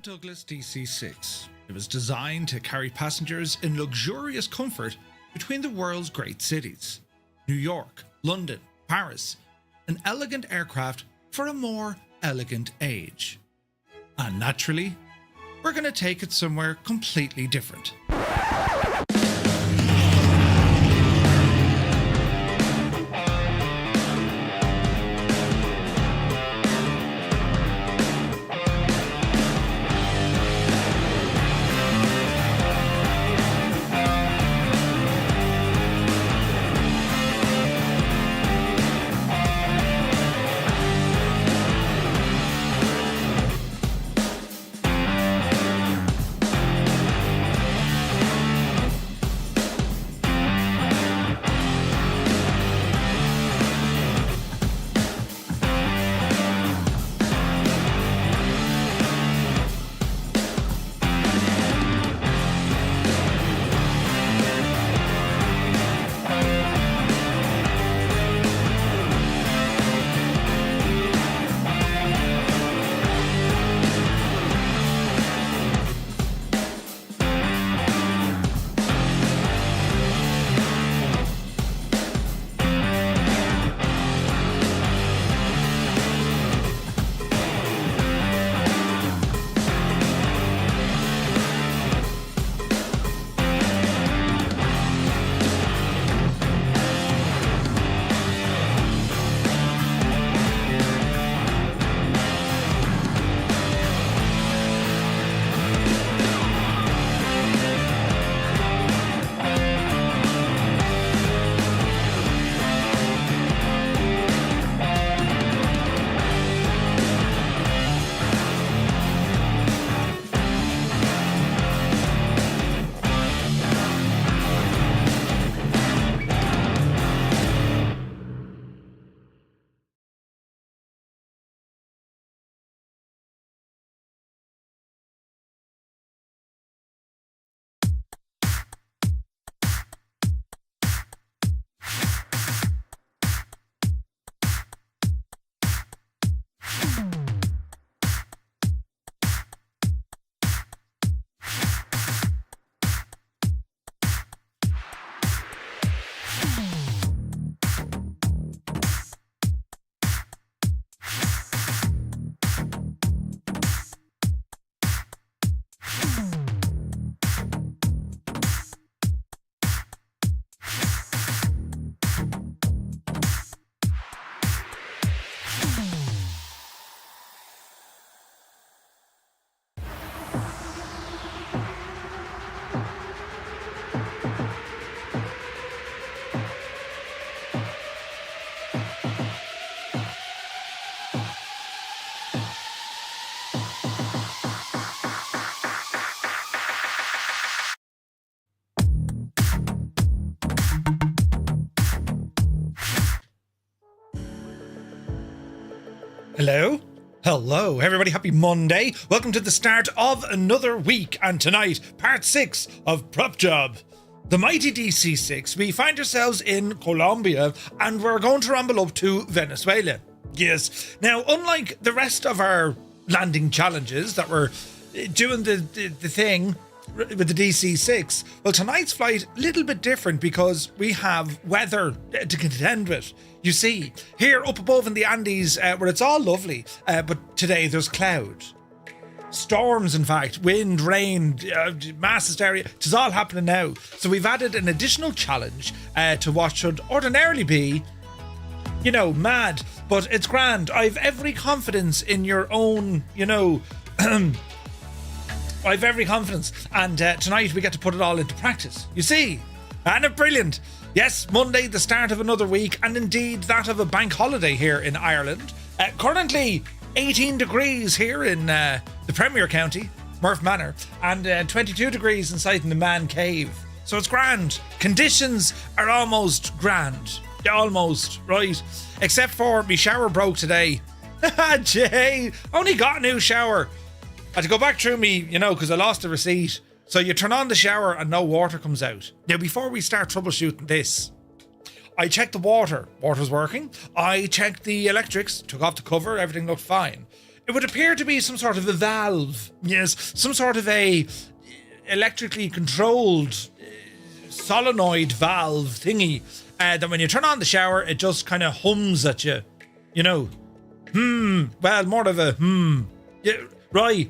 Douglas DC-6. It was designed to carry passengers in luxurious comfort between the world's great cities. New York, London, Paris. An elegant aircraft for a more elegant age. And naturally, we're going to take it somewhere completely different. Hello everybody, happy Monday. Welcome to the start of another week, and tonight, part 6 of Prop Job. The mighty DC-6, we find ourselves in Colombia, and we're going to ramble up to Venezuela. Yes, now unlike the rest of our landing challenges that we're doing the thing with the DC-6, well, tonight's flight a little bit different because we have weather to contend with. You see, here up above in the Andes, where it's all lovely, but today there's cloud. Storms, in fact, wind, rain, mass hysteria, it's all happening now. So we've added an additional challenge to what should ordinarily be, you know, mad, but it's grand. I've every confidence in your own, you know, I've every confidence, and tonight we get to put it all into practice. You see, and it's brilliant. Yes, Monday, the start of another week, and indeed that of a bank holiday here in Ireland. Currently 18 degrees here in the Premier County, Murph Manor, and 22 degrees inside in the Man Cave. So it's grand. Conditions are almost grand. Almost, right? Except for my shower broke today. Jay, only got a new shower. I had to go back through me, you know, because I lost the receipt. So you turn on the shower and no water comes out. Now, before we start troubleshooting this, I checked the water's working. I checked the electrics, took off the cover, everything looked fine. it would appear to be some sort of a valve. Yes, some sort of a electrically controlled solenoid valve thingy that when you turn on the shower, it just kind of hums at you. You know, well, more of a yeah, right.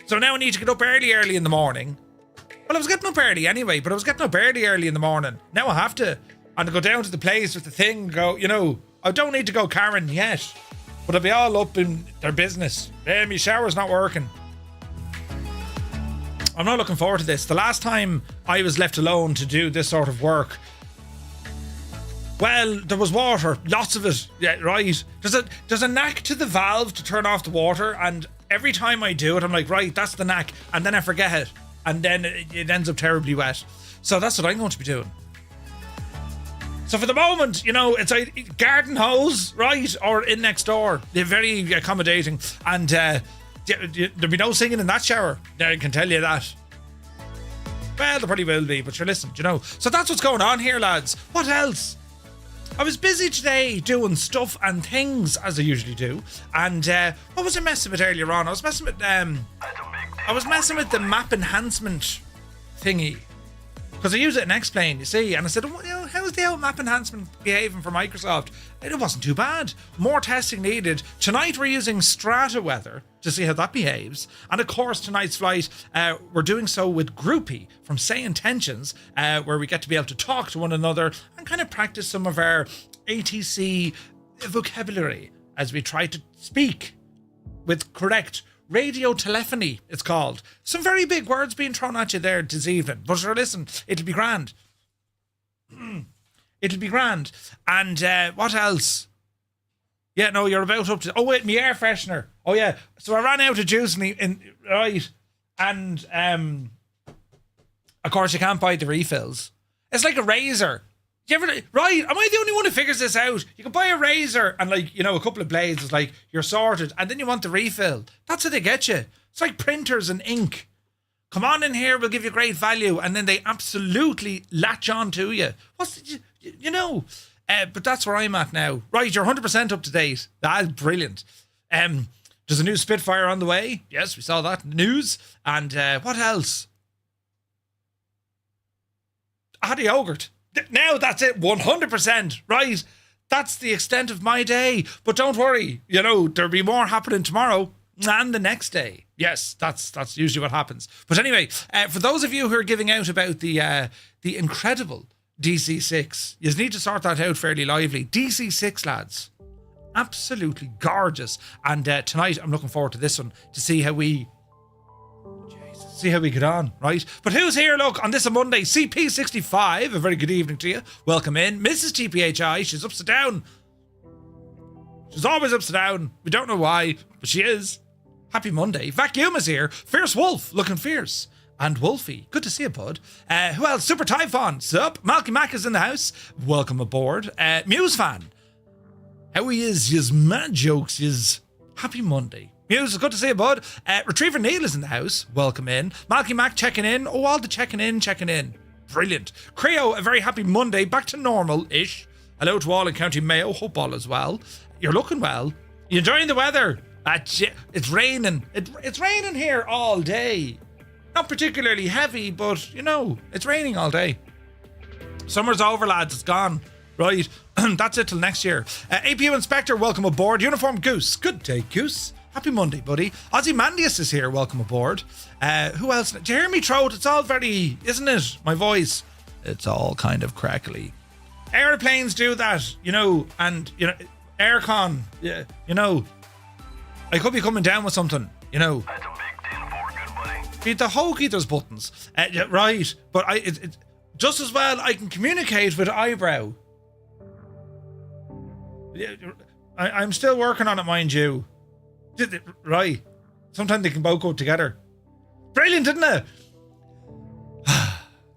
So now I need to get up early in the morning. Well, I was getting up early anyway, but I was getting up early in the morning. Now I have to. And to go down to the place with the thing, go, you know, I don't need to go Karen yet, but I'll be all up in their business. My shower's not working. I'm not looking forward to this. The last time I was left alone to do this sort of work, well, there was water, lots of it. Yeah, right. There's a knack to the valve to turn off the water, and every time I do it, I'm like, right, that's the knack, and then I forget it, and then it ends up terribly wet. So that's what I'm going to be doing. So for the moment, you know, it's like garden hose, right, or in next door. They're very accommodating, and there'll be no singing in that shower. I can tell you that. Well, there probably will be, but you're listening, you know. So that's what's going on here, lads. What else? I was busy today doing stuff and things as I usually do, and what was I messing with earlier on? I was messing with the map enhancement thingy, because I use it in X-Plane, you see, and I said, well, you know, how's the old map enhancement behaving for Microsoft? It wasn't too bad. More testing needed. Tonight we're using Strata Weather to see how that behaves, and of course tonight's flight we're doing so with Groupie from Say Intentions, where we get to be able to talk to one another and kind of practice some of our ATC vocabulary as we try to speak with correct radio telephony, it's called. Some very big words being thrown at you there this evening, but listen, it'll be grand. It'll be grand. And what else? Yeah, no, you're about up to... Oh, wait, my air freshener. Oh, yeah. So I ran out of juice, right? And, of course, you can't buy the refills. It's like a razor. Right? Am I the only one who figures this out? You can buy a razor and, like, you know, a couple of blades. It's like, you're sorted. And then you want the refill. That's how they get you. It's like printers and ink. Come on in here, we'll give you great value. And then they absolutely latch on to you. You know... but that's where I'm at now. Right, you're 100% up to date. That's brilliant. There's a new Spitfire on the way. Yes, we saw that in the news. And what else? I had a yogurt. Now that's it, 100%. Right, that's the extent of my day. But don't worry, you know, there'll be more happening tomorrow and the next day. Yes, that's usually what happens. But anyway, for those of you who are giving out about the incredible DC-6. You need to sort that out fairly lively. DC-6, lads. Absolutely gorgeous. And tonight, I'm looking forward to this one to see how we get on, right? But who's here, look, on this Monday? CP65, a very good evening to you. Welcome in. Mrs. TPHI, she's upside down. She's always upside down. We don't know why, but she is. Happy Monday. Vacuum is here. Fierce Wolf, looking fierce. And Wolfie, good to see you, bud. Who else? Super Typhon, sup? Malky Mac is in the house. Welcome aboard. Muse fan. How he is, yous mad jokes, yous. Happy Monday. Muse, good to see you, bud. Retriever Neil is in the house. Welcome in. Malky Mac checking in. Oh, all the checking in. Brilliant. Creo, a very happy Monday. Back to normal-ish. Hello to all in County Mayo. Hope all is well. You're looking well. You enjoying the weather? It's raining. It's raining here all day. Not particularly heavy, but, you know, it's raining all day. Summer's over, lads. It's gone. Right. That's it till next year. APU Inspector, welcome aboard. Uniform Goose. Good day, Goose. Happy Monday, buddy. Ozzy Mandius is here. Welcome aboard. Who else? Do you hear me throat? It's all very, isn't it? My voice. It's all kind of crackly. Airplanes do that, you know, and, you know, aircon, yeah, you know. I could be coming down with something, you know. That's a big 10-4, good buddy. Beat the hokey, there's buttons. Yeah, right, but it just as well I can communicate with eyebrow. Yeah, I'm still working on it, mind you. Right. Sometimes they can both go together. Brilliant, isn't it?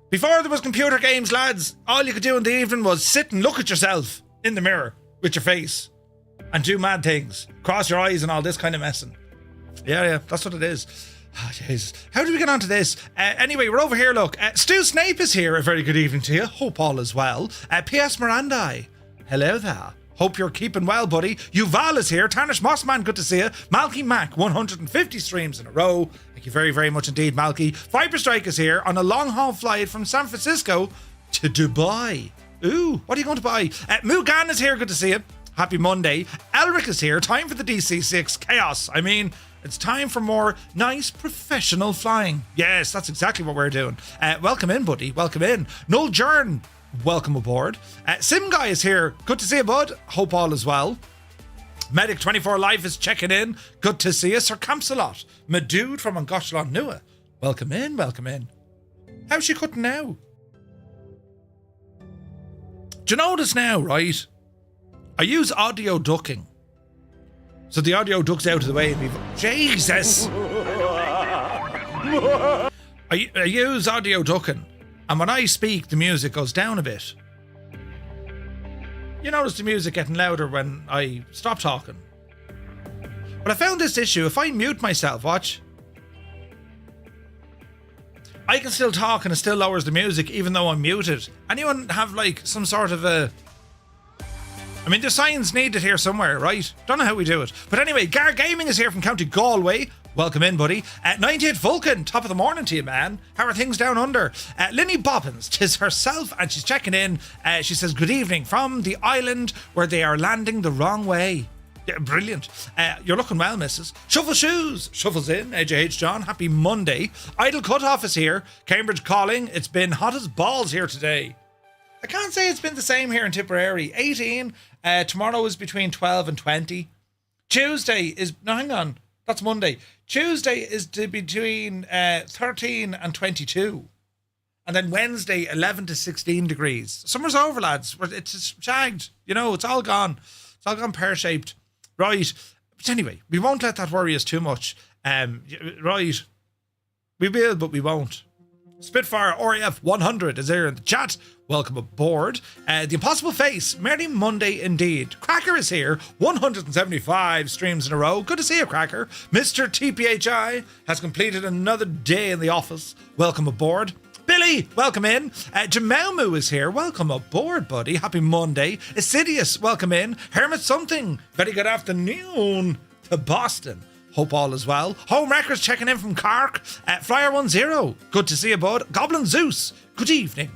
Before there was computer games, lads, all you could do in the evening was sit and look at yourself in the mirror with your face and do mad things. Cross your eyes and all this kind of messing. Yeah, that's what it is. Oh, Jesus. How did we get onto this? Anyway, we're over here, look. Stu Snape is here. A very good evening to you. Hope all is well. P.S. Mirandai. Hello there. Hope you're keeping well, buddy. Yuval is here. Tarnish Mossman, good to see you. Malky Mac, 150 streams in a row. Thank you very, very much indeed, Malky. Viper Strike is here on a long-haul flight from San Francisco to Dubai. Ooh, what are you going to buy? Mugan is here, good to see you. Happy Monday. Elric is here. Time for the DC-6 chaos. I mean, it's time for more nice professional flying. Yes, that's exactly what we're doing. Welcome in, buddy. Welcome in. Noel Jern, welcome aboard. Sim Guy is here. Good to see you, bud. Hope all is well. Medic24 Life is checking in. Good to see you. Sir Campsalot, my dude from Angoshlan Nua. Welcome in, welcome in. How's she cutting now? Do you notice now, right? I use audio ducking. So the audio ducks out of the way and Jesus! I use audio ducking. And when I speak, the music goes down a bit. You notice the music getting louder when I stop talking. But I found this issue. If I mute myself, watch. I can still talk and it still lowers the music even though I'm muted. Anyone have like some sort of a... I mean, the signs needed here somewhere, right? Don't know how we do it. But anyway, Gar Gaming is here from County Galway. Welcome in, buddy. 98 Vulcan, top of the morning to you, man. How are things down under? Linny Bobbins, 'tis herself, and she's checking in. She says, good evening from the island where they are landing the wrong way. Yeah, brilliant. You're looking well, missus. Shuffle Shoes shuffles in. AJH John, happy Monday. Idle Cutoff is here. Cambridge calling. It's been hot as balls here today. I can't say it's been the same here in Tipperary. 18. Tomorrow is between 12 and 20. Tuesday is... No, hang on. That's Monday. Tuesday is between 13 and 22. And then Wednesday, 11 to 16 degrees. Summer's over, lads. It's shagged. You know, it's all gone. It's all gone pear-shaped. Right. But anyway, we won't let that worry us too much. Right. We will, but we won't. Spitfire RAF 100 is there in the chat. Welcome aboard. The Impossible Face, merry Monday indeed. Cracker is here, 175 streams in a row. Good to see you, Cracker. Mr. TPHI has completed another day in the office. Welcome aboard. Billy, welcome in. Jamaumu is here. Welcome aboard, buddy. Happy Monday. Assidious, welcome in. Hermit Something, very good afternoon to Boston. Hope all is well. Home Records checking in from Cork. Flyer 10, good to see you, bud. Goblin Zeus, good evening.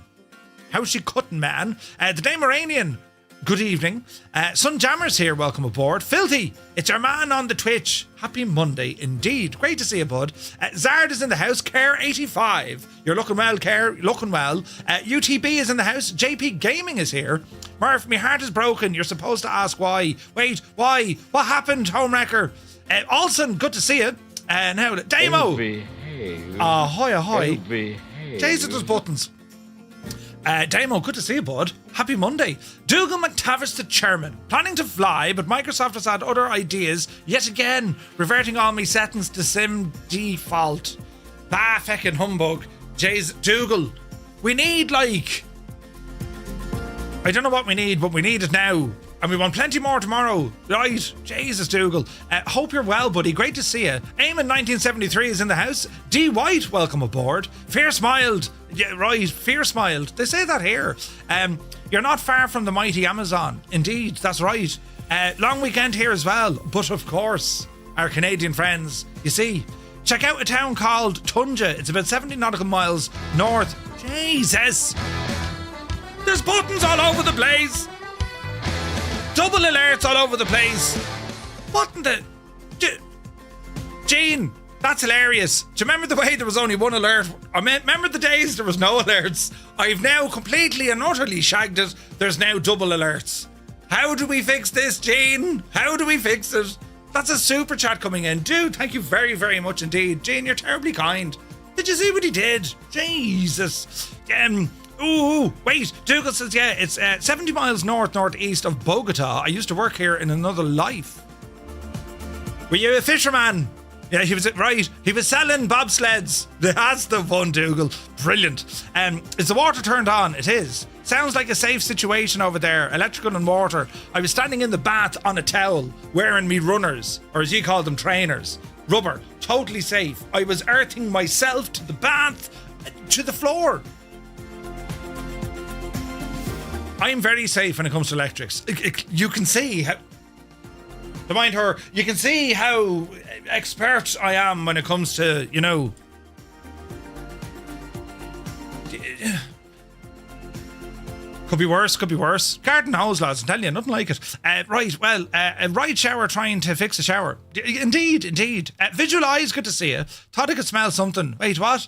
How's she cutting, man? The Dameranian, good evening. Sun Jammer's here, welcome aboard. Filthy, it's your man on the Twitch. Happy Monday indeed. Great to see you, bud. Zard is in the house. Care 85. You're looking well, Care. Looking well. UTB is in the house. JP Gaming is here. Murph, my heart is broken. You're supposed to ask why. Wait, why? What happened, Homewrecker? Olsen, good to see you. Now, Damo. Ahoy, ahoy. Jesus, there's buttons. Damo, good to see you, bud. Happy Monday. Dougal McTavish, the chairman. Planning to fly, but Microsoft has had other ideas. Yet again, reverting all my settings to sim default. Bah, feckin' humbug. Jeez, Dougal. We need, like... I don't know what we need, but we need it now. And we want plenty more tomorrow. Right. Jesus, Dougal. Hope you're well, buddy. Great to see you. Eamon 1973 is in the house. D. White, welcome aboard. Fear Smiled. Yeah, right. Fear Smiled. They say that here. You're not far from the mighty Amazon. Indeed, that's right. Long weekend here as well. But of course, our Canadian friends, you see, check out a town called Tunja. It's about 70 nautical miles north. Jesus. There's buttons all over the place. Double alerts all over the place. What in the... Gene, that's hilarious. Do you remember the way there was only one alert? I remember the days there was no alerts. I've now completely and utterly shagged it. There's now double alerts. How do we fix this, Gene? How do we fix it? That's a super chat coming in. Dude, thank you very, very much indeed. Gene, you're terribly kind. Did you see what he did? Jesus. Ooh, wait, Dougal says, yeah, it's 70 miles northeast of Bogotá. I used to work here in another life. Were you a fisherman? Yeah, he was right. He was selling bobsleds. That's the one, Dougal. Brilliant. Is the water turned on? It is. Sounds like a safe situation over there. Electrical and water. I was standing in the bath on a towel, wearing me runners, or as you call them, trainers. Rubber. Totally safe. I was earthing myself to the bath, to the floor. I'm very safe when it comes to electrics. You can see how... Don't mind her. You can see how expert I am when it comes to, you know... Could be worse, could be worse. Garden hose, lads, I'm telling you, nothing like it. Right, well, a right shower trying to fix a shower. Indeed. Visualise, good to see you. Thought I could smell something. Wait, what?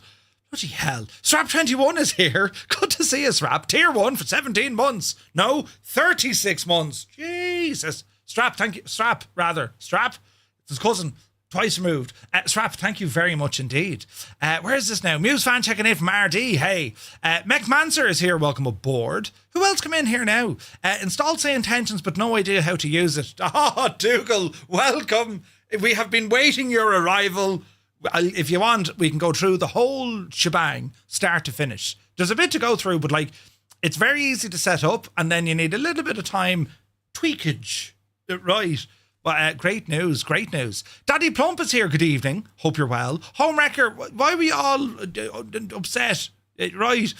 Bloody hell. Strap 21 is here. Good to see you, Strap. Tier 1 for 17 months. No, 36 months. Jesus. Strap, thank you. Strap. It's his cousin. Twice removed. Strap, thank you very much indeed. Where is this now? Muse fan checking in from RD. Hey. Mech Manser is here. Welcome aboard. Who else come in here now? Installed say intentions, but no idea how to use it. Oh, Dougal, welcome. We have been waiting your arrival. If you want, we can go through the whole shebang, start to finish. There's a bit to go through, but like, it's very easy to set up, and then you need a little bit of time tweakage. Right. But great news. Daddy Plump is here. Good evening. Hope you're well. Homewrecker, why are we all upset? Right.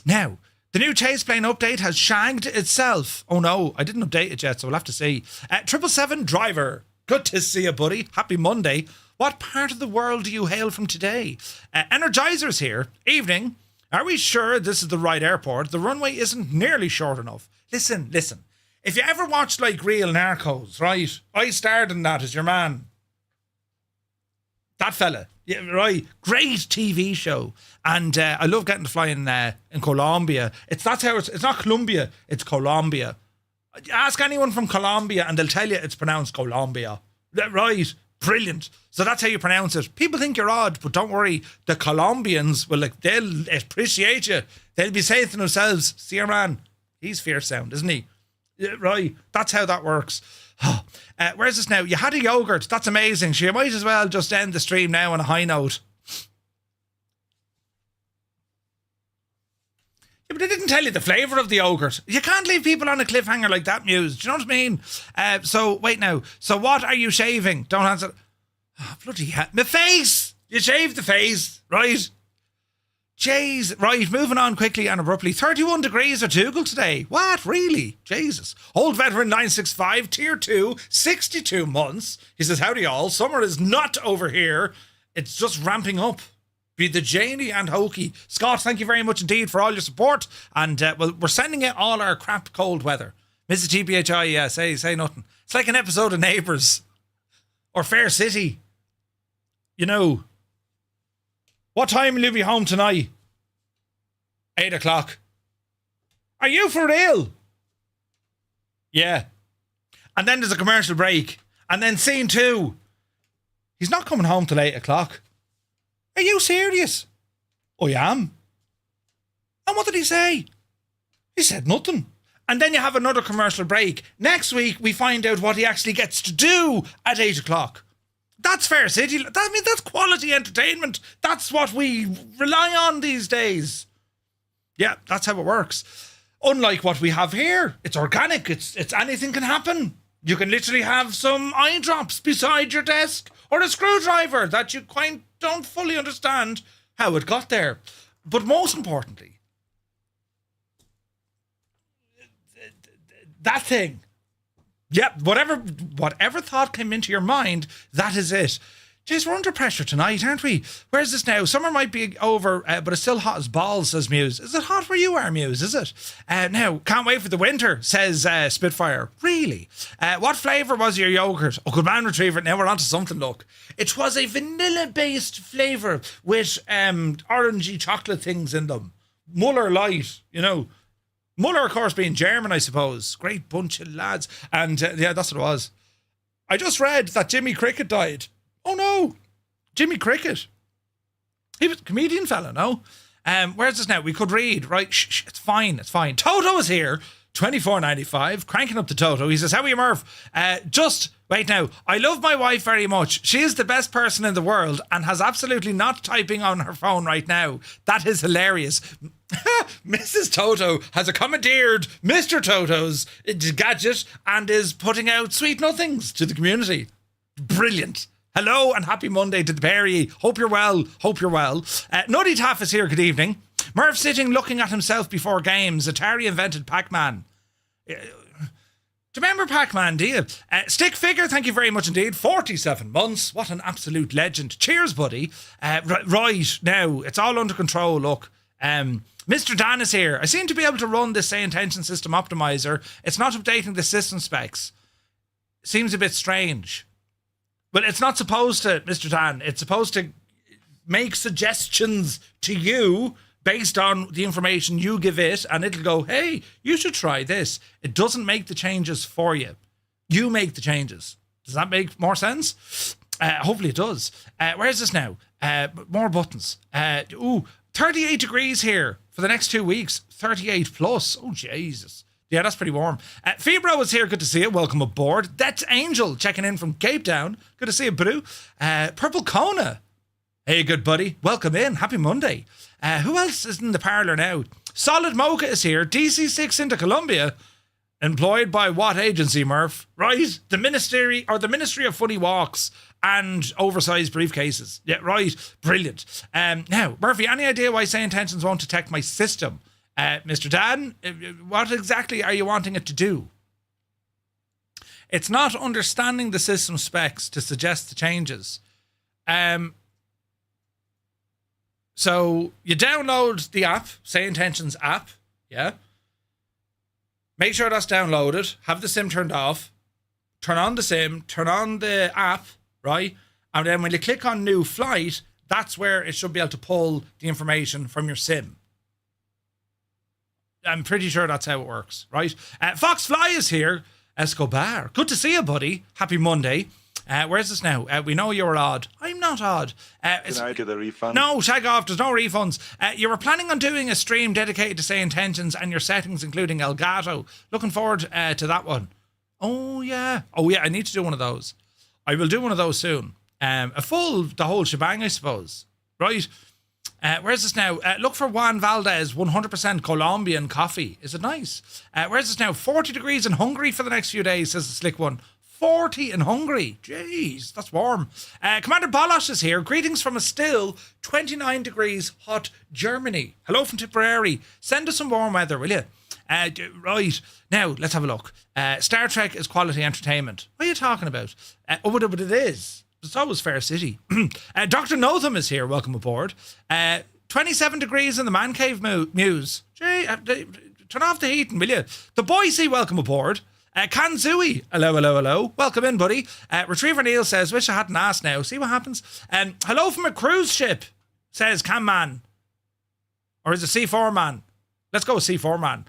Now, the new chase plane update has shagged itself. Oh no, I didn't update it yet, so we'll have to see. 777 driver. Good to see you, buddy. Happy Monday. What part of the world do you hail from today? Energizer's here. Evening. Are we sure this is the right airport? The runway isn't nearly short enough. Listen. If you ever watched like Real Narcos, right? I starred in that as your man. That fella. Yeah, right. Great TV show. And I love getting to fly in Colombia. It's not Colombia, it's Colombia. Ask anyone from Colombia and they'll tell you it's pronounced Colombia. Right. Brilliant. So that's how you pronounce it. People think you're odd, but don't worry. The Colombians they'll appreciate you. They'll be saying to themselves, see your man, he's fierce sound, isn't he? Yeah, right, that's how that works. Where's this now? You had a yogurt. That's amazing. So you might as well just end the stream now on a high note. Yeah, but I didn't tell you the flavour of the yogurt. You can't leave people on a cliffhanger like that, Muse. Do you know what I mean? So wait now. So what are you shaving? Don't answer. Oh, bloody hell. My face! You shaved the face, right? Jeez, right, moving on quickly and abruptly. 31 degrees at Dougal today. What, really? Jesus. Old veteran 965, tier 2, 62 months. He says, howdy all, summer is not over here. It's just ramping up. Be the Janie and Hokey. Scott, thank you very much indeed for all your support. And, well, we're sending out all our crap cold weather. Mrs. TPHI, yeah, say nothing. It's like an episode of Neighbours. Or Fair City. You know. What time will you be home tonight? 8 o'clock. Are you for real? Yeah. And then there's a commercial break. And then scene 2. He's not coming home till 8 o'clock. Are you serious? I am. And what did he say? He said nothing. And then you have another commercial break. Next week, we find out what he actually gets to do at 8 o'clock. That's Fair City. That's quality entertainment. That's what we rely on these days. Yeah, that's how it works. Unlike what we have here, it's organic. It's anything can happen. You can literally have some eye drops beside your desk or a screwdriver that you quite don't fully understand how it got there. But most importantly, that thing. Yep, whatever thought came into your mind, that is it. Jeez, we're under pressure tonight, aren't we? Where's this now? Summer might be over, but it's still hot as balls, says Muse. Is it hot where you are, Muse, is it? Now, can't wait for the winter, says Spitfire. Really? What flavour was your yogurt? Oh, good man, Retriever. Now we're on to something, look. It was a vanilla-based flavour with orangey chocolate things in them. Muller Light, you know. Muller, of course, being German, I suppose. Great bunch of lads. And, yeah, that's what it was. I just read that Jimmy Cricket died. Oh, no. Jimmy Cricket. He was a comedian fella, no? Where's this now? We could read, right? Shh, it's fine. Toto is here. 24.95. Cranking up the Toto. He says, how are you, Murph? Wait now. I love my wife very much. She is the best person in the world and has absolutely not typing on her phone right now. That is hilarious. Mrs. Toto has commandeered Mr. Toto's gadget and is putting out sweet nothings to the community. Brilliant. Hello and happy Monday to the pair of ye. Hope you're well. Nutty Taff is here. Good evening. Murph sitting looking at himself before games. Atari invented Pac-Man. Do you remember Pac-Man, do you? Stick Figure, thank you very much indeed. 47 months. What an absolute legend. Cheers, buddy. Right, now, it's all under control, look. Mr. Dan is here. I seem to be able to run this Say Intention System Optimizer. It's not updating the system specs. Seems a bit strange. But it's not supposed to, Mr. Dan. It's supposed to make suggestions to you based on the information you give it, and it'll go, hey, you should try this. It doesn't make the changes for you. You make the changes. Does that make more sense? Hopefully it does. Where is this now? More buttons. 38 degrees here for the next 2 weeks. 38 plus. Oh, Jesus. Yeah, that's pretty warm. Febro is here. Good to see you. Welcome aboard. That's Angel checking in from Cape Town. Good to see you, Brew. Purple Kona. Hey, good buddy. Welcome in. Happy Monday. Who else is in the parlour now? Solid Mocha is here. DC-6 into Colombia. Employed by what agency, Murph? Right? The Ministry of Funny Walks and oversized briefcases. Yeah, right. Brilliant. Now, Murphy, any idea why Say Intentions won't detect my system? Mr. Dan, what exactly are you wanting it to do? It's not understanding the system specs to suggest the changes. So you download the app, Say Intentions app, yeah? Make sure that's downloaded, have the SIM turned off, turn on the SIM, turn on the app, right? And then when you click on new flight, that's where it should be able to pull the information from your SIM. I'm pretty sure that's how it works, right? Fox Fly is here. Escobar. Good to see you, buddy. Happy Monday. Where's this now? We know you're odd. I'm not odd. Can I get a refund? No, shag off. There's no refunds. You were planning on doing a stream dedicated to Say Intentions and your settings, including Elgato. Looking forward to that one. Oh, yeah. I need to do one of those. I will do one of those soon. The whole shebang, I suppose. Right? Where's this now? Look for Juan Valdez, 100% Colombian coffee. Is it nice? Where's this now? 40 degrees in Hungary for the next few days, says the slick one. 40 in Hungary. Jeez, that's warm. Commander Balosh is here. Greetings from a still 29 degrees hot Germany. Hello from Tipperary. Send us some warm weather, will you? Right. Now, let's have a look. Star Trek is quality entertainment. What are you talking about? But it is. It's always Fair City. Dr. Notham is here. Welcome aboard. 27 degrees in the Man Cave Muse. Gee, turn off the heating, will you? The Boise, welcome aboard. Kanzui, hello. Welcome in, buddy. Retriever Neil says, wish I hadn't asked now. See what happens. Hello from a cruise ship, says Cam Man. Or is it C4 Man? Let's go with C4 Man.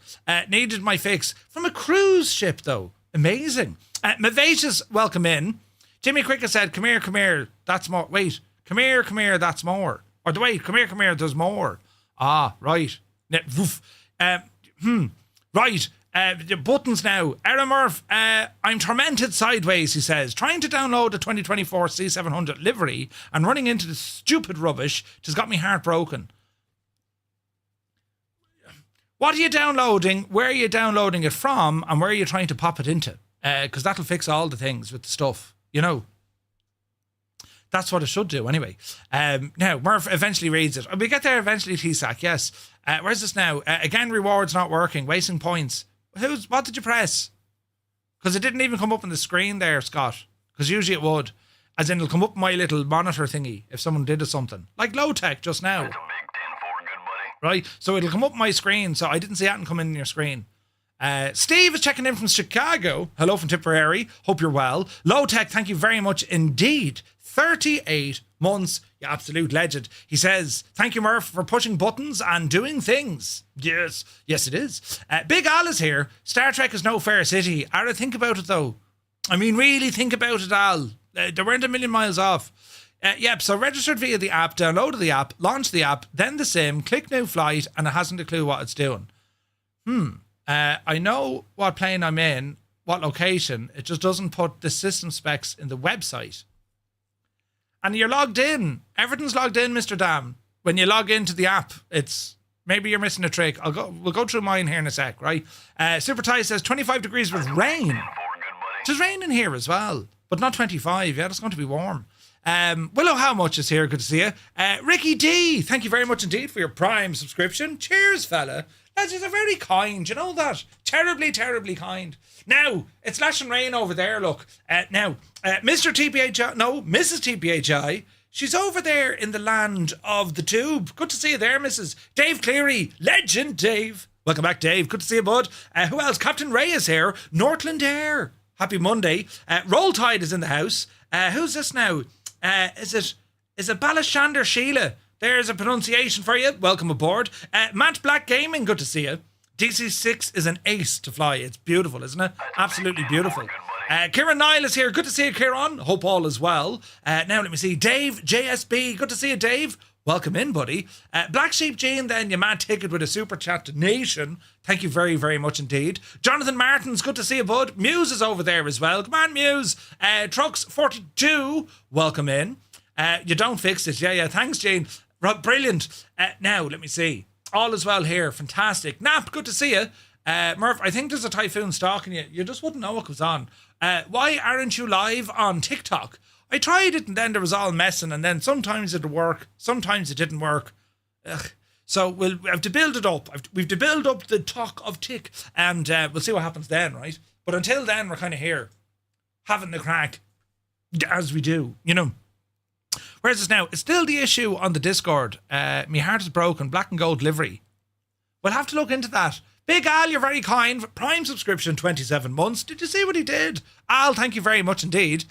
Needed my fix. From a cruise ship, though. Amazing. Mavacious, welcome in. Jimmy Cricket said, come here, that's more. Wait, come here, that's more. Or wait, come here, there's more. Ah, right. Right. The buttons now. Aaron Murph, I'm tormented sideways, he says. Trying to download the 2024 C700 livery and running into the stupid rubbish just got me heartbroken. What are you downloading? Where are you downloading it from? And where are you trying to pop it into? Because that'll fix all the things with the stuff, you know. That's what it should do anyway. Now, Murph eventually reads it. We get there eventually, T-Sac, yes. Where's this now? Again, rewards not working, wasting points. What did you press? Because it didn't even come up on the screen there, Scott. Because usually it would. As in, it'll come up my little monitor thingy if someone did something. Like low tech just now. That's a big 10-4, good buddy. Right? So it'll come up my screen. So I didn't see anything come in your screen. Steve is checking in from Chicago. Hello from Tipperary. Hope you're well. Low tech, thank you very much indeed. 38 months. You absolute legend. He says, thank you, Murph, for pushing buttons and doing things. Yes, it is. Big Al is here. Star Trek is no Fair City. Ara, think about it, though. I mean, really think about it, Al. They weren't a million miles off. So registered via the app, downloaded the app, launched the app, then the SIM, click new flight, and it hasn't a clue what it's doing. I know what plane I'm in, what location. It just doesn't put the system specs in the website. And you're logged in. Everything's logged in, Mr. Dam. When you log into the app, it's maybe you're missing a trick. We'll go through mine here in a sec, right? Super Ty says 25 degrees with rain. There's rain in here as well, but not 25. Yeah, that's going to be warm. Willow, how much is here? Good to see you. Ricky D, thank you very much indeed for your Prime subscription. Cheers, fella. Lads, you're very kind, you know that? Terribly, terribly kind. Now, it's lashing rain over there, look. Mr. TPHI, no, Mrs. TPHI, she's over there in the land of the tube. Good to see you there, Mrs. Dave Cleary, legend Dave. Welcome back, Dave. Good to see you, bud. Who else? Captain Ray is here. Northland Air. Happy Monday. Roll Tide is in the house. Who's this now? Is it Balashander Sheila? There's a pronunciation for you. Welcome aboard. Matt Black Gaming, good to see you. DC-6 is an ace to fly. It's beautiful, isn't it? Absolutely beautiful. Kieran Nile is here. Good to see you, Kieran. Hope all is well. Now let me see. Dave JSB. Good to see you, Dave. Welcome in, buddy. Black Sheep Jean, then, your man ticket with a super chat donation. Thank you very, very much indeed. Jonathan Martins, good to see you, bud. Muse is over there as well. Come on, Muse. Trucks42, welcome in. You don't fix it. Yeah, thanks, Jane. Brilliant. Now, let me see. All is well here. Fantastic. Nap, good to see you. Murph, I think there's a typhoon stalking you. You just wouldn't know what goes on. Why aren't you live on TikTok? I tried it and then there was all messing and then sometimes it'd work, sometimes it didn't work. So we'll have to build it up. We've to build up the talk of Tik and we'll see what happens then, right? But until then, we're kind of here, having the crack, as we do, you know. Where's this now? It's still the issue on the Discord. My heart is broken, black and gold livery. We'll have to look into that. Big Al, you're very kind. Prime subscription, 27 months. Did you see what he did? Al, thank you very much indeed.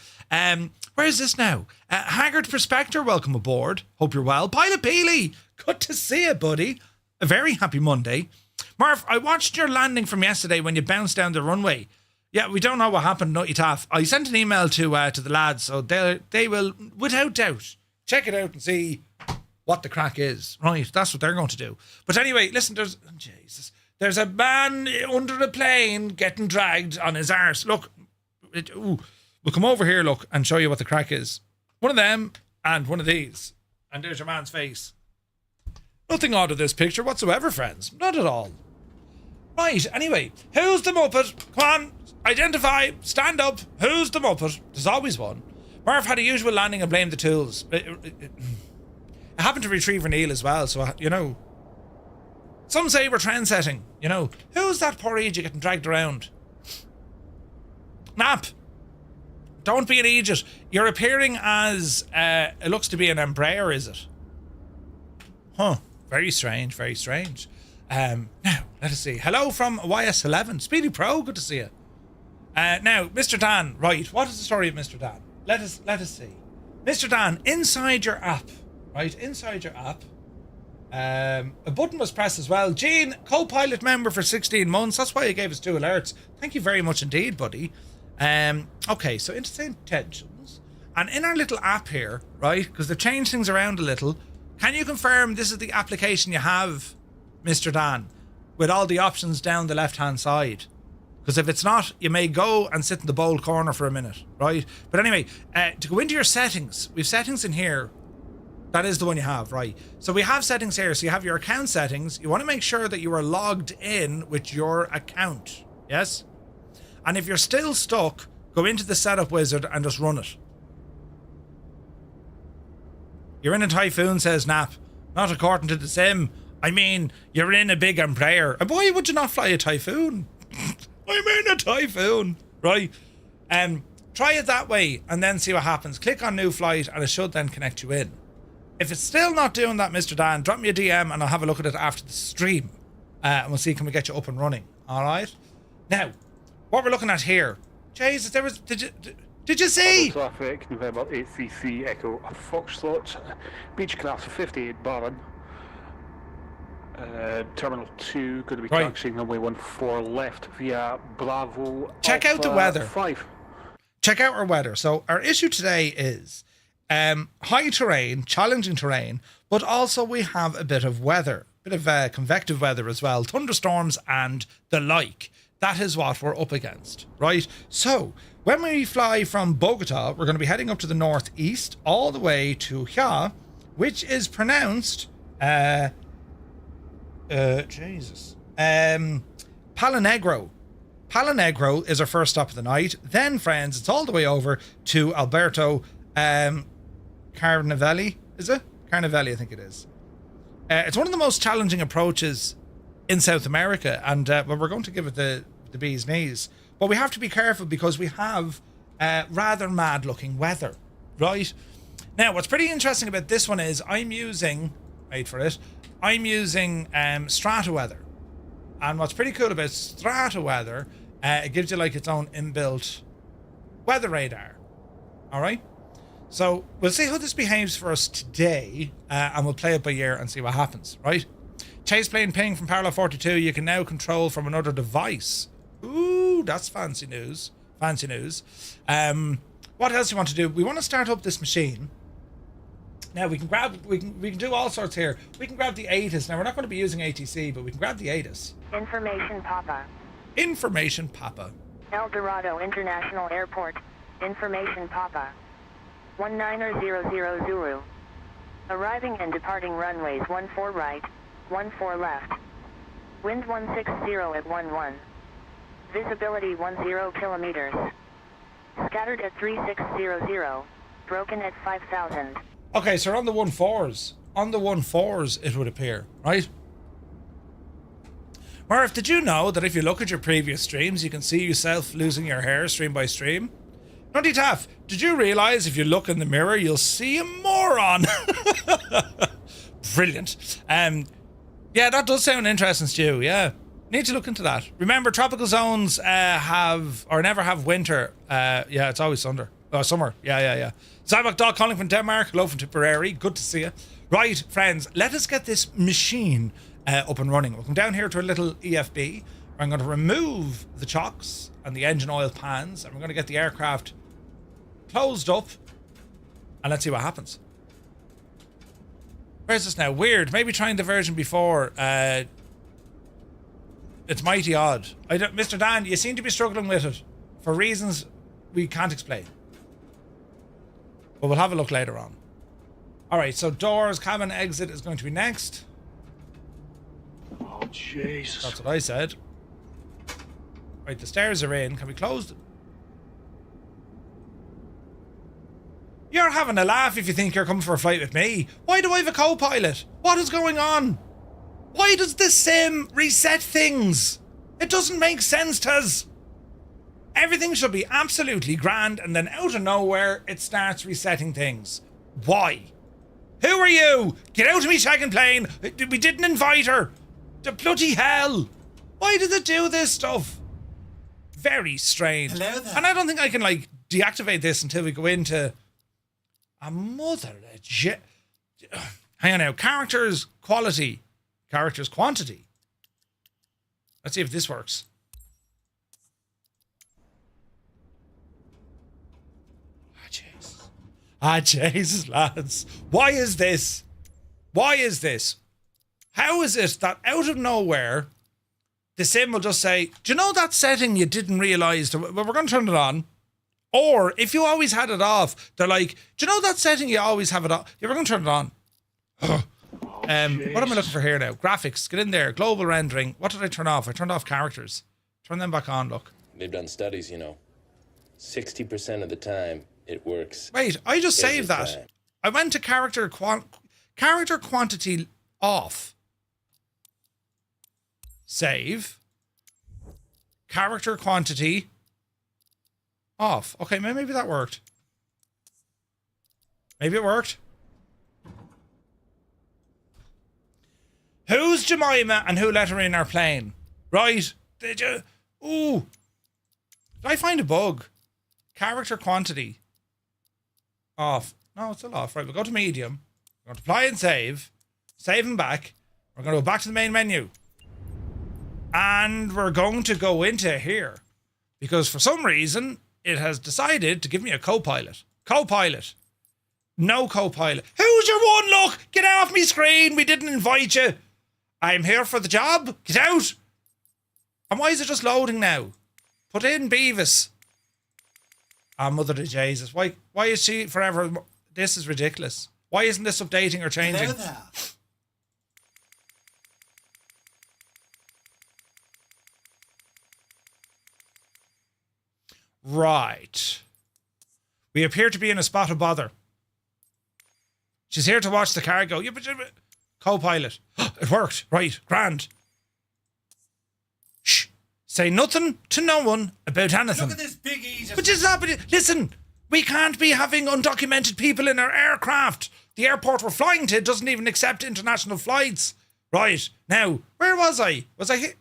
Where's this now? Haggard Prospector, welcome aboard. Hope you're well. Pilot Peely, good to see you, buddy. A very happy Monday. Murph, I watched your landing from yesterday when you bounced down the runway. Yeah, we don't know what happened, Nutty Taff. I sent an email to the lads, so they will, without doubt, check it out and see what the crack is. Right, that's what they're going to do. But anyway, listen, there's a man under a plane getting dragged on his arse. Look, we'll come over here, look, and show you what the crack is. One of them and one of these. And there's your man's face. Nothing odd of this picture whatsoever, friends. Not at all. Right, anyway, who's the Muppet? Come on, identify, stand up. Who's the Muppet? There's always one. Murph had a usual landing and blamed the tools. I happened to retrieve Neil as well, so, you know. Some say we're trend-setting, you know. Who's that poor idiot getting dragged around? Nap. Don't be an idiot. You're appearing as, it looks to be an Embraer, is it? Huh. Very strange, very strange. Now, let us see. Hello from YS11. Speedy Pro, good to see you. Now, Mr. Dan, right. What is the story of Mr. Dan? Let us see. Mr. Dan, inside your app, right? Inside your app, a button was pressed as well. Gene, co-pilot member for 16 months. That's why you gave us 2 alerts. Thank you very much indeed, buddy. Okay, so into intentions. And in our little app here, right, because they've changed things around a little, can you confirm this is the application you have, Mr. Dan, with all the options down the left-hand side? Because if it's not, you may go and sit in the bold corner for a minute, right? But anyway, to go into your settings, we have settings in here. That is the one you have, right? So we have settings here. So you have your account settings. You want to make sure that you are logged in with your account, yes? And if you're still stuck, go into the setup wizard and just run it. You're in a typhoon, says Nap. Not according to the sim. I mean, you're in a big Embraer. And why would you not fly a typhoon? I'm in a typhoon, right? Try it that way and then see what happens. Click on new flight and it should then connect you in. If it's still not doing that, Mr. Dan, drop me a DM and I'll have a look at it after the stream. And we'll see, can we get you up and running? All right? Now, what we're looking at here. Jesus, there was... Did you see? Traffic, November 833 Echo Foxtrot, Beechcraft 58 Baron. Terminal 2, going to be taxiing runway 14 left via Bravo. Check out the weather. 5. Check out our weather. So our issue today is high terrain, challenging terrain, but also we have a bit of weather, bit of convective weather as well, thunderstorms and the like. That is what we're up against, right? So when we fly from Bogotá, we're going to be heading up to the northeast all the way to here, which is pronounced Palanegro. Palanegro is our first stop of the night. Then, friends, it's all the way over to Alberto Carnevalli, is it? Carnevalli, I think it is. It's one of the most challenging approaches in South America, and well, we're going to give it the bee's knees. But we have to be careful because we have rather mad-looking weather, right? Now, what's pretty interesting about this one is I'm using, wait for it, I'm using strata weather. And what's pretty cool about strata weather, it gives you like its own inbuilt weather radar. All right? So we'll see how this behaves for us today, and we'll play it by ear and see what happens, right? Chase plane ping from parallel 42, you can now control from another device. Ooh, that's fancy news. Fancy news. What else do you want to do? We want to start up this machine. Now we can do all sorts here. We can grab the ATIS. Now we're not going to be using ATC, but we can grab the ATIS. Information Papa. Information Papa. El Dorado International Airport. Information Papa. 19000 Zulu. Arriving and departing runways 14 right, 14 left. Wind 160 at 11. Visibility 10 kilometers. Scattered at 3600. Broken at 5000. Okay, so we're on the 14s. On the 14s, it would appear, right? Murph, did you know that if you look at your previous streams, you can see yourself losing your hair stream by stream? Nutty Taff, did you realise if you look in the mirror, you'll see a moron? Brilliant. Yeah, that does sound interesting, Stu, yeah. Need to look into that. Remember, tropical zones have, or never have winter. Yeah, it's always summer. Yeah. Zybok Dog calling from Denmark. Hello from Tipperary. Good to see you. Right, friends, let us get this machine up and running. We'll come down here to a little EFB. I'm going to remove the chocks and the engine oil pans, and we're going to get the aircraft closed up, and let's see what happens. Where's this now? Weird. Maybe trying the version before. It's mighty odd. Mr. Dan, you seem to be struggling with it for reasons we can't explain. But we'll have a look later on. Alright, so doors, cabin, exit is going to be next. Oh, Jesus. That's what I said. Right, the stairs are in. Can we close them? You're having a laugh if you think you're coming for a flight with me. Why do I have a co-pilot? What is going on? Why does this sim reset things? It doesn't make sense to us. Everything should be absolutely grand, and then out of nowhere, it starts resetting things. Why? Who are you? Get out of me second plane. We didn't invite her. The bloody hell. Why does it do this stuff? Very strange. Hello there. And I don't think I can, like, deactivate this until we go into a mother legit. Hang on now. Characters quality. Characters quantity. Let's see if this works. Jesus, lads. Why is this? Why is this? How is it that out of nowhere, the sim will just say, do you know that setting you didn't realise? Well, we're going to turn it on. Or if you always had it off, they're like, do you know that setting you always have it on? Yeah, we're going to turn it on. What am I looking for here now? Graphics, get in there. Global rendering. What did I turn off? I turned off characters. Turn them back on, look. They've done studies, 60% of the time it works. Wait, I just saved that. Time. I went to character quantity off. Save. Character quantity off. Okay, maybe that worked. Maybe it worked. Who's Jemima and who let her in our plane? Right. Did you? Ooh. Did I find a bug? Character quantity off. No, it's still off. Right, we'll go to medium. We're going to apply and save. Save and back. We're going to go back to the main menu. And we're going to go into here. Because for some reason, it has decided to give me a co-pilot. Co-pilot. No co-pilot. Who's your one? Look! Get off me screen! We didn't invite you! I'm here for the job. Get out! And why is it just loading now? Put in Beavis. Ah, mother of Jesus. Why is she forever? This is ridiculous. Why isn't this updating or changing? Hello there. Right. We appear to be in a spot of bother. She's here to watch the car go. Yeah, but co-pilot. It worked. Right, grand. Shh. Say nothing to no one about anything. Look at this big easy. But just not. Listen, we can't be having undocumented people in our aircraft. The airport we're flying to doesn't even accept international flights. Right, now, where was I? Was I here?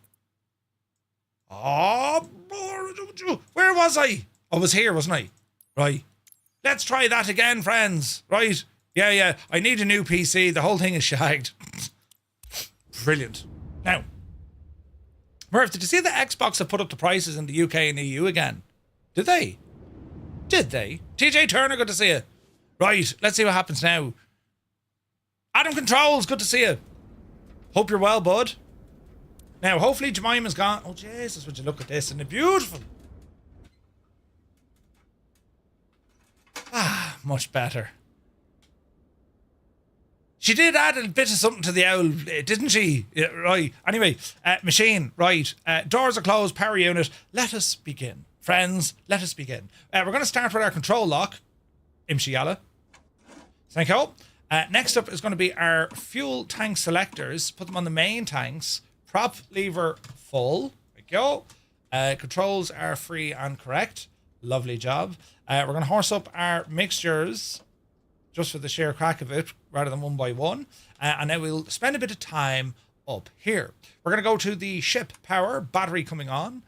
Oh, where was I? I was here, wasn't I? Right. Let's try that again, friends. Right. Yeah. I need a new PC. The whole thing is shagged. Brilliant. Now, Murph, did you see that Xbox have put up the prices in the UK and EU again? Did they? TJ Turner, good to see you. Right, let's see what happens now. Adam Controls, good to see you. Hope you're well, bud. Now, hopefully Jemima's gone. Oh, Jesus, would you look at this? Isn't it beautiful? Ah, much better. She did add a bit of something to the owl, didn't she? Yeah, right. Anyway, machine, right. Doors are closed, power unit. Let us begin. Friends, let us begin. We're going to start with our control lock. Imshiala. Thank you. Next up is going to be our fuel tank selectors. Put them on the main tanks. Prop lever full. There we go. Controls are free and correct. Lovely job. We're going to horse up our mixtures just for the sheer crack of it rather than one by one. And then we'll spend a bit of time up here. We're going to go to the ship power. Battery coming on.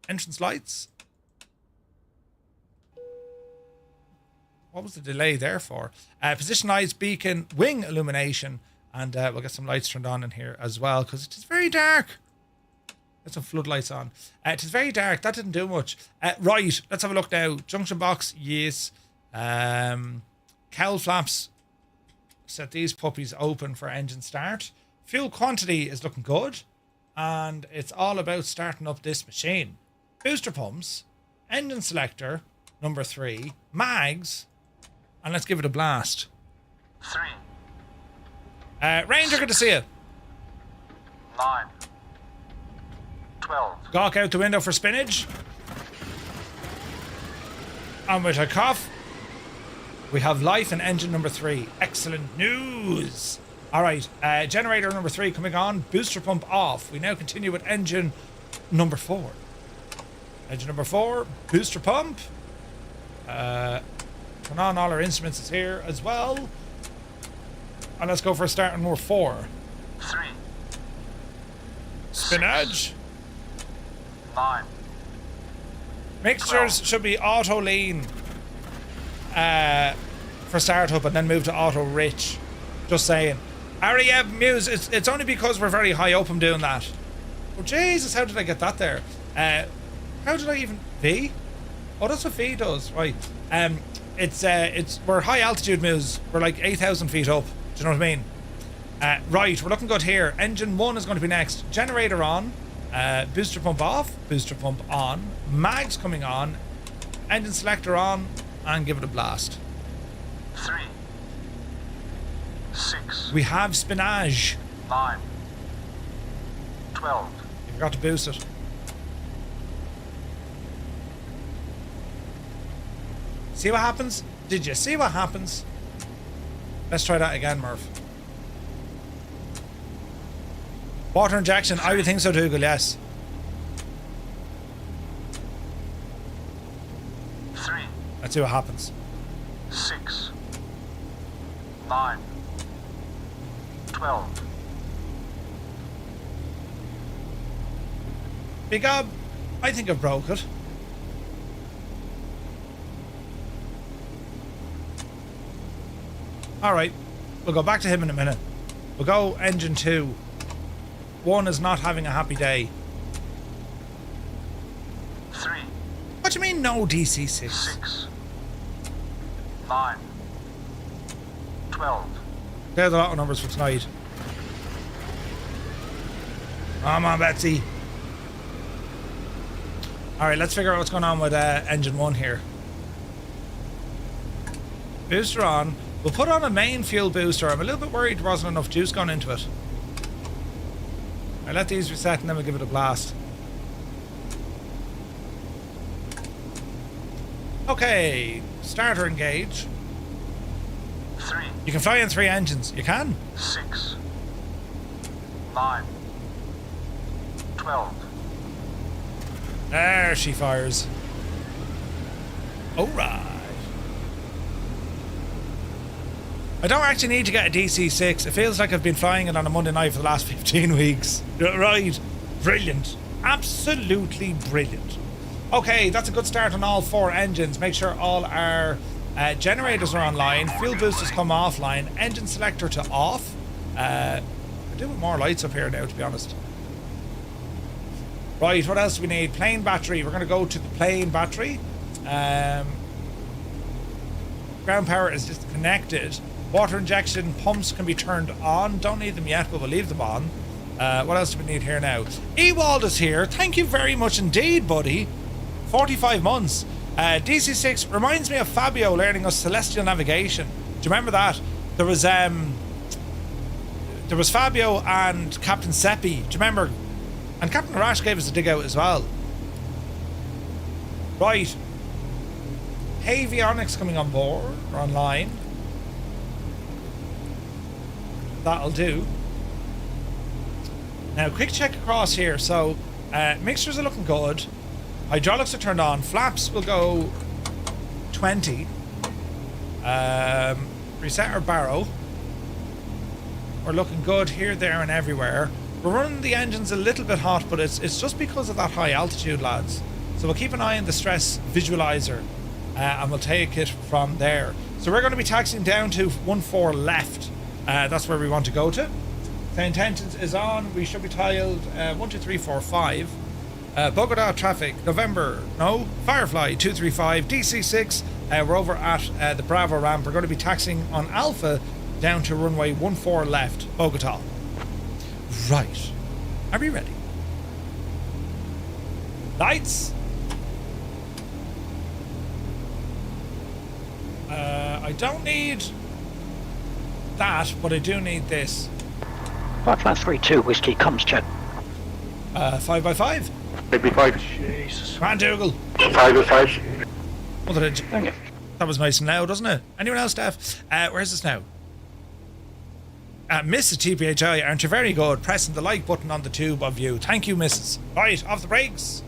Entrance lights. What was the delay there for? Position lights, beacon, wing illumination. And we'll get some lights turned on in here as well because it is very dark. Get some floodlights on. It is very dark. That didn't do much. Right, let's have a look now. Junction box, yes. Cowl flaps. Set these puppies open for engine start. Fuel quantity is looking good. And it's all about starting up this machine. Booster pumps. Engine selector. Number 3. Mags. And let's give it a blast. 3. Ranger, good to see you. 9. 12. Gawk out the window for spinach. And with a cough, we have life in engine number 3. Excellent news. All right, generator number 3 coming on. Booster pump off. We now continue with engine number 4. Engine number 4, booster pump. Turn on all our instruments is here as well. And let's go for a start on number 4. 3. Spinach. 9. Mixtures should be auto lean for startup and then move to auto rich. Just saying. Ariab Muse, it's only because we're very high up I'm doing that. Oh Jesus, how did I get that there? How did I even V? Oh, that's what V does, right? We're high altitude Muse. We're like 8,000 feet up. Do you know what I mean? Right, we're looking good here. Engine 1 is going to be next. Generator on. Booster pump off. Booster pump on. Mags coming on. Engine selector on. And give it a blast. 3. 6. We have spinach. 9. 12. You forgot to boost it. See what happens? Did you see what happens? Let's try that again, Murph. Water injection, I would think so too, yes. 3. Let's see what happens. 6. 9. 12. Big Ob, I think I've broke it. Alright, we'll go back to him in a minute. We'll go engine 2. 1 is not having a happy day. 3. What do you mean no DC-6? 6. 9. 12. There's a lot of numbers for tonight. Come on, Betsy. Alright, let's figure out what's going on with engine 1 here. Booster on. We'll put on a main fuel booster. I'm a little bit worried there wasn't enough juice gone into it. I'll let these reset and then we'll give it a blast. Okay, starter engage. 3. You can fly in 3 engines. You can. 6, 9, 12. There she fires. Alright. I don't actually need to get a DC-6. It feels like I've been flying it on a Monday night for the last 15 weeks. Right. Brilliant. Absolutely brilliant. Okay, that's a good start on all 4 engines. Make sure all our generators are online. Fuel boosters come offline. Engine selector to off. I do want more lights up here now, to be honest. Right, what else do we need? Plane battery. We're going to go to the plane battery. Ground power is disconnected. Water injection pumps can be turned on. Don't need them yet, but we'll leave them on. What else do we need here now? Ewald is here. Thank you very much indeed, buddy. 45 months. DC-6 reminds me of Fabio learning us celestial navigation. Do you remember that? There was Fabio and Captain Seppi. Do you remember? And Captain Rash gave us a dig out as well. Right. Avionics coming on board or online. That'll do. Now, quick check across here. So, mixtures are looking good. Hydraulics are turned on. Flaps will go 20. Reset our barrow. We're looking good here, there, and everywhere. We're running the engines a little bit hot, but it's just because of that high altitude, lads. So we'll keep an eye on the stress visualizer, and we'll take it from there. So we're going to be taxiing down to 14 left. That's where we want to go to. The intentions is on. We should be tiled 1, 2, 3, 4, 5. Bogotá traffic, Firefly 235, DC-6. We're over at the Bravo ramp. We're going to be taxiing on Alpha down to runway 14 left, Bogotá. Right. Are we ready? Lights. I don't need that, but I do need this. 5532 Whiskey, comms check. 5x5. 5x5. Jesus. Come on, Dougal. 5x5. What did I do? Thank you. That was nice and loud, wasn't it? Anyone else, Steph? Where's this now? Mrs. TPHI, aren't you very good? Pressing the like button on the tube of you. Thank you, Mrs. Right, off the brakes.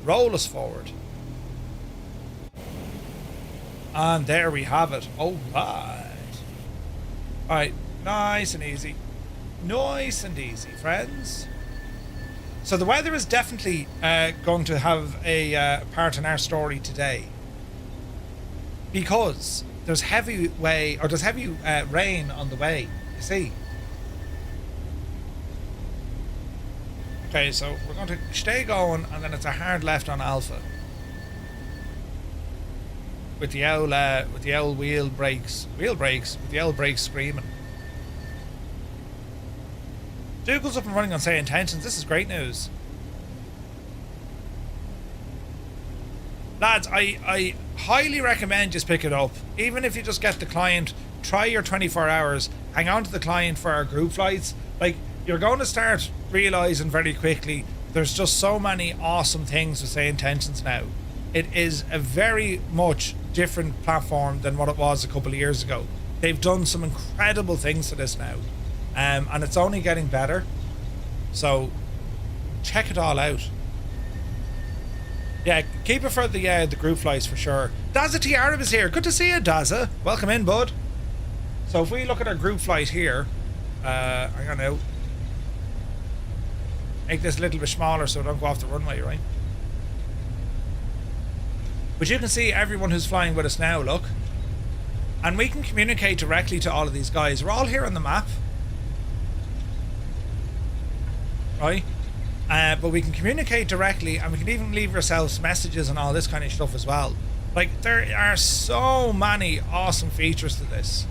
Roll us forward. And there we have it. All right. All right, nice and easy. Nice and easy, friends. So the weather is definitely going to have a part in our story today, because there's heavy rain on the way. You see. Okay, so we're going to stay going, and then it's a hard left on Alpha. With the old wheel brakes screaming. Dougal's up and running on say intentions. This is great news. Lads, I highly recommend just pick it up. Even if you just get the client, try your 24 hours, hang on to the client for our group flights. Like, you're going to start realising very quickly there's just so many awesome things with say intentions now. It is a very much different platform than what it was a couple of years ago. They've done some incredible things to this now. And it's only getting better. So check it all out. Yeah, keep it for the group flights for sure. Daza T. Arab is here. Good to see you, Daza. Welcome in, bud. So if we look at our group flight here, hang on now. Make this a little bit smaller so it don't go off the runway, right? But you can see everyone who's flying with us now, look. And we can communicate directly to all of these guys. We're all here on the map. Right? But we can communicate directly, and we can even leave ourselves messages and all this kind of stuff as well. Like, there are so many awesome features to this.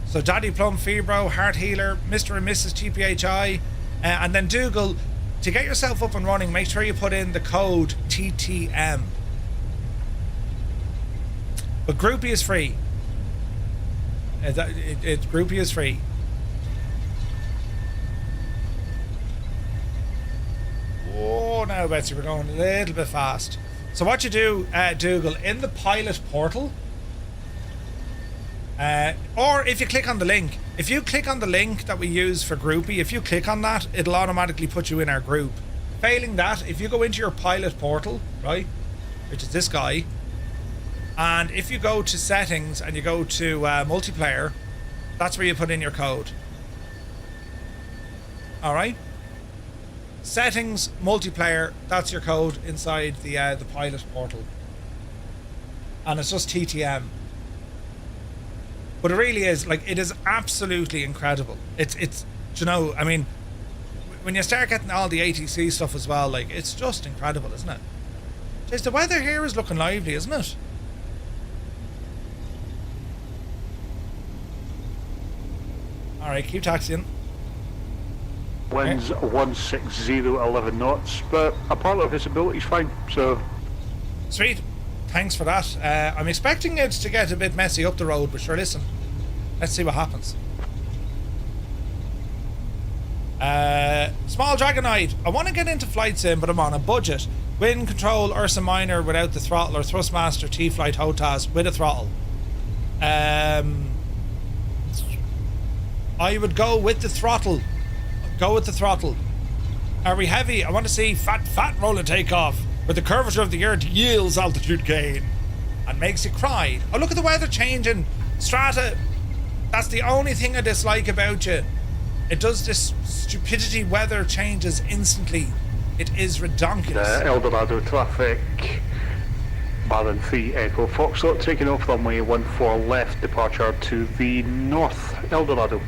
So Daddy Plum, Febro, Heart Healer, Mr. and Mrs. TPHI, and then Dougal, to get yourself up and running, make sure you put in the code TTM. But Groupie is free. Groupie is free. Oh, now, Betsy, we're going a little bit fast. So what you do, Dougal, in the pilot portal, Or if you click on the link. If you click on the link that we use for Groupie, if you click on that, it'll automatically put you in our group. Failing that, if you go into your pilot portal, right, which is this guy, and if you go to settings and you go to multiplayer, that's where you put in your code. Alright? Settings, multiplayer, that's your code inside the pilot portal. And it's just TTM. But it really is, like, it is absolutely incredible. It's you know, I mean, when you start getting all the ATC stuff as well, like, it's just incredible, isn't it? Jeez, the weather here is looking lively, isn't it? Alright, keep taxiing. Winds 160, 11 knots, but apart of visibility's fine, so... Sweet. Thanks for that. I'm expecting it to get a bit messy up the road, but sure, listen. Let's see what happens. Small Dragonite. I want to get into flight sim, but I'm on a budget. Wind control Ursa Minor without the throttle, or Thrustmaster T-Flight HOTAS with a throttle. I would go with the throttle. Go with the throttle. Are we heavy? I want to see fat roller takeoff, where the curvature of the earth yields altitude gain and makes you cry. Oh, look at the weather changing. Strata, that's the only thing I dislike about you. It does this stupidity weather changes instantly. It is redonkulous. El Dorado traffic, Baron 3 Echo Foxtrot, taking off runway 14 left, departure to the north, El Dorado.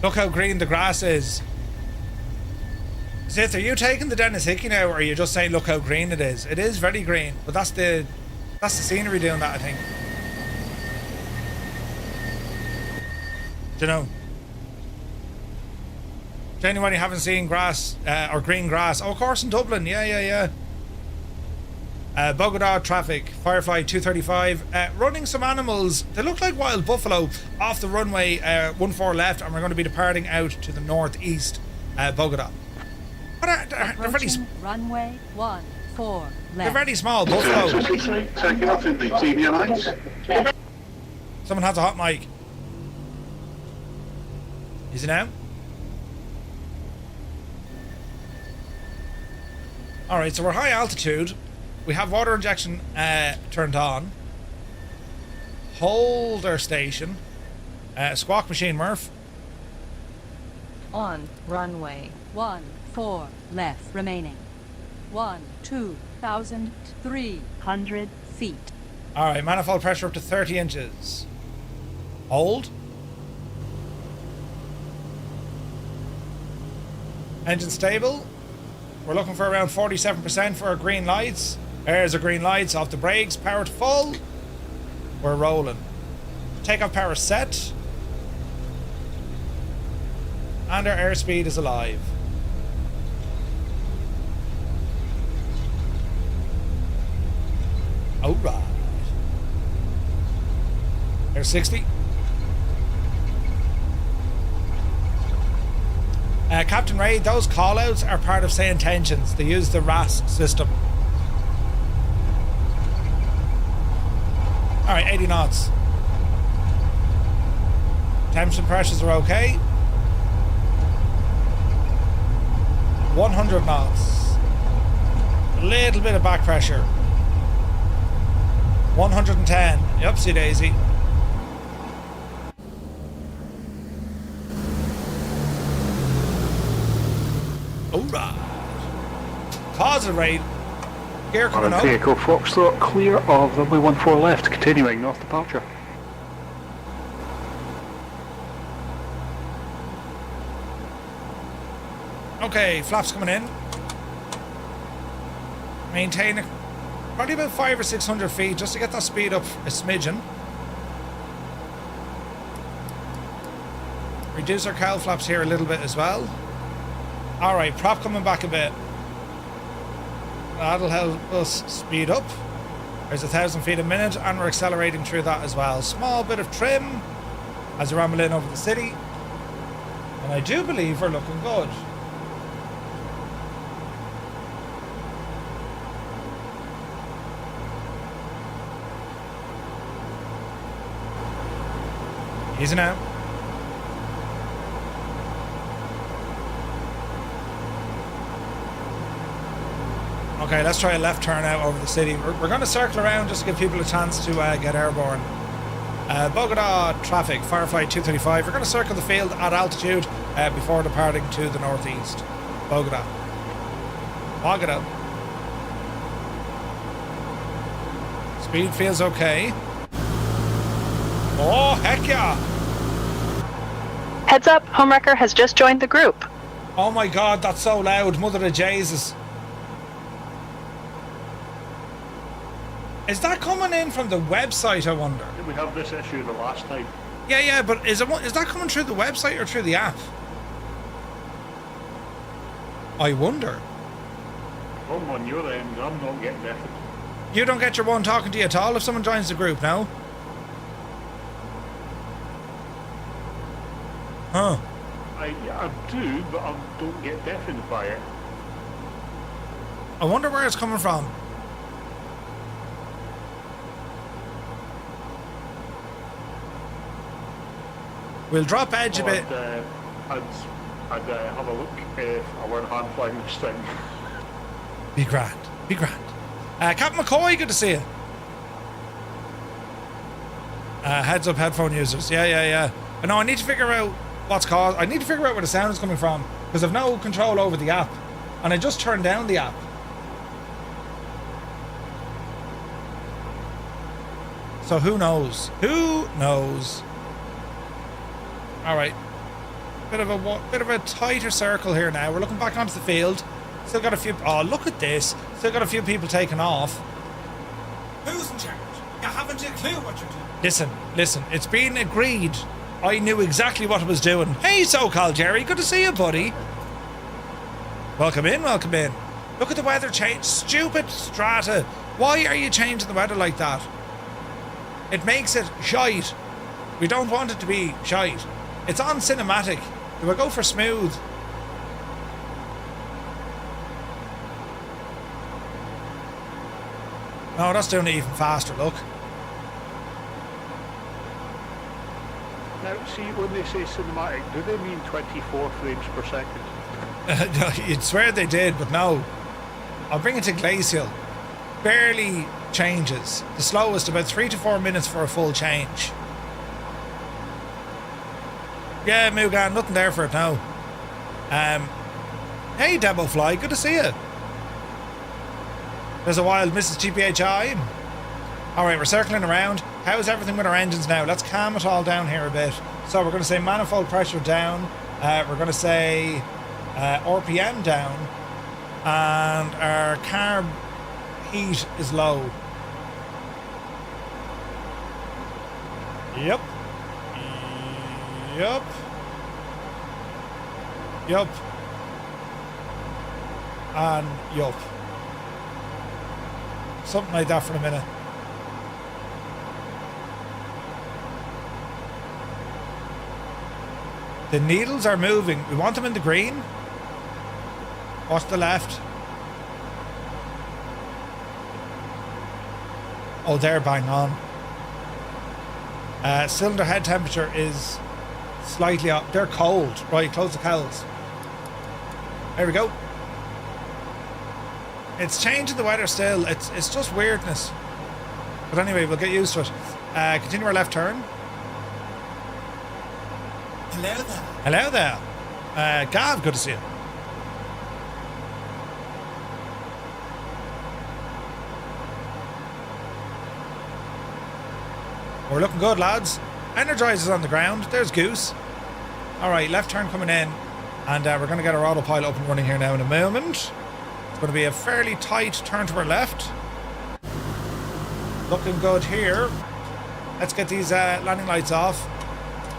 Look how green the grass is. Sith, are you taking the Dennis Hickey now, or are you just saying look how green it is? It is very green, but that's the scenery doing that, I think. Do you know? To anyone who haven't seen grass, or green grass, oh, of course in Dublin, yeah. Bogotá traffic, Firefly 235, running some animals, they look like wild buffalo, off the runway 14 left, and we're going to be departing out to the northeast, Bogotá. They're very, runway 14 left. They're very small buffalo. Taking off in the TV lights. Someone has a hot mic. Is it now? Alright, so we're high altitude. We have water injection turned on. Hold our station. Squawk machine, Murph. On runway 14 left remaining. 2,300 feet. Alright, manifold pressure up to 30 inches. Hold. Engine stable. We're looking for around 47% for our green lights. There's our green lights, off the brakes, power to full. We're rolling. Takeoff power set. And our airspeed is alive. Alright. Air 60. Captain Ray, those callouts are part of Say Intentions. They use the RAS system. Alright, 80 knots. Temps and pressures are okay. 100 knots. A little bit of back pressure. 110. Yupsie daisy. Alright. Positive rate. Gear coming up. Vehicle Foxtrot clear of runway 14 left, continuing north departure. Okay, flaps coming in. Maintain probably about 500 or 600 feet just to get that speed up a smidgen. Reduce our cowl flaps here a little bit as well. Alright, prop coming back a bit. That'll help us speed up. There's 1,000 feet a minute, and we're accelerating through that as well. Small bit of trim as we ramble in over the city. And I do believe we're looking good. Easy now. Okay, let's try a left turn out over the city. We're going to circle around just to give people a chance to get airborne. Bogotá traffic, Firefly 235. We're going to circle the field at altitude before departing to the northeast. Bogotá. Bogotá. Speed feels okay. Oh, heck yeah! Heads up, Homewrecker has just joined the group. Oh my god, that's so loud. Mother of Jesus. Is that coming in from the website, I wonder? Did we have this issue the last time? Yeah, but is that coming through the website or through the app? I wonder. Home on your end, I'm not getting anything. You don't get your one talking to you at all if someone joins the group, no? Huh. I do, but I don't get deafened by it. I wonder where it's coming from. We'll drop edge a bit. I'd have a look if I weren't hand flying this thing. Be grand. Be grand. Captain McCoy, good to see you. Heads up, headphone users. Yeah. I know, I need to figure out what's caused. I need to figure out where the sound is coming from because I've no control over the app. And I just turned down the app. So who knows? Who knows? All right. Bit of a tighter circle here now. We're looking back onto the field. Still got a few. Oh, look at this. Still got a few people taking off. Who's in charge? You haven't a clue what you're doing. Listen. It's been agreed. I knew exactly what I was doing. Hey, so-called Jerry. Good to see you, buddy. Welcome in. Look at the weather change. Stupid strata. Why are you changing the weather like that? It makes it shite. We don't want it to be shite. It's on cinematic. Do I go for smooth? No, that's doing it even faster, look. Now, see, when they say cinematic, do they mean 24 frames per second? You'd swear they did, but no. I'll bring it to glacial. Barely changes. The slowest, about 3 to 4 minutes for a full change. Yeah, Mugan, nothing there for it now. Hey, Debo Fly, good to see you. There's a wild Mrs. GPHI. Alright, we're circling around. How's everything with our engines now? Let's calm it all down here a bit. So we're going to say manifold pressure down. We're going to say RPM down. And our carb heat is low. Yep. And yup. Something like that for a minute. The needles are moving. We want them in the green. Watch the left. Oh, they're bang on. Cylinder head temperature is slightly up. They're cold. Right, close the cowls. There we go. It's changing the weather still. It's just weirdness. But anyway, we'll get used to it. Continue our left turn. Hello there. Gav, good to see you. We're looking good, lads. Energizer's on the ground. There's Goose. Alright, left turn coming in. And we're going to get our autopilot up and running here now in a moment. It's going to be a fairly tight turn to our left. Looking good here. Let's get these landing lights off.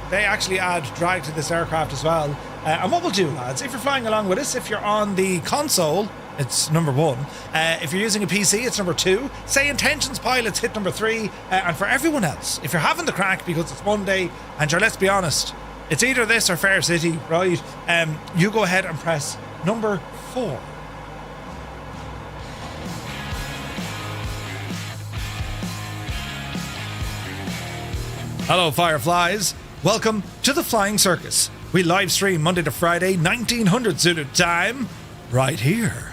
They actually add drag to this aircraft as well. And what we'll do, lads, if you're flying along with us, if you're on the console, it's number 1. If you're using a PC, it's number 2. Say intentions pilots, hit number 3. And for everyone else, if you're having the crack because it's Monday, and let's be honest, it's either this or Fair City, right? You go ahead and press number 4. Hello, Fireflies. Welcome to the Flying Circus. We live stream Monday to Friday, 1900 Zulu time, right here.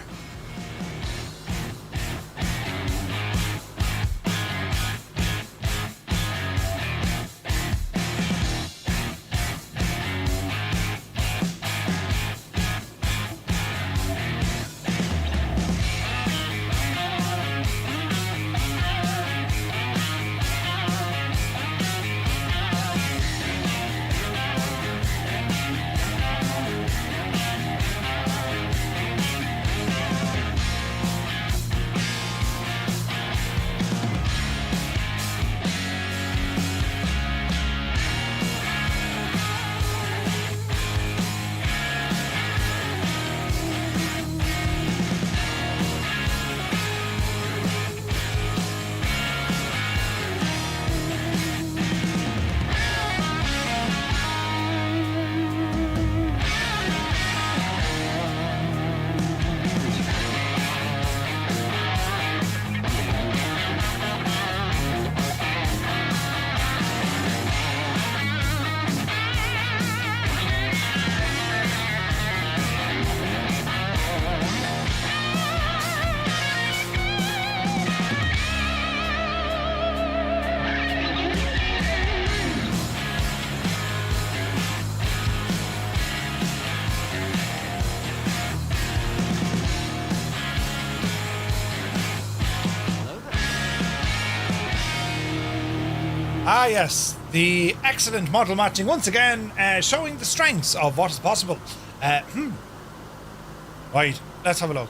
Ah yes, the excellent model matching once again, showing the strengths of what is possible. Right, let's have a look.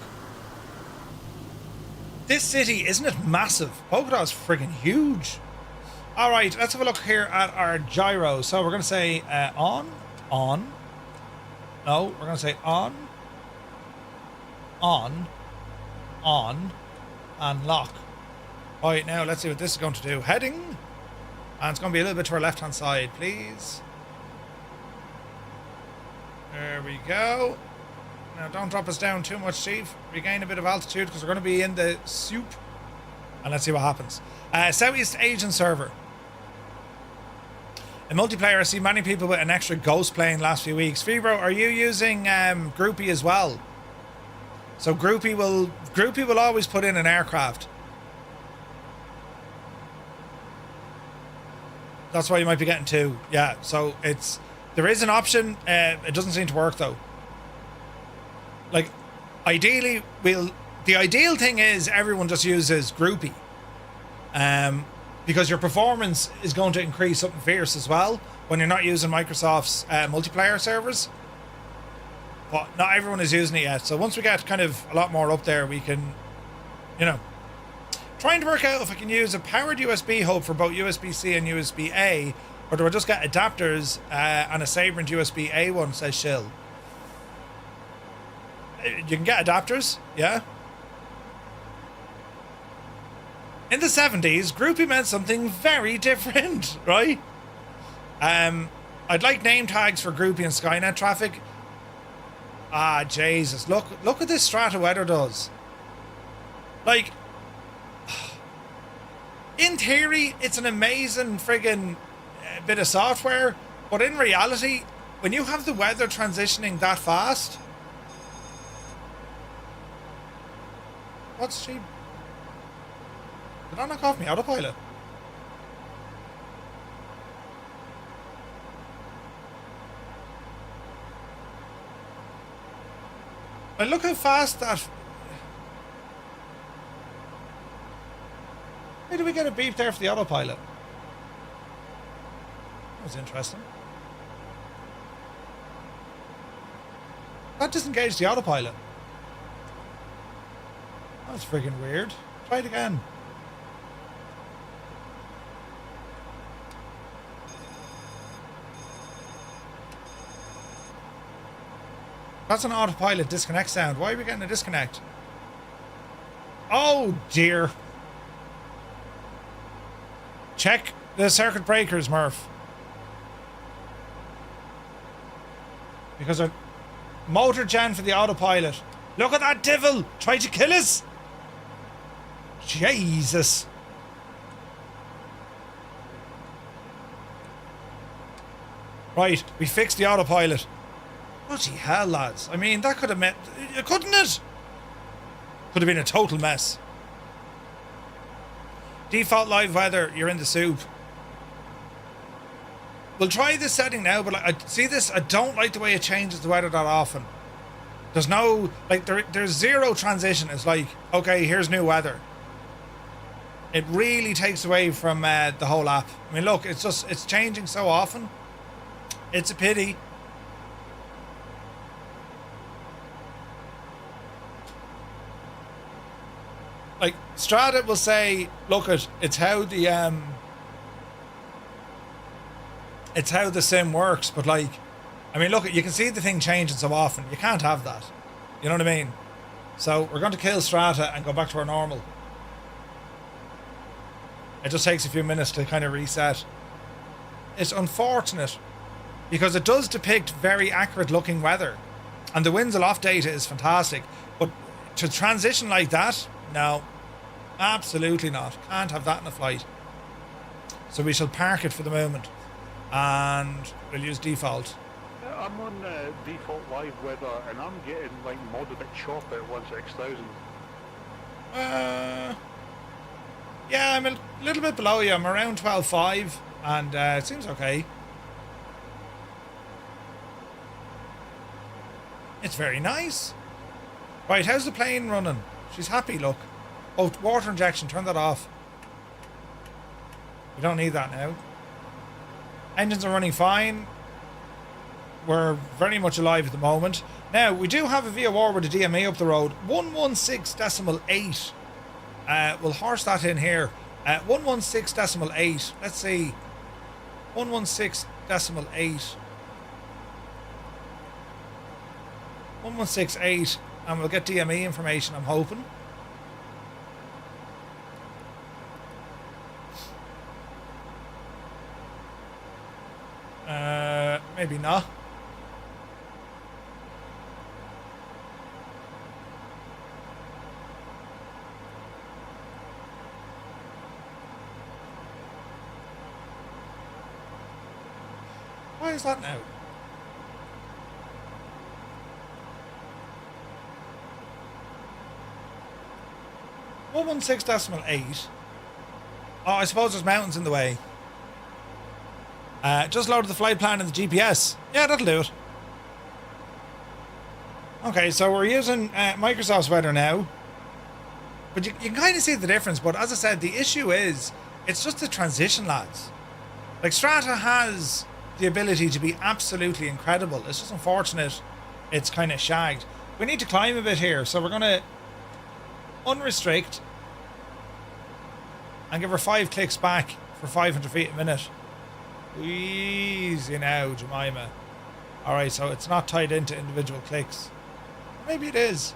This city, isn't it massive? Bogotá is friggin' huge. Alright, let's have a look here at our gyro. So we're going to say on. No, we're going to say on, and lock. Right, now let's see what this is going to do. Heading. And it's going to be a little bit to our left-hand side, please. There we go. Now, don't drop us down too much, Chief. Regain a bit of altitude because we're going to be in the soup. And let's see what happens. Southeast Asian server. In multiplayer, I see many people with an extra ghost playing last few weeks. Febro, are you using Groupie as well? So Groupie will always put in an aircraft. That's why you might be getting two. Yeah, so there is an option. It doesn't seem to work though. Like, ideally, the ideal thing is everyone just uses Groupie, because your performance is going to increase something fierce as well when you're not using Microsoft's multiplayer servers. But not everyone is using it yet. So once we get kind of a lot more up there, we can, trying to work out if I can use a powered USB hub for both USB-C and USB-A, or do I just get adapters and a Sabrent USB-A one, says Shill. You can get adapters, yeah. In the 70s, Groupie meant something very different, right? I'd like name tags for Groupie and Skynet traffic. Ah, Jesus, look what this strata weather does. Like, in theory, it's an amazing friggin' bit of software, but in reality, when you have the weather transitioning that fast, what's she? Did I knock off my autopilot? Like, look how fast that. Why did we get a beep there for the autopilot? That was interesting. That disengaged the autopilot. That's freaking weird. Try it again. That's an autopilot disconnect sound. Why are we getting a disconnect? Oh dear. Check the circuit breakers, Murph. Because our motor gen for the autopilot. Look at that devil! Try to kill us! Jesus. Right, we fixed the autopilot. Bloody hell, lads. I mean, that could have meant... Couldn't it? Could have been a total mess. Default live weather, you're in the soup. We'll try this setting now, but I see this, I don't like the way it changes the weather that often. There's no, like, there's zero transition. It's like, okay, here's new weather. It really takes away from the whole app. I mean, look, it's changing so often. It's a pity. Like, Strata will say, look, it's how the sim works, but like, I mean, look, you can see the thing changing so often. You can't have that. You know what I mean? So we're going to kill Strata and go back to our normal. It just takes a few minutes to kind of reset. It's unfortunate because it does depict very accurate looking weather and the winds aloft data is fantastic, but to transition like that, no, absolutely not. Can't have that in a flight. So we shall park it for the moment and we'll use default. I'm on default live weather and I'm getting like mod a bit choppy at 16,000. Yeah, I'm a little bit below you. I'm around 12.5 and it seems okay. It's very nice. Right, how's the plane running? She's happy, look. Oh, water injection, turn that off. We don't need that now. Engines are running fine. We're very much alive at the moment. Now, we do have a VOR with a DMA up the road. 116.8. We'll horse that in here. 116.8. Let's see. 116.8. 116.8. And we'll get DME information, I'm hoping. Maybe not. Why is that now? Well, 116.8. Oh, I suppose there's mountains in the way. Just loaded the flight plan and the GPS. Yeah, that'll do it. Okay, so we're using Microsoft's weather now. But you can kind of see the difference. But as I said, the issue is, it's just the transition, lads. Like, Strata has the ability to be absolutely incredible. It's just unfortunate it's kind of shagged. We need to climb a bit here. So we're going to unrestrict and give her 5 clicks back for 500 feet a minute. Easy now, Jemima. Alright, so it's not tied into individual clicks. Maybe it is.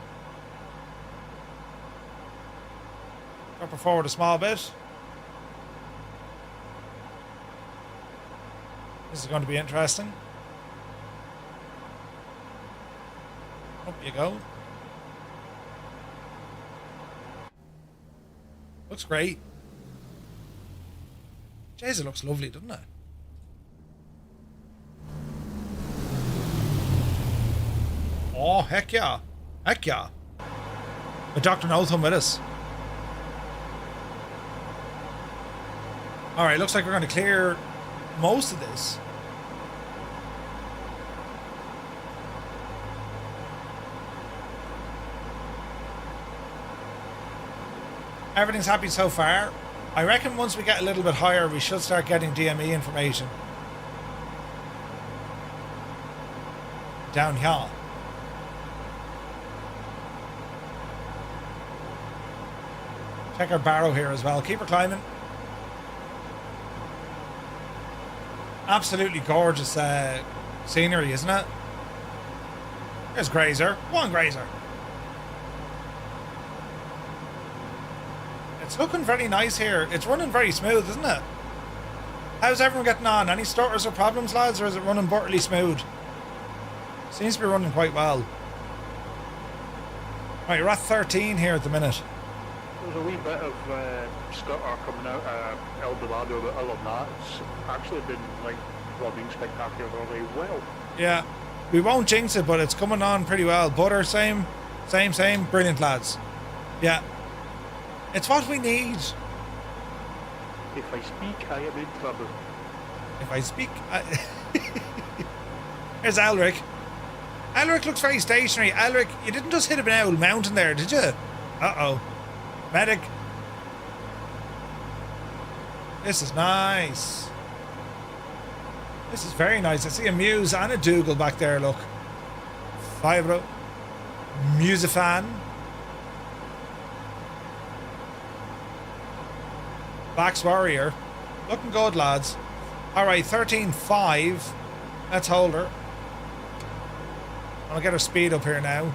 Drop her forward a small bit. This is going to be interesting. Up you go. Looks great. Jeez, it looks lovely, doesn't it? Oh, heck yeah. Heck yeah. With Dr. Notham with us. Alright, looks like we're going to clear most of this. Everything's happy so far. I reckon once we get a little bit higher, we should start getting DME information. Down here. Check our barrow here as well. Keep her climbing. Absolutely gorgeous scenery, isn't it? There's Grazer. One Grazer. It's looking very nice here. It's running very smooth, isn't it? How's everyone getting on? Any stutters or problems, lads, or is it running butterly smooth? Seems to be running quite well. Right, we're at 13 here at the minute. There's a wee bit of stutter coming out El Dorado, but other than that, it's actually been like running spectacularly well. Yeah, we won't jinx it, but it's coming on pretty well. Butter, same. Brilliant, lads. Yeah, it's what we need. If I speak, I am in trouble. If I speak, Here's Alric. Alric looks very stationary. Alric, you didn't just hit a old mountain there, did you? Uh-oh. Medic. This is nice. This is very nice. I see a Muse and a Dougal back there, look. Fibro. Musifan. Bax Warrior. Looking good, lads. Alright, 13.5. Let's hold her. I'll get her speed up here now.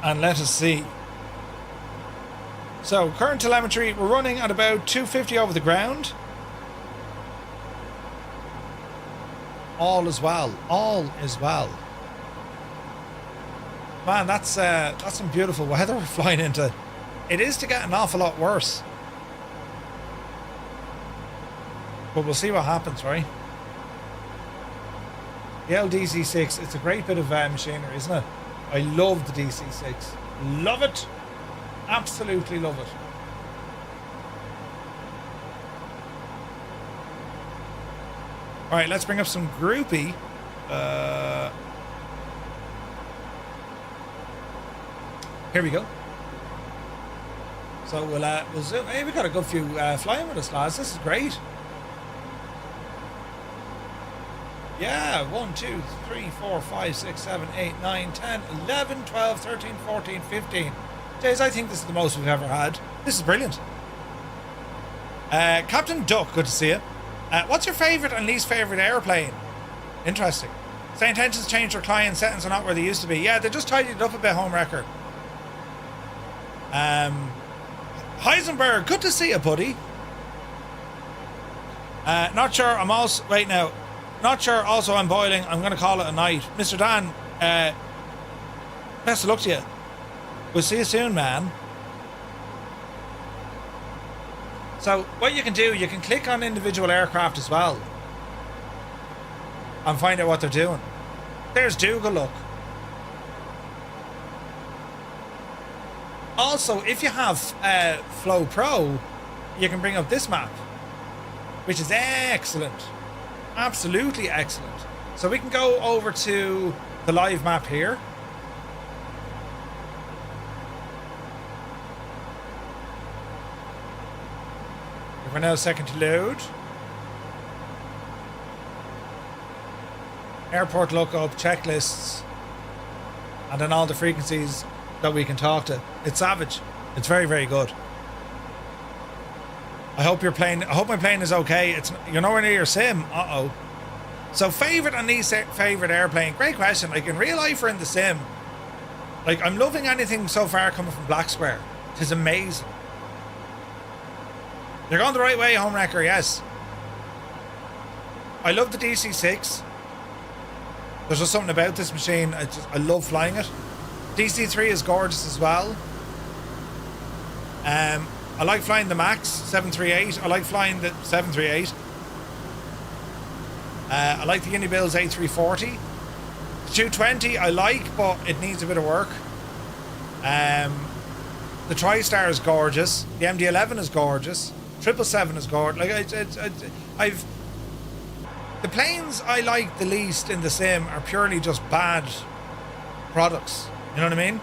And let us see. So, current telemetry, we're running at about 250 over the ground. All is well. All is well. Man, that's some beautiful weather we're flying into. It is to get an awful lot worse. But we'll see what happens, right? The DC-6, it's a great bit of machinery, isn't it? I love the DC-6. Love it. Absolutely love it. Alright, let's bring up some groupie. Here we go. So we'll zoom. Hey, we got a good few flying with us, lads. This is great. Yeah, 1, 2, 3, 4, 5, 6, 7, 8, 9, 10, 11, 12, 13, 14, 15. Days, I think this is the most we've ever had. This is brilliant. Captain Duck, good to see you. What's your favourite and least favourite airplane? Interesting. Say intentions changed their client settings are not where they used to be. Yeah, they just tidied it up a bit, Homewrecker. Heisenberg, good to see you, buddy. Not sure, I'm also... Wait now. Not sure, also I'm boiling. I'm going to call it a night. Mr. Dan, best of luck to you. We'll see you soon, man. So, what you can do, you can click on individual aircraft as well. And find out what they're doing. There's Dougal, look. Also, if you have Flow Pro, you can bring up this map. Which is excellent. Absolutely excellent. So we can go over to the live map here. We're now second to load. Airport lookup, checklists, and then all the frequencies that we can talk to. It's savage. It's very, very good. I hope my plane is okay. You're nowhere near your sim. Uh-oh. So favourite and least favourite airplane. Great question. Like in real life or in the sim. Like I'm loving anything so far coming from Black Square. It is amazing. You're going the right way, Homewrecker, yes. I love the DC-6. There's just something about this machine. I love flying it. DC-3 is gorgeous as well. I like flying the Max 738. I like flying the 738. I like the Unibill's A340. The 220 I like, but it needs a bit of work. The TriStar is gorgeous. The MD-11 is gorgeous. 777 is gorgeous. Like the planes I like the least in the sim are purely just bad products. You know what I mean?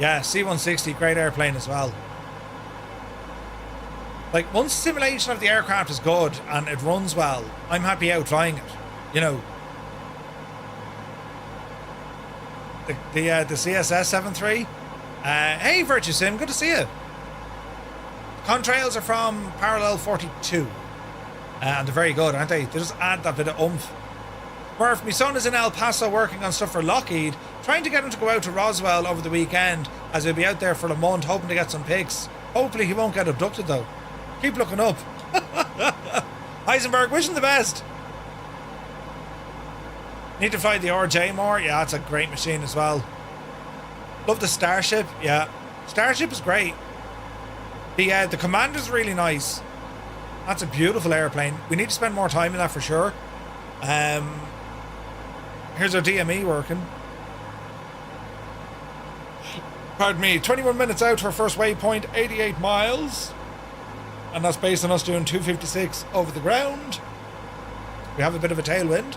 Yeah, C-160, great airplane as well. Like, once simulation of the aircraft is good and it runs well, I'm happy out flying it. You know. The CSS 73. Hey, Virtue Sim, good to see you. Contrails are from Parallel 42. And they're very good, aren't they? They just add that bit of oomph. Murph, my son is in El Paso working on stuff for Lockheed, trying to get him to go out to Roswell over the weekend, as he'll be out there for a month, hoping to get some pics. Hopefully he won't get abducted though. Keep looking up. Heisenberg, wishing the best. Need to fly the RJ more? Yeah, it's a great machine as well. Love the Starship, yeah. Starship is great. The Commander's really nice. That's a beautiful airplane. We need to spend more time in that for sure. Here's our DME working. Pardon me, 21 minutes out to our first waypoint, 88 miles. And that's based on us doing 256 over the ground. We have a bit of a tailwind.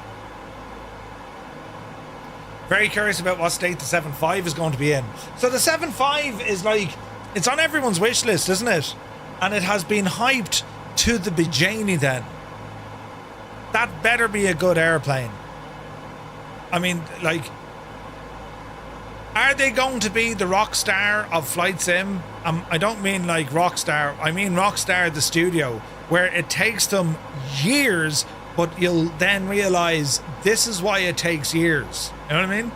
Very curious about what state the 7.5 is going to be in. So the 7.5 is like, it's on everyone's wish list, isn't it? And it has been hyped to the bejanie then. That better be a good airplane. I mean, like, are they going to be the rock star of flight sim? I don't mean like Rockstar, I mean Rockstar the studio, where it takes them years, but you'll then realize this is why it takes years. You know what I mean?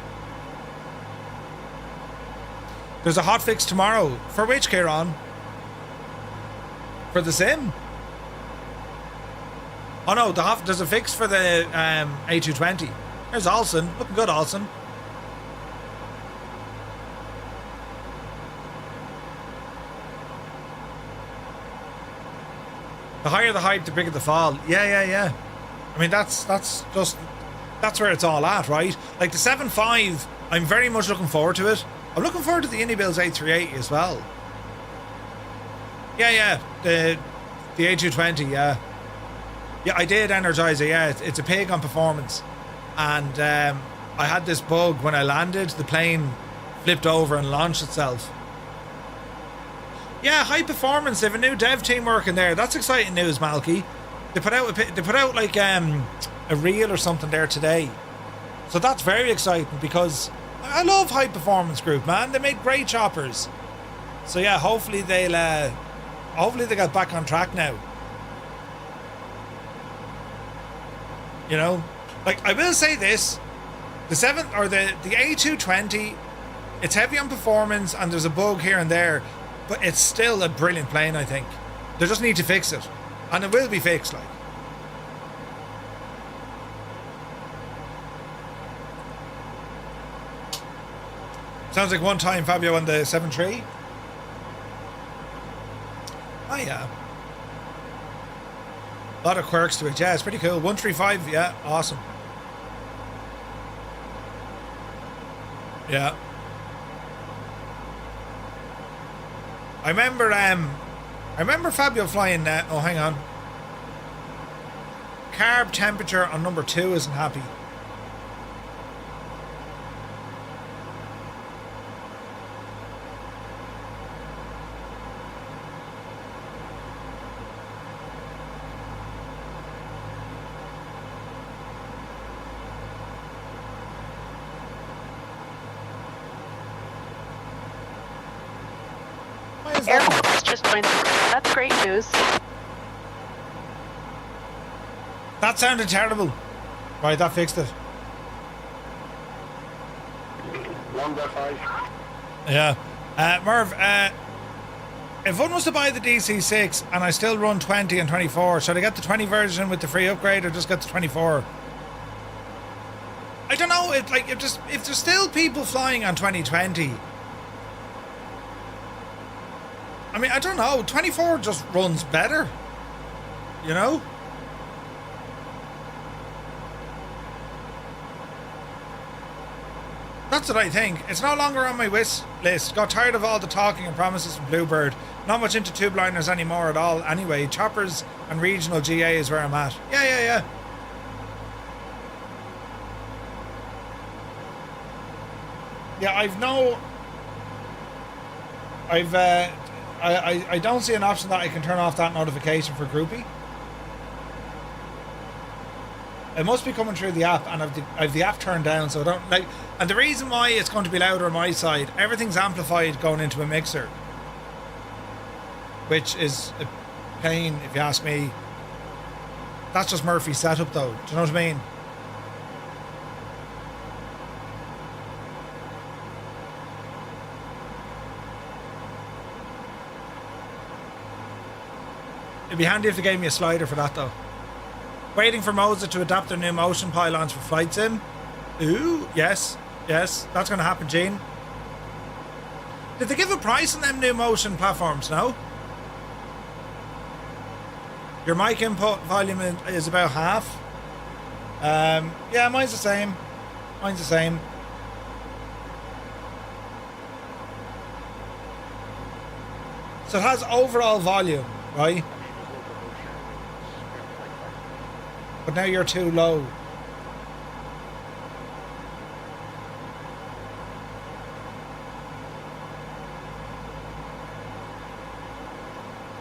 There's a hotfix tomorrow. For which, Kieran? For the sim? Oh no, there's a fix for the A220. There's Olsen. Looking good, Olsen. The higher the hype, the bigger the fall. Yeah. I mean, that's where it's all at, right? Like the 7.5, I'm very much looking forward to it. I'm looking forward to the Unibil's 838 as well. Yeah, the A220, yeah. Yeah, I did energize it, yeah. It's a pig on performance. And I had this bug when I landed, the plane flipped over and launched itself. Yeah, high performance. They have a new dev team working there. That's exciting news, Malky. They put out like a reel or something there today. So that's very exciting because I love High Performance Group, man. They make great choppers. So yeah, hopefully they got back on track now. You know, like I will say this, the A220, it's heavy on performance and there's a bug here and there, but it's still a brilliant plane, I think. They just need to fix it. And it will be fixed, like. Sounds like one time Fabio on the 7.3. Oh yeah. A lot of quirks to it. Yeah, it's pretty cool. 135, yeah, awesome. Yeah. I remember Fabio flying oh hang on. Carb temperature on number 2 isn't happy. Airports just joined. That's great news. That sounded terrible. Right, that fixed it. 1.5. Yeah. Merv, if one was to buy the DC-6 and I still run 20 and 24, should I get the 20 version with the free upgrade or just get the 24? I don't know. If there's still people flying on 2020. I mean, I don't know. 24 just runs better. You know? That's what I think. It's no longer on my wish list. Got tired of all the talking and promises from Bluebird. Not much into tube liners anymore at all. Anyway, choppers and regional GA is where I'm at. Yeah. Yeah, I don't see an option that I can turn off that notification for groupie. It must be coming through the app, and I've the app turned down, so I don't like. And the reason why it's going to be louder on my side, everything's amplified going into a mixer, which is a pain if you ask me. That's just Murphy's setup, though. Do you know what I mean? It'd be handy if they gave me a slider for that, though. Waiting for Moza to adapt their new motion pylons for flight sim. Ooh, yes, that's going to happen, Gene. Did they give a price on them new motion platforms? No? Your mic input volume is about half. Yeah, mine's the same. Mine's the same. So it has overall volume, right? But now you're too low.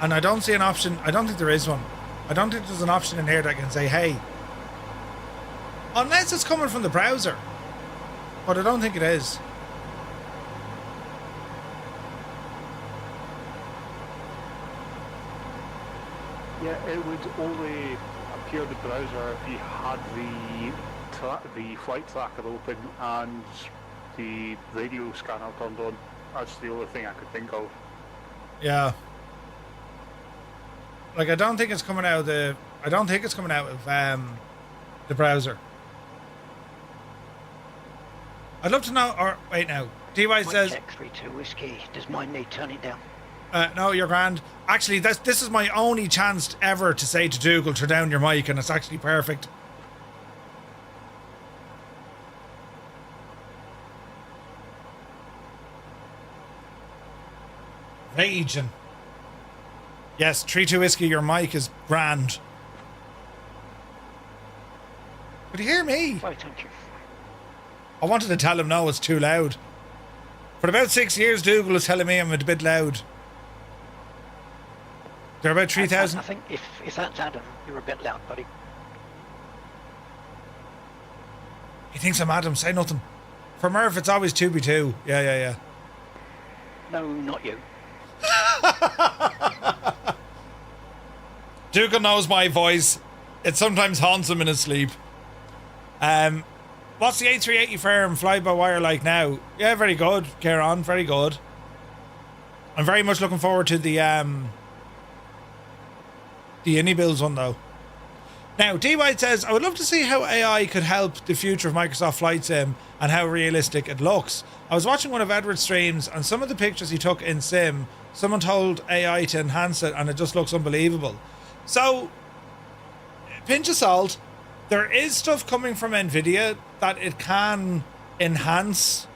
And I don't see an option. I don't think there is one. I don't think there's an option in here that can say, hey. Unless it's coming from the browser. But I don't think it is. Yeah, it would only appear in the browser if you had the flight tracker open and the radio scanner turned on. That's the only thing I could think of. Yeah. Like, I don't think it's coming out of the browser. I'd love to know, or wait now. DY says... Check 3-2 whiskey. Does mine need turning down? No, you're grand. Actually, this is my only chance ever to say to Dougal, turn down your mic, and it's actually perfect. Raging. Yes, 3-2 whiskey, your mic is grand. Could you hear me? Right, thank you. I wanted to tell him no, it's too loud. For about 6 years, Dougal was telling me I'm a bit loud. They're about 3,000. I think if that's Adam, you're a bit loud, buddy. He thinks I'm Adam, say nothing. For Murph, it's always 2B2. Yeah. No, not you. Dougal knows my voice. It sometimes haunts him in his sleep. What's the A380 firm fly-by-wire like now? Yeah, very good. Care on, very good. I'm very much looking forward to the Builds one though. Now, D White says, I would love to see how AI could help the future of Microsoft Flight Sim and how realistic it looks. I was watching one of Edward's streams and some of the pictures he took in Sim, someone told AI to enhance it and it just looks unbelievable. So, pinch of salt, there is stuff coming from NVIDIA that it can enhance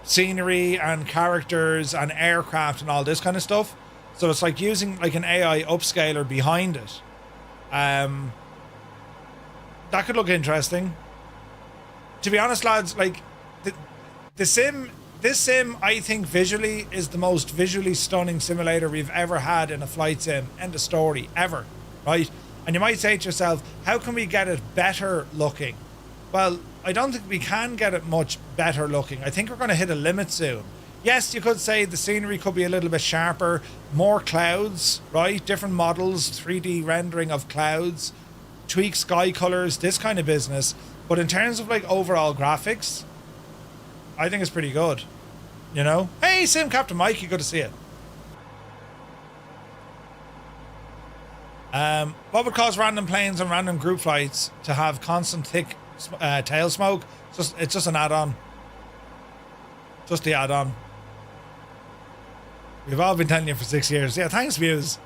scenery and characters and aircraft and all this kind of stuff. So it's like using like an AI upscaler behind it. That could look interesting. To be honest, lads, like this sim, I think visually is the most visually stunning simulator we've ever had in a flight sim. End of story, ever, right? And you might say to yourself, how can we get it better looking? Well, I don't think we can get it much better looking. I think we're going to hit a limit soon. Yes, you could say the scenery could be a little bit sharper, more clouds, right? Different models, 3D rendering of clouds, tweak sky colors, this kind of business. But in terms of like overall graphics, I think it's pretty good. You know? Hey, Sim Captain Mikey, good to see you. What would cause random planes and random group flights to have constant thick tail smoke? It's just an add-on. Just the add-on. We've all been telling you for 6 years. Yeah, thanks, Views.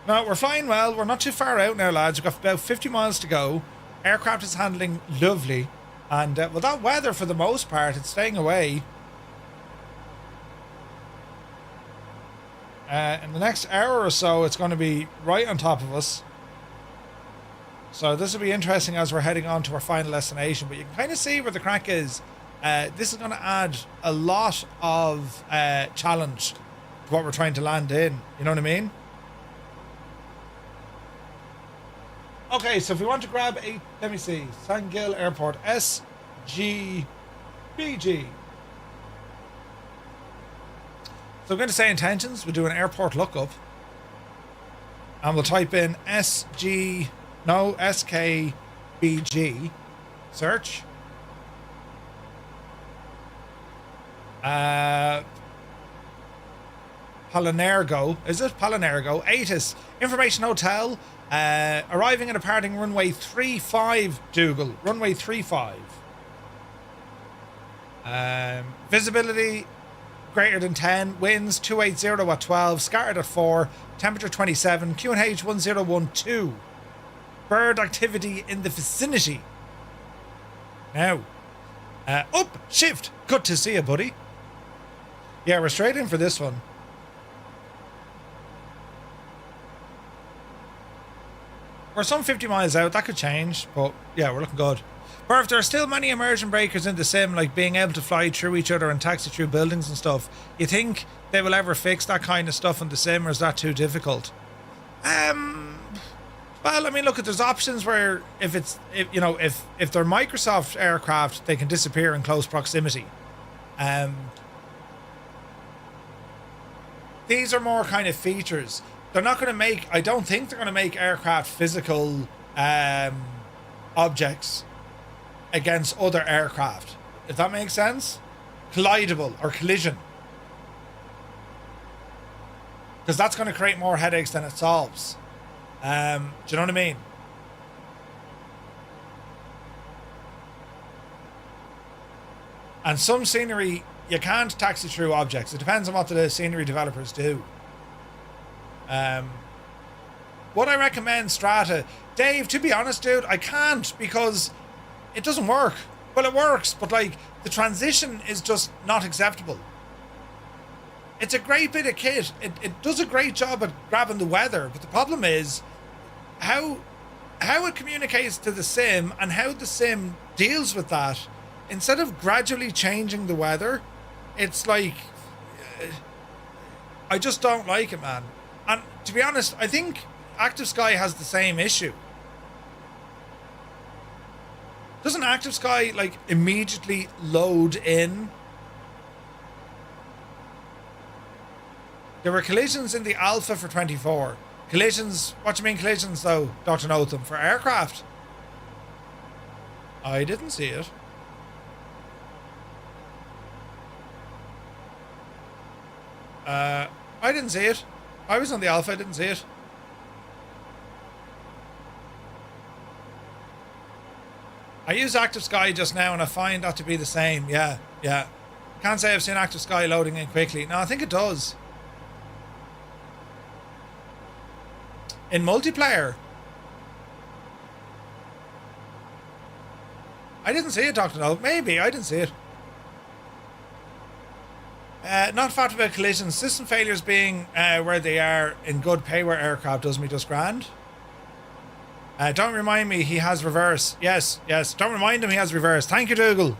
No, we're flying well. We're not too far out now, lads. We've got about 50 miles to go. Aircraft is handling lovely. And, well, that weather, for the most part, it's staying away. In the next hour or so, it's going to be right on top of us. So this will be interesting as we're heading on to our final destination. But you can kind of see where the crack is. This is going to add a lot of challenge to what we're trying to land in. You know what I mean? Okay, so if we want to grab a, let me see, San Gil Airport, SKBG. So I'm going to say intentions. We'll do an airport lookup. And we'll type in SKBG. Search. Palanergo. Is it Palanergo? ATIS. Information Hotel. Arriving and departing runway 35, Dougal. Runway 35. Visibility greater than 10, winds 280 at 12, scattered at 4, temperature 27, QNH 1012. Bird activity in the vicinity. Now, up, shift. Good to see you, buddy. Yeah, we're straight in for this one. We're some 50 miles out. That could change, but yeah, we're looking good. But if there are still many immersion breakers in the sim, like being able to fly through each other and taxi through buildings and stuff, you think they will ever fix that kind of stuff in the sim, or is that too difficult? Well, I mean, look, there's options where if they're Microsoft aircraft, they can disappear in close proximity. These are more kind of features. They're not going to make, I don't think they're going to make aircraft physical objects against other aircraft, if that makes sense. Collidable or collision, because that's going to create more headaches than it solves. Do you know what I mean? And some scenery you can't taxi through objects. It depends on what the scenery developers do. Would I recommend Strata? Dave, to be honest, dude, I can't, because it doesn't work. Well, it works, but like the transition is just not acceptable. It's a great bit of kit. It does a great job at grabbing the weather, but the problem is how it communicates to the sim and how the sim deals with that. Instead of gradually changing the weather, it's like I just don't like it, man. And to be honest, I think Active Sky has the same issue. Doesn't Active Sky like immediately load in? There were collisions in the alpha for 24. Collisions, what do you mean collisions though, Dr. Notham? For aircraft? I didn't see it. I didn't see it. I was on the alpha, I didn't see it. I used Active Sky just now and I find that to be the same. Yeah. Can't say I've seen Active Sky loading in quickly. No, I think it does. In multiplayer. I didn't see it, Dr. No. Maybe, I didn't see it. Not fact about collisions. System failures being where they are in good payware aircraft does me just grand. Don't remind me he has reverse. Yes. Don't remind him he has reverse. Thank you, Dougal.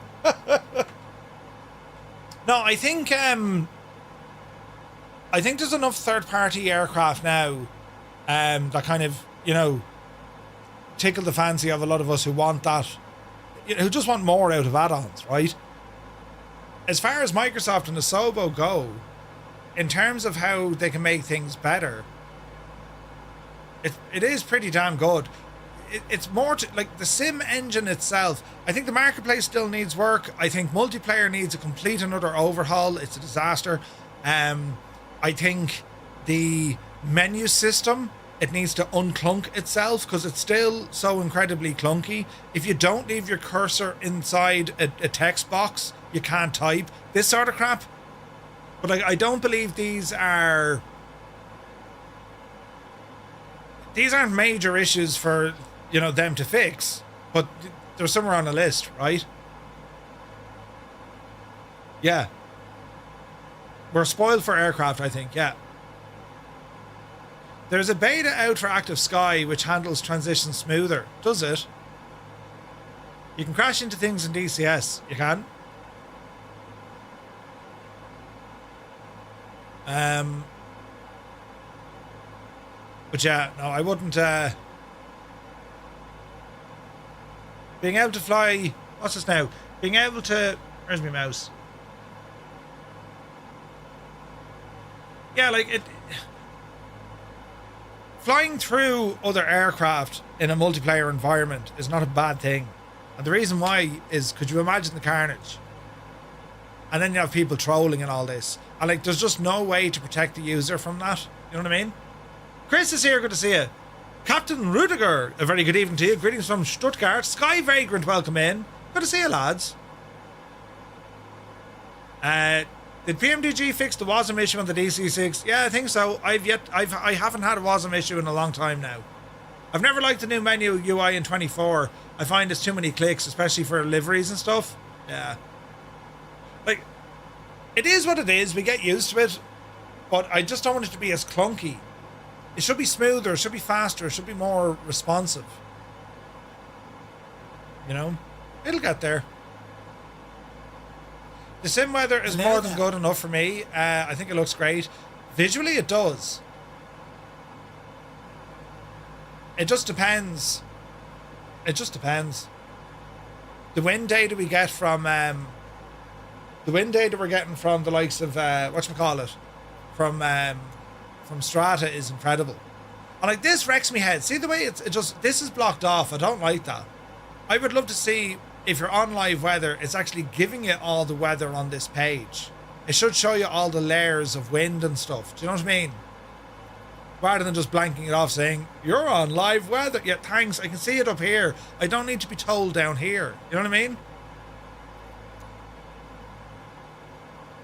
No, I think there's enough third-party aircraft now that kind of, tickle the fancy of a lot of us who want that, who just want more out of add-ons, right? As far as Microsoft and the Asobo go, in terms of how they can make things better, it is pretty damn good. It's more to, like, the sim engine itself. I think the marketplace still needs work. I think multiplayer needs a complete another overhaul. It's a disaster. I think the menu system, it needs to unclunk itself because it's still so incredibly clunky. If you don't leave your cursor inside a text box, you can't type. This sort of crap. But I don't believe these aren't major issues for them to fix, but they're somewhere on the list, right? Yeah, we're spoiled for aircraft, I think. Yeah, there's a beta out for Active Sky which handles transition smoother. Does it? You can crash into things in DCS. You can. But yeah, no, I wouldn't. Being able to fly. What's this now? Being able to. Where's my mouse? Yeah, like it. Flying through other aircraft in a multiplayer environment is not a bad thing. And the reason why is, could you imagine the carnage? And then you have people trolling and all this. And like, there's just no way to protect the user from that. You know what I mean? Chris is here, good to see you. Captain Rudiger, a very good evening to you. Greetings from Stuttgart. Sky Vagrant, welcome in. Good to see you, lads. Did PMDG fix the WASM issue on the DC-6? Yeah, I think so. I haven't had a WASM issue in a long time now. I've never liked the new menu UI in 24. I find it's too many clicks, especially for liveries and stuff. Yeah. Like, it is what it is. We get used to it. But I just don't want it to be as clunky. It should be smoother. It should be faster. It should be more responsive. You know? It'll get there. The sim weather is more than good enough for me. I think it looks great. Visually, it does. It just depends. It just depends. The wind data we get from the wind data we're getting from the likes of whatchamacallit, from Strata is incredible. And like, this wrecks me head. See the way it just, this is blocked off. I don't like that. I would love to see, if you're on live weather, it's actually giving you all the weather on this page. It should show you all the layers of wind and stuff. Do you know what I mean? Rather than just blanking it off saying, you're on live weather. Yeah, thanks. I can see it up here. I don't need to be told down here. You know what I mean?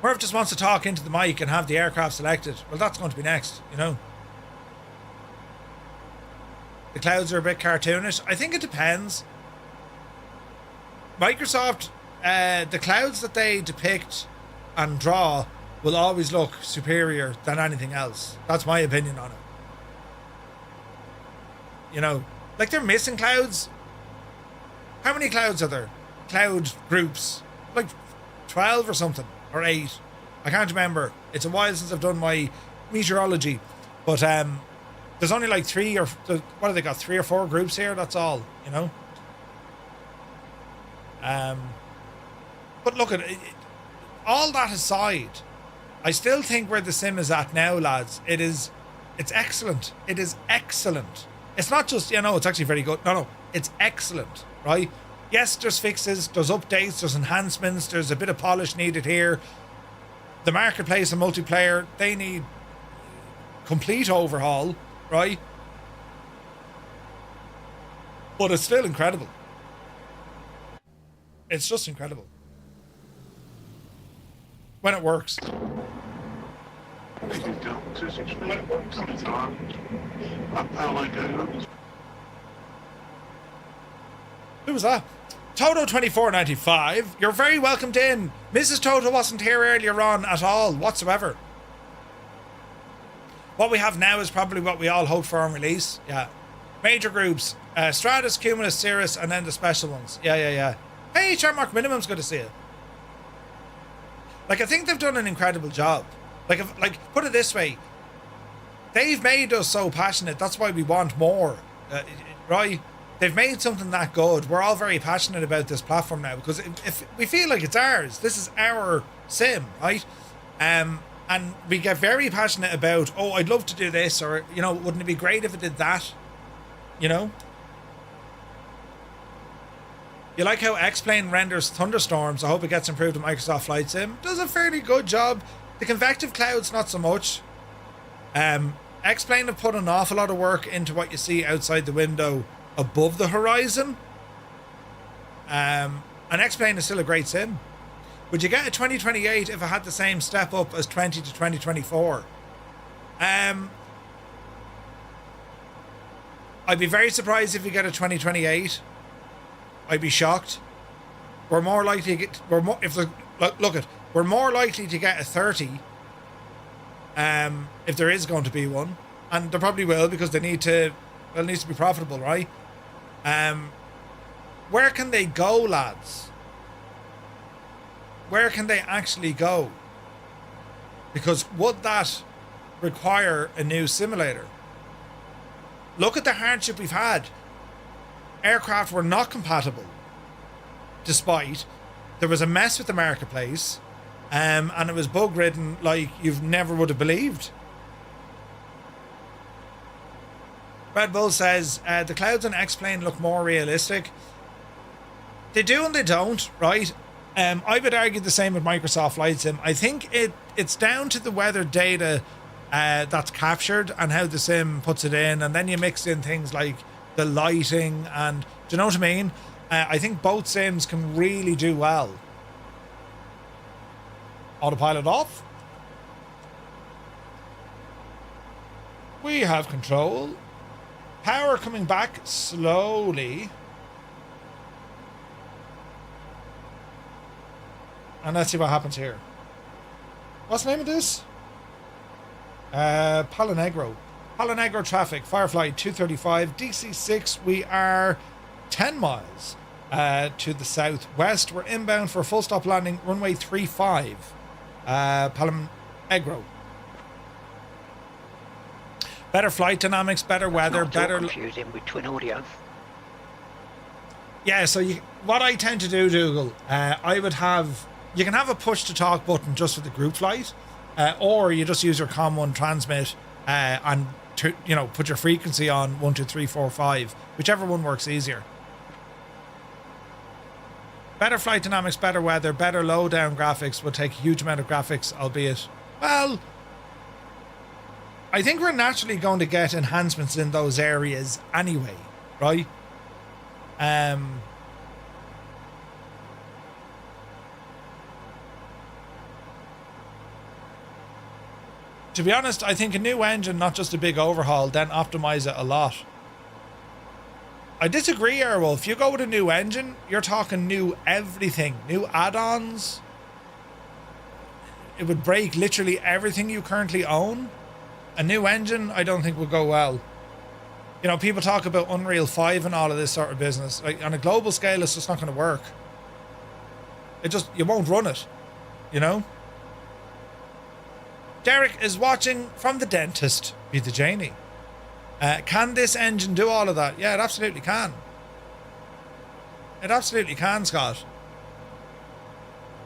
Murph just wants to talk into the mic and have the aircraft selected. Well, that's going to be next, you know. The clouds are a bit cartoonish. I think it depends. Microsoft, the clouds that they depict and draw will always look superior than anything else. That's my opinion on it. You know, like, they're missing clouds. How many clouds are there? Cloud groups. Like 12 or something. Or 8. I can't remember. It's a while since I've done my meteorology. But there's only like 3 or... what have they got? 3 or 4 groups here? That's all, you know? But look at it, all that aside, I still think where the sim is at now, lads, it's excellent. It is excellent. It's not just, you know, it's actually very good. No, it's excellent, right? Yes, there's fixes, there's updates, there's enhancements, there's a bit of polish needed here. The marketplace and multiplayer, they need complete overhaul, right? But it's still incredible. It's just incredible. When it works. Who was that? Toto2495. You're very welcomed in. Mrs. Toto wasn't here earlier on at all, whatsoever. What we have now is probably what we all hoped for on release. Yeah. Major groups. Stratus, Cumulus, Cirrus, and then the special ones. Yeah. Hey, Charmark Minimum's good to see you. Like, I think they've done an incredible job. Like, put it this way. They've made us so passionate. That's why we want more. Right? They've made something that good. We're all very passionate about this platform now because if we feel like it's ours, this is our sim, right? And we get very passionate about, oh, I'd love to do this, or, you know, wouldn't it be great if it did that? You know? You like how X-Plane renders thunderstorms? I hope it gets improved in Microsoft Flight Sim. Does a fairly good job. The convective clouds, not so much. X-Plane have put an awful lot of work into what you see outside the window above the horizon. And X-Plane is still a great sim. Would you get a 2028 if it had the same step up as 20 to 2024? I'd be very surprised if you get a 2028. I'd be shocked. We're more likely to get... We're more likely to get a 30 if there is going to be one. And there probably will, because they need to... Well, it needs to be profitable, right? Where can they go, lads? Where can they actually go? Because would that require a new simulator? Look at the hardship we've had. Aircraft were not compatible, despite there was a mess with the marketplace, and it was bug ridden like you've never would have believed. Red Bull says the clouds on X-Plane look more realistic. They do and they don't, right? I would argue the same with Microsoft Flight Sim. I think it's down to the weather data that's captured and how the sim puts it in, and then you mix in things like the lighting and, do you know what I mean? I think both sims can really do well. Autopilot off. We have control. Power coming back slowly. And let's see what happens here. What's the name of this? Palo Negro. Palo Negro traffic. Firefly 235. DC-6. We are 10 miles to the southwest. We're inbound for a full stop landing. Runway 35. Palo Negro. Better flight dynamics, better weather, better... confusing with twin audio. Yeah, so what I tend to do, Dougal, I would have... You can have a push-to-talk button just for the group flight, or you just use your COM1 transmit and, put your frequency on 1, 2, 3, 4, 5, whichever one works easier. Better flight dynamics, better weather, better low-down graphics would take a huge amount of graphics, albeit... Well... I think we're naturally going to get enhancements in those areas anyway, right? To be honest, I think a new engine, not just a big overhaul, then optimize it a lot. I disagree, Airwolf. If you go with a new engine, you're talking new everything, new add-ons. It would break literally everything you currently own. A new engine, I don't think will go well. You know, people talk about Unreal 5 and all of this sort of business. Like, on a global scale, it's just not going to work. You won't run it, you know? Derek is watching from the dentist, be the Janie. Can this engine do all of that? Yeah, it absolutely can. It absolutely can, Scott.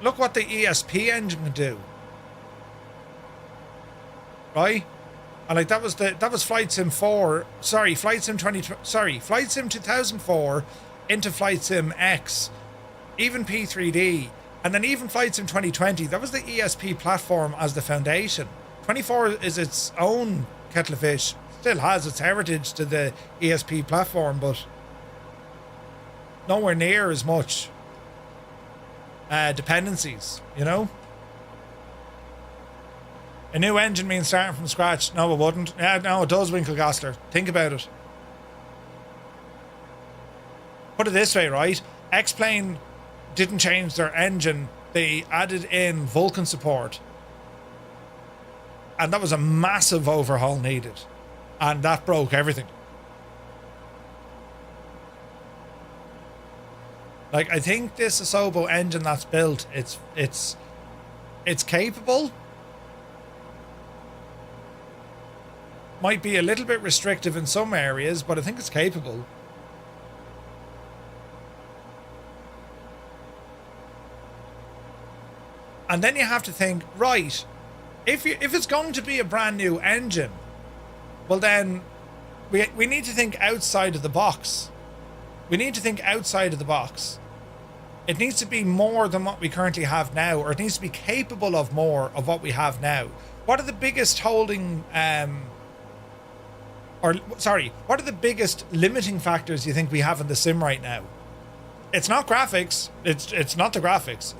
Look what the ESP engine can do. Right? And like that was Flight Sim 4. Sorry, Flight Sim 2004 into Flight Sim X, even P3D, and then even Flight Sim 2020. That was the ESP platform as the foundation. 24 is its own kettle of fish. Still has its heritage to the ESP platform, but nowhere near as much dependencies, you know? A new engine means starting from scratch. No, it wouldn't. Yeah, no, it does, Winklegaster. Think about it. Put it this way, right? X-Plane didn't change their engine. They added in Vulcan support. And that was a massive overhaul needed. And that broke everything. Like, I think this Asobo engine that's built, it's capable. Might be a little bit restrictive in some areas, but I think it's capable. And then you have to think, right, if it's going to be a brand new engine, well then we need to think outside of the box. We need to think outside of the box. It needs to be more than what we currently have now, or it needs to be capable of more of what we have now. What are the biggest what are the biggest limiting factors you think we have in the sim right now? It's not graphics. It's not the graphics.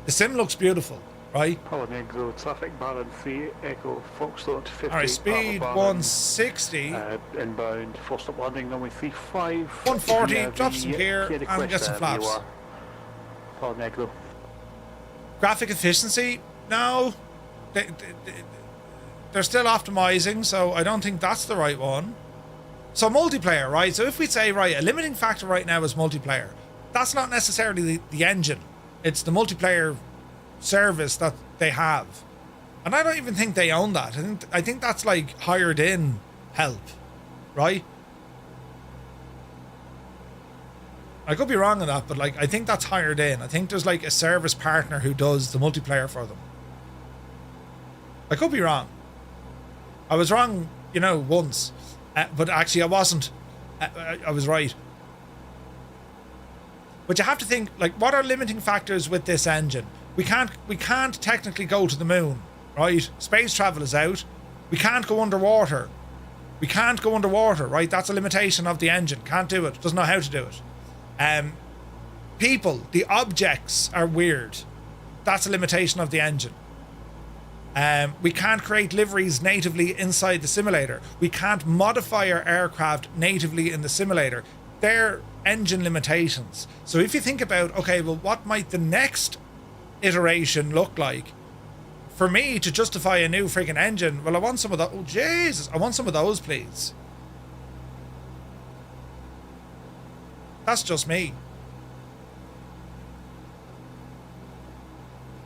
The sim looks beautiful, right? Palo Negro, traffic Baron 3, Echo, Foxtrot 50. Alright, speed 160. Inbound, first up landing, runway 35. 140, drop some gear and get some flaps. Palo Negro. Graphic efficiency? No. They're still optimizing, so I don't think that's the right one. So multiplayer, right? So if we say, right, a limiting factor right now is multiplayer, that's not necessarily the engine. It's the multiplayer service that they have. And I don't even think they own that. I think that's like hired in help, right? I could be wrong on that, but like I think that's hired in. I think there's like a service partner who does the multiplayer for them. I could be wrong. I was wrong, once, but actually I wasn't. I was right. But you have to think, like, what are limiting factors with this engine? We can't technically go to the moon, right? Space travel is out. We can't go underwater. Right? That's a limitation of the engine. Can't do it. Doesn't know how to do it. People, the objects are weird. That's a limitation of the engine. We can't create liveries natively inside the simulator. We can't modify our aircraft natively in the simulator. They're engine limitations. So if you think about, okay, well, what might the next iteration look like? For me to justify a new freaking engine, well, I want some of that. Oh, Jesus, I want some of those, please. That's just me.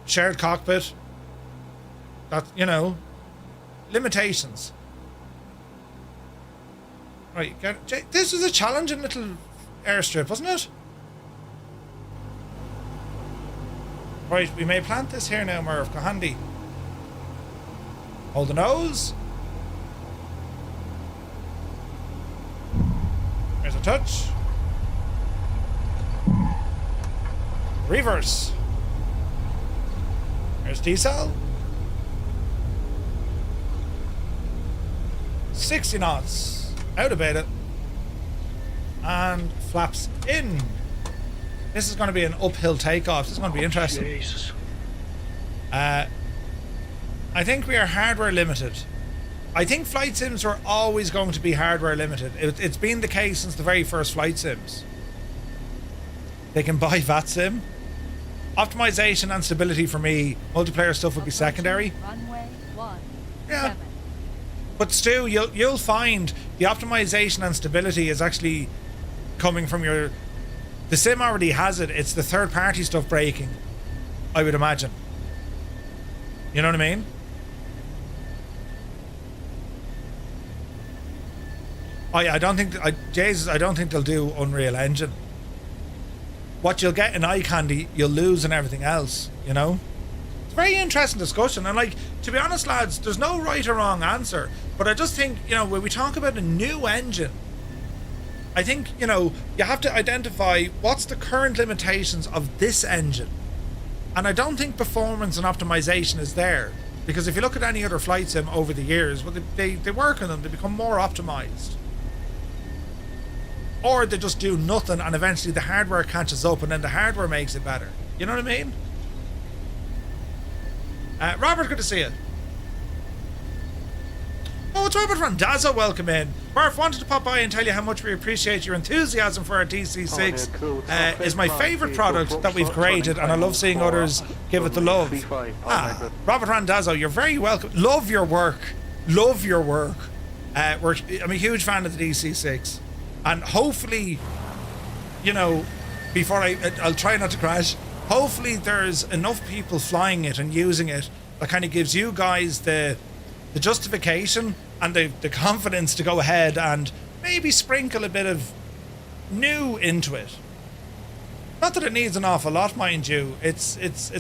Shared cockpit. That, you know, limitations. Right, this was a challenging little airstrip, wasn't it? Right, we may plant this here now, Merv. Go handy. Hold the nose. There's a touch. Reverse. There's decel. 60 knots. Out of beta. And flaps in. This is going to be an uphill takeoff. This is going to be interesting. Jesus. I think we are hardware limited. I think flight sims are always going to be hardware limited. It's been the case since the very first flight sims. They can buy VATSIM. Optimization and stability for me, multiplayer stuff would be secondary. Runway 1. Yeah. 7. But Stu, you'll find the optimization and stability is actually coming from your... The sim already has it. It's the third party stuff breaking, I would imagine. You know what I mean? I don't think... Jesus, I don't think they'll do Unreal Engine. What you'll get in eye candy, you'll lose in everything else, you know? It's a very interesting discussion. And, like, to be honest, lads, there's no right or wrong answer. But I just think, you know, when we talk about a new engine, I think, you know, you have to identify what's the current limitations of this engine. And I don't think performance and optimization is there. Because if you look at any other flight sim over the years, well, they work on them, they become more optimized. Or they just do nothing and eventually the hardware catches up and then the hardware makes it better. You know what I mean? Robert, good to see you. Oh, it's Robert from Dazo, welcome in. Murph, wanted to pop by and tell you how much we appreciate your enthusiasm for our DC-6. Oh, yeah, cool. Is my favourite product that we've created and I love seeing others give it the love. Robert Randazzo, you're very welcome. Love your work. Love your work. I'm a huge fan of the DC-6. And hopefully, you know, before I'll try not to crash, hopefully there's enough people flying it and using it that kind of gives you guys the justification and the confidence to go ahead and maybe sprinkle a bit of new into it. Not that it needs an awful lot, mind you. It's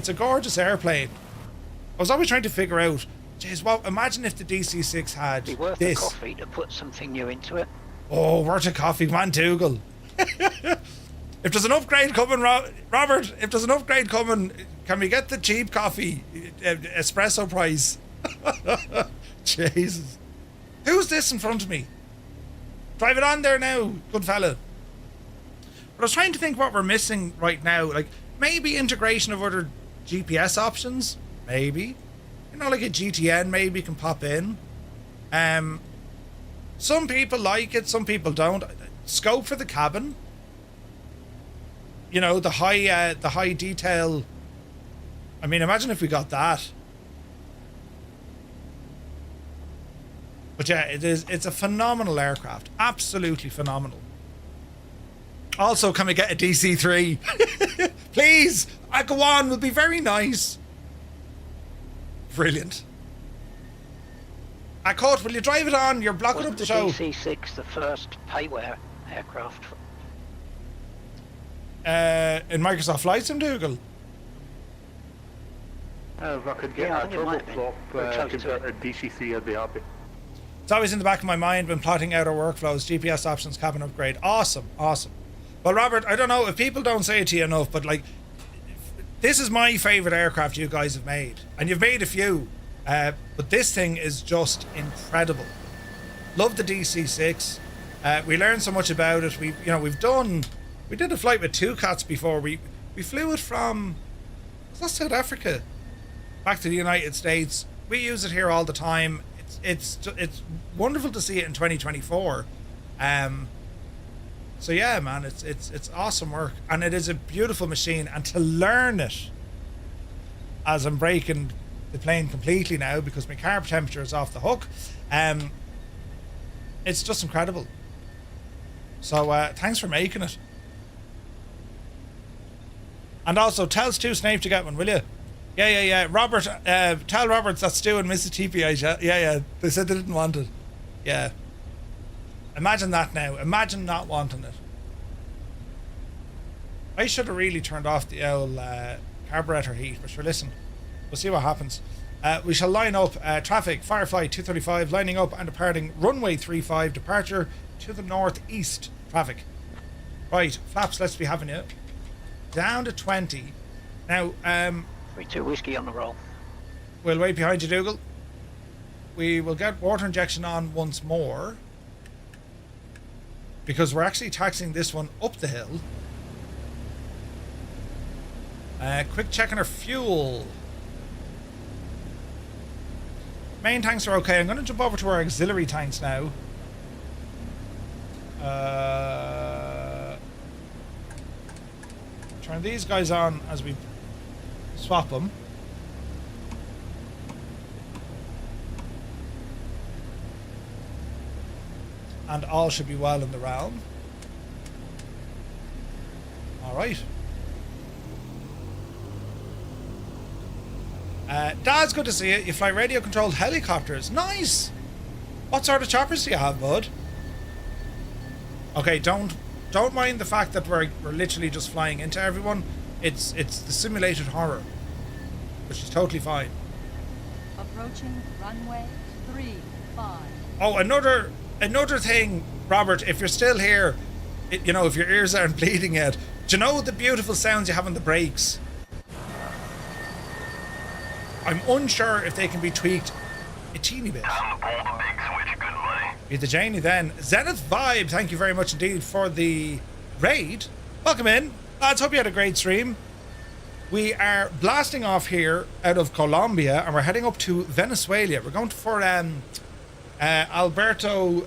a gorgeous airplane. I was always trying to figure out, geez, well, imagine if the DC-6 had It'd be worth this. a coffee to put something new into it. Oh, worth a coffee, man, Dougal. If there's an upgrade coming, Robert, if there's an upgrade coming, can we get the cheap coffee, espresso price? Jesus. Who's this in front of me? Drive it on there now, good fella. But I was trying to think what we're missing right now. Like, maybe integration of other GPS options. Maybe. You know, like a GTN maybe can pop in. Some people like it, some people don't. Scope for the cabin. You know, the high detail. I mean, imagine if we got that. But yeah, it's a phenomenal aircraft. Absolutely phenomenal. Also, can we get a DC-3? Please! Go on, would be very nice. Brilliant. Court, will you drive it on? You're blocking up the show. DC-6 the first payware aircraft? In Microsoft Flight Sim, Dougal? If I could get a turboprop converted DC-3, I'd be happy. It's always in the back of my mind when plotting out our workflows. GPS options, cabin upgrade. Awesome, awesome. Well, Robert, I don't know if people don't say it to you enough, but like, this is my favourite aircraft you guys have made. And you've made a few. But this thing is just incredible. Love the DC-6. We learned so much about it. We did a flight with two cats before. We flew it from, was that South Africa, back to the United States we use it here all the time. It's wonderful to see it in 2024. So yeah, man, it's awesome work, and it is a beautiful machine. And to learn it, as I'm breaking the plane completely now because my carb temperature is off the hook, it's just incredible. So thanks for making it. And also tell Stu Snape to get one, will you? Yeah. Robert, tell Robert that Stu and Mrs. TPI. Yeah. They said they didn't want it. Yeah. Imagine that now. Imagine not wanting it. I should have really turned off the old carburetor heat, but sure, listen. We'll see what happens. We shall line up traffic, Firefly 235, lining up and departing runway 35, departure to the northeast traffic. Right, flaps, let's be having it. Down to 20. Now, 3-2 whiskey on the roll. We'll wait behind you, Dougal. We will get water injection on once more, because we're actually taxiing this one up the hill. Quick check on our fuel. Main tanks are okay. I'm going to jump over to our auxiliary tanks now. Turn these guys on as we swap them. And all should be well in the realm. Alright. Dad's good to see you. You fly radio controlled helicopters. Nice! What sort of choppers do you have, bud? Okay, don't mind the fact that we're literally just flying into everyone. It's the simulated horror, which is totally fine. Approaching runway 35. Oh, another thing, Robert, if you're still here, if your ears aren't bleeding yet, do you know the beautiful sounds you have on the brakes? I'm unsure if they can be tweaked a teeny bit. Time to pull the big switch, good buddy. Be the Janie then. Zenith Vibe, thank you very much indeed for the raid. Welcome in. Lads, hope you had a great stream. We are blasting off here out of Colombia and we're heading up to Venezuela. We're going for Alberto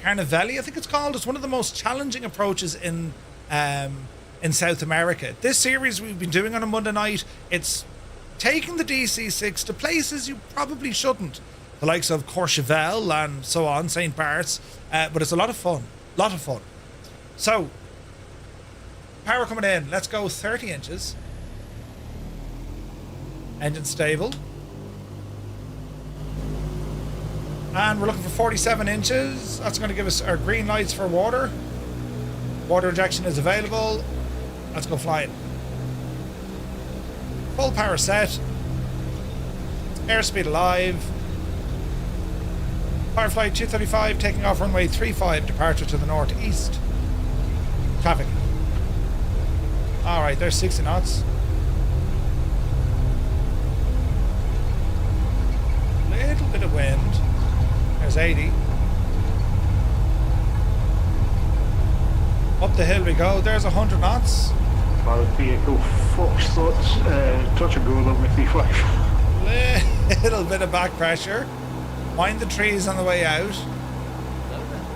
Carnevalli, I think it's called. It's one of the most challenging approaches in South America. This series we've been doing on a Monday night, it's taking the DC-6 to places you probably shouldn't. The likes of Courchevel and so on, St. Bart's. But it's a lot of fun. So, power coming in. Let's go 30 inches. Engine stable. And we're looking for 47 inches. That's going to give us our green lights for water. Water injection is available. Let's go flying. Full power set. Airspeed alive. Firefly 235 taking off runway 35, departure to the northeast. Traffic. Alright, there's 60 knots. Little bit of wind. There's 80. Up the hill we go. There's 100 knots. Pilot vehicle, Fox thoughts, touch and go along with V5. Little bit of back pressure. Mind the trees on the way out.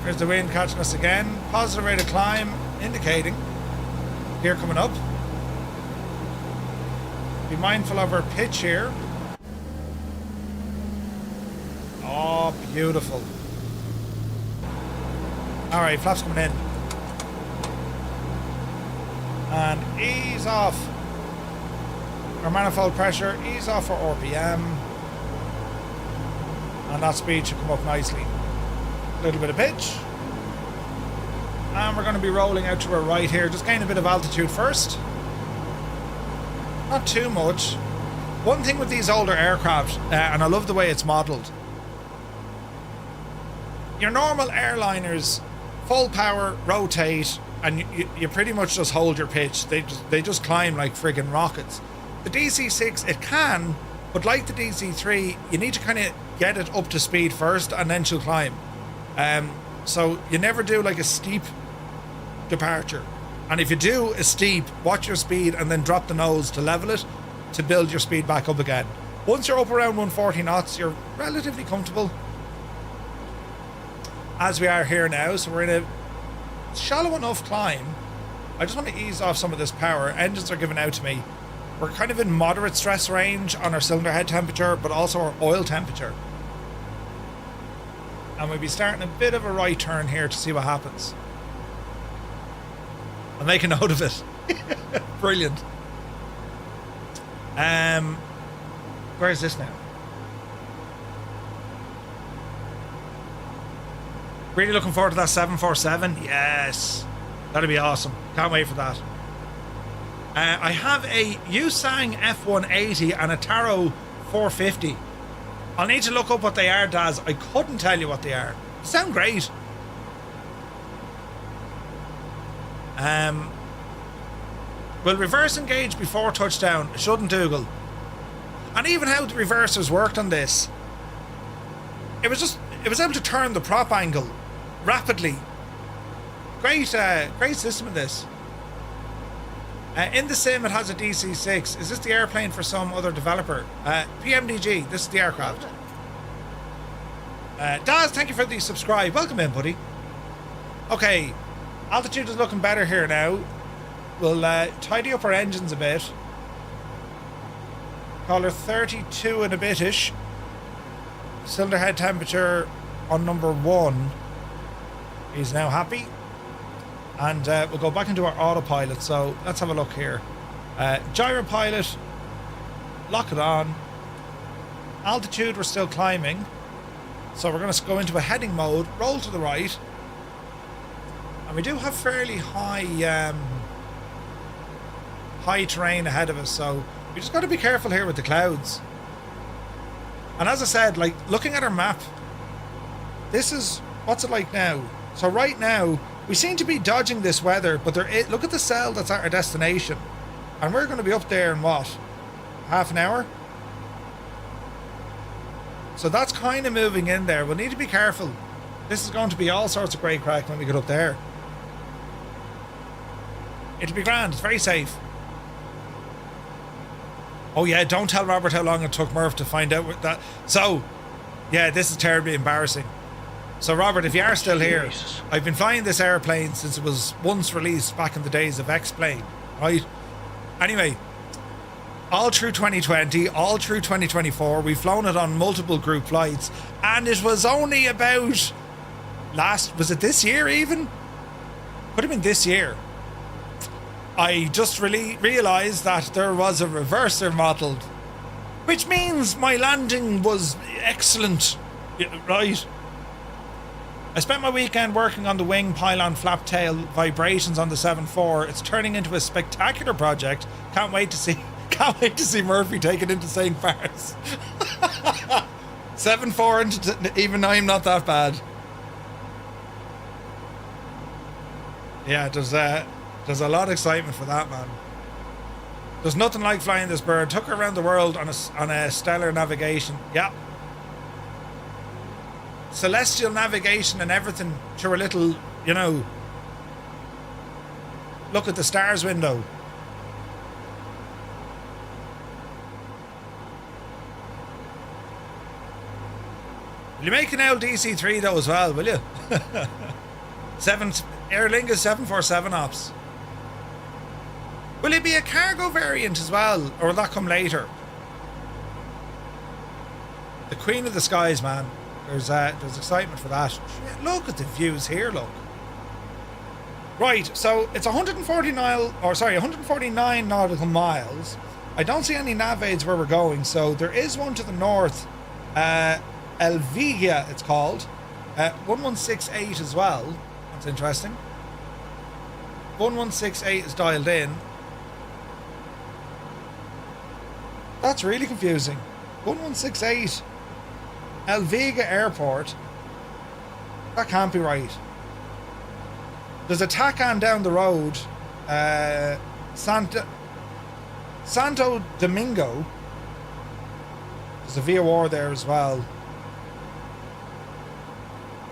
There's the wind catching us again. Positive rate of climb indicating gear coming up. Be mindful of our pitch here. Oh, beautiful. Alright, flaps coming in. And ease off our manifold pressure, ease off our RPM. And that speed should come up nicely. A little bit of pitch. And we're going to be rolling out to our right here. Just gain a bit of altitude first. Not too much. One thing with these older aircraft, and I love the way it's modelled. Your normal airliners, full power, rotate, and you pretty much just hold your pitch. They just climb like friggin' rockets. The DC-6, it can, but like the DC-3, you need to kind of get it up to speed first, and then she'll climb. So you never do like a steep departure. And if you do a steep, watch your speed and then drop the nose to level it to build your speed back up again. Once you're up around 140 knots, you're relatively comfortable. As we are here now, so we're in a shallow enough climb. I just want to ease off some of this power. Engines are giving out to me. We're kind of in moderate stress range on our cylinder head temperature, but also our oil temperature. And we'll be starting a bit of a right turn here to see what happens. I'll make a note of it. Brilliant. Where is this now? Really looking forward to that 747. Yes. That'll be awesome. Can't wait for that. I have a Yusang F180 and a Taro 450. I'll need to look up what they are, Daz. I couldn't tell you what they are. They sound great. Will reverse engage before touchdown? It shouldn't, Dougal. And even how the reversers worked on this, it was able to turn the prop angle rapidly. Great system in this. In the sim, it has a DC-6. Is this the airplane for some other developer? PMDG, this is the aircraft. Daz, thank you for the subscribe. Welcome in, buddy. Okay, altitude is looking better here now. We'll tidy up our engines a bit. Call her 32 and a bit-ish. Cylinder head temperature on number 1 is now happy. And we'll go back into our autopilot. So let's have a look here. Gyro pilot. Lock it on. Altitude, we're still climbing. So we're going to go into a heading mode. Roll to the right. And we do have fairly high terrain ahead of us. So we just got to be careful here with the clouds. And as I said, like, looking at our map, this is, what's it like now? So right now, we seem to be dodging this weather, but look at the cell that's at our destination. And we're going to be up there in what? Half an hour? So that's kind of moving in there. We'll need to be careful. This is going to be all sorts of great crack when we get up there. It'll be grand. It's very safe. Oh yeah, don't tell Robert how long it took Murph to find out that. So, yeah, this is terribly embarrassing. So Robert, if you are still here, I've been flying this airplane since it was once released back in the days of X-Plane, right? Anyway, all through 2020, all through 2024, we've flown it on multiple group flights, and it was only about was it this year even? Could have been this year. I just really realised that there was a reverser modelled, which means my landing was excellent, right? I spent my weekend working on the wing, pylon, flap tail vibrations on the 7.4. It's turning into a spectacular project. Can't wait to see Murphy take it into St. Bart's. 7.4 even I'm not that bad. Yeah, there's a lot of excitement for that, man. There's nothing like flying this bird. Took her around the world on a stellar navigation. Yeah. Celestial navigation and everything through a little, look at the stars window. Will you make an LDC3 though as well, will you? Aer Lingus 747 ops. Will it be a cargo variant as well, or will that come later? The Queen of the Skies, man. There's excitement for that. Look at the views here, look. Right, so it's 149 nautical miles. I don't see any nav aids where we're going, so there is one to the north. Elvigia, it's called. 1168 as well. That's interesting. 1168 is dialed in. That's really confusing. 1168. Elvigia Airport. That can't be right. There's a TACAN down the road. Santo Domingo. There's a VOR there as well.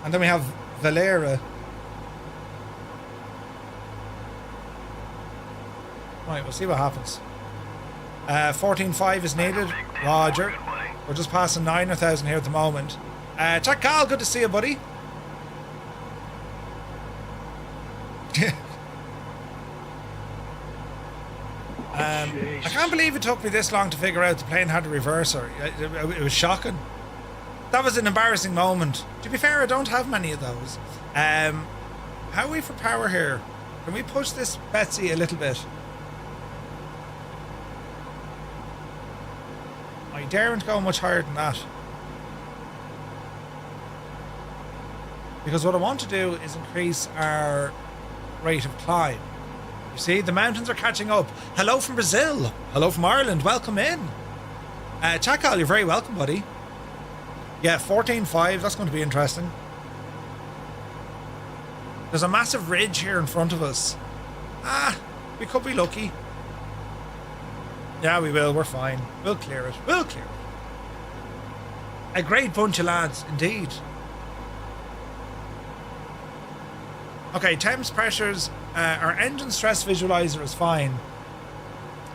And then we have Valera. Right, we'll see what happens. 14.5 is needed. Roger. We're just passing 9,000 here at the moment. Jack Carl, good to see you, buddy. I can't believe it took me this long to figure out the plane had a reverser. It was shocking. That was an embarrassing moment. To be fair, I don't have many of those. How are we for power here? Can we push this Betsy a little bit? I daren't go much higher than that. Because what I want to do is increase our rate of climb. You see, the mountains are catching up. Hello from Brazil. Hello from Ireland. Welcome in. Chakal, you're very welcome, buddy. Yeah, 14.5. That's going to be interesting. There's a massive ridge here in front of us. We could be lucky. Yeah, we will. We're fine. We'll clear it. We'll clear it. A great bunch of lads, indeed. Okay, temps, pressures. Our engine stress visualizer is fine.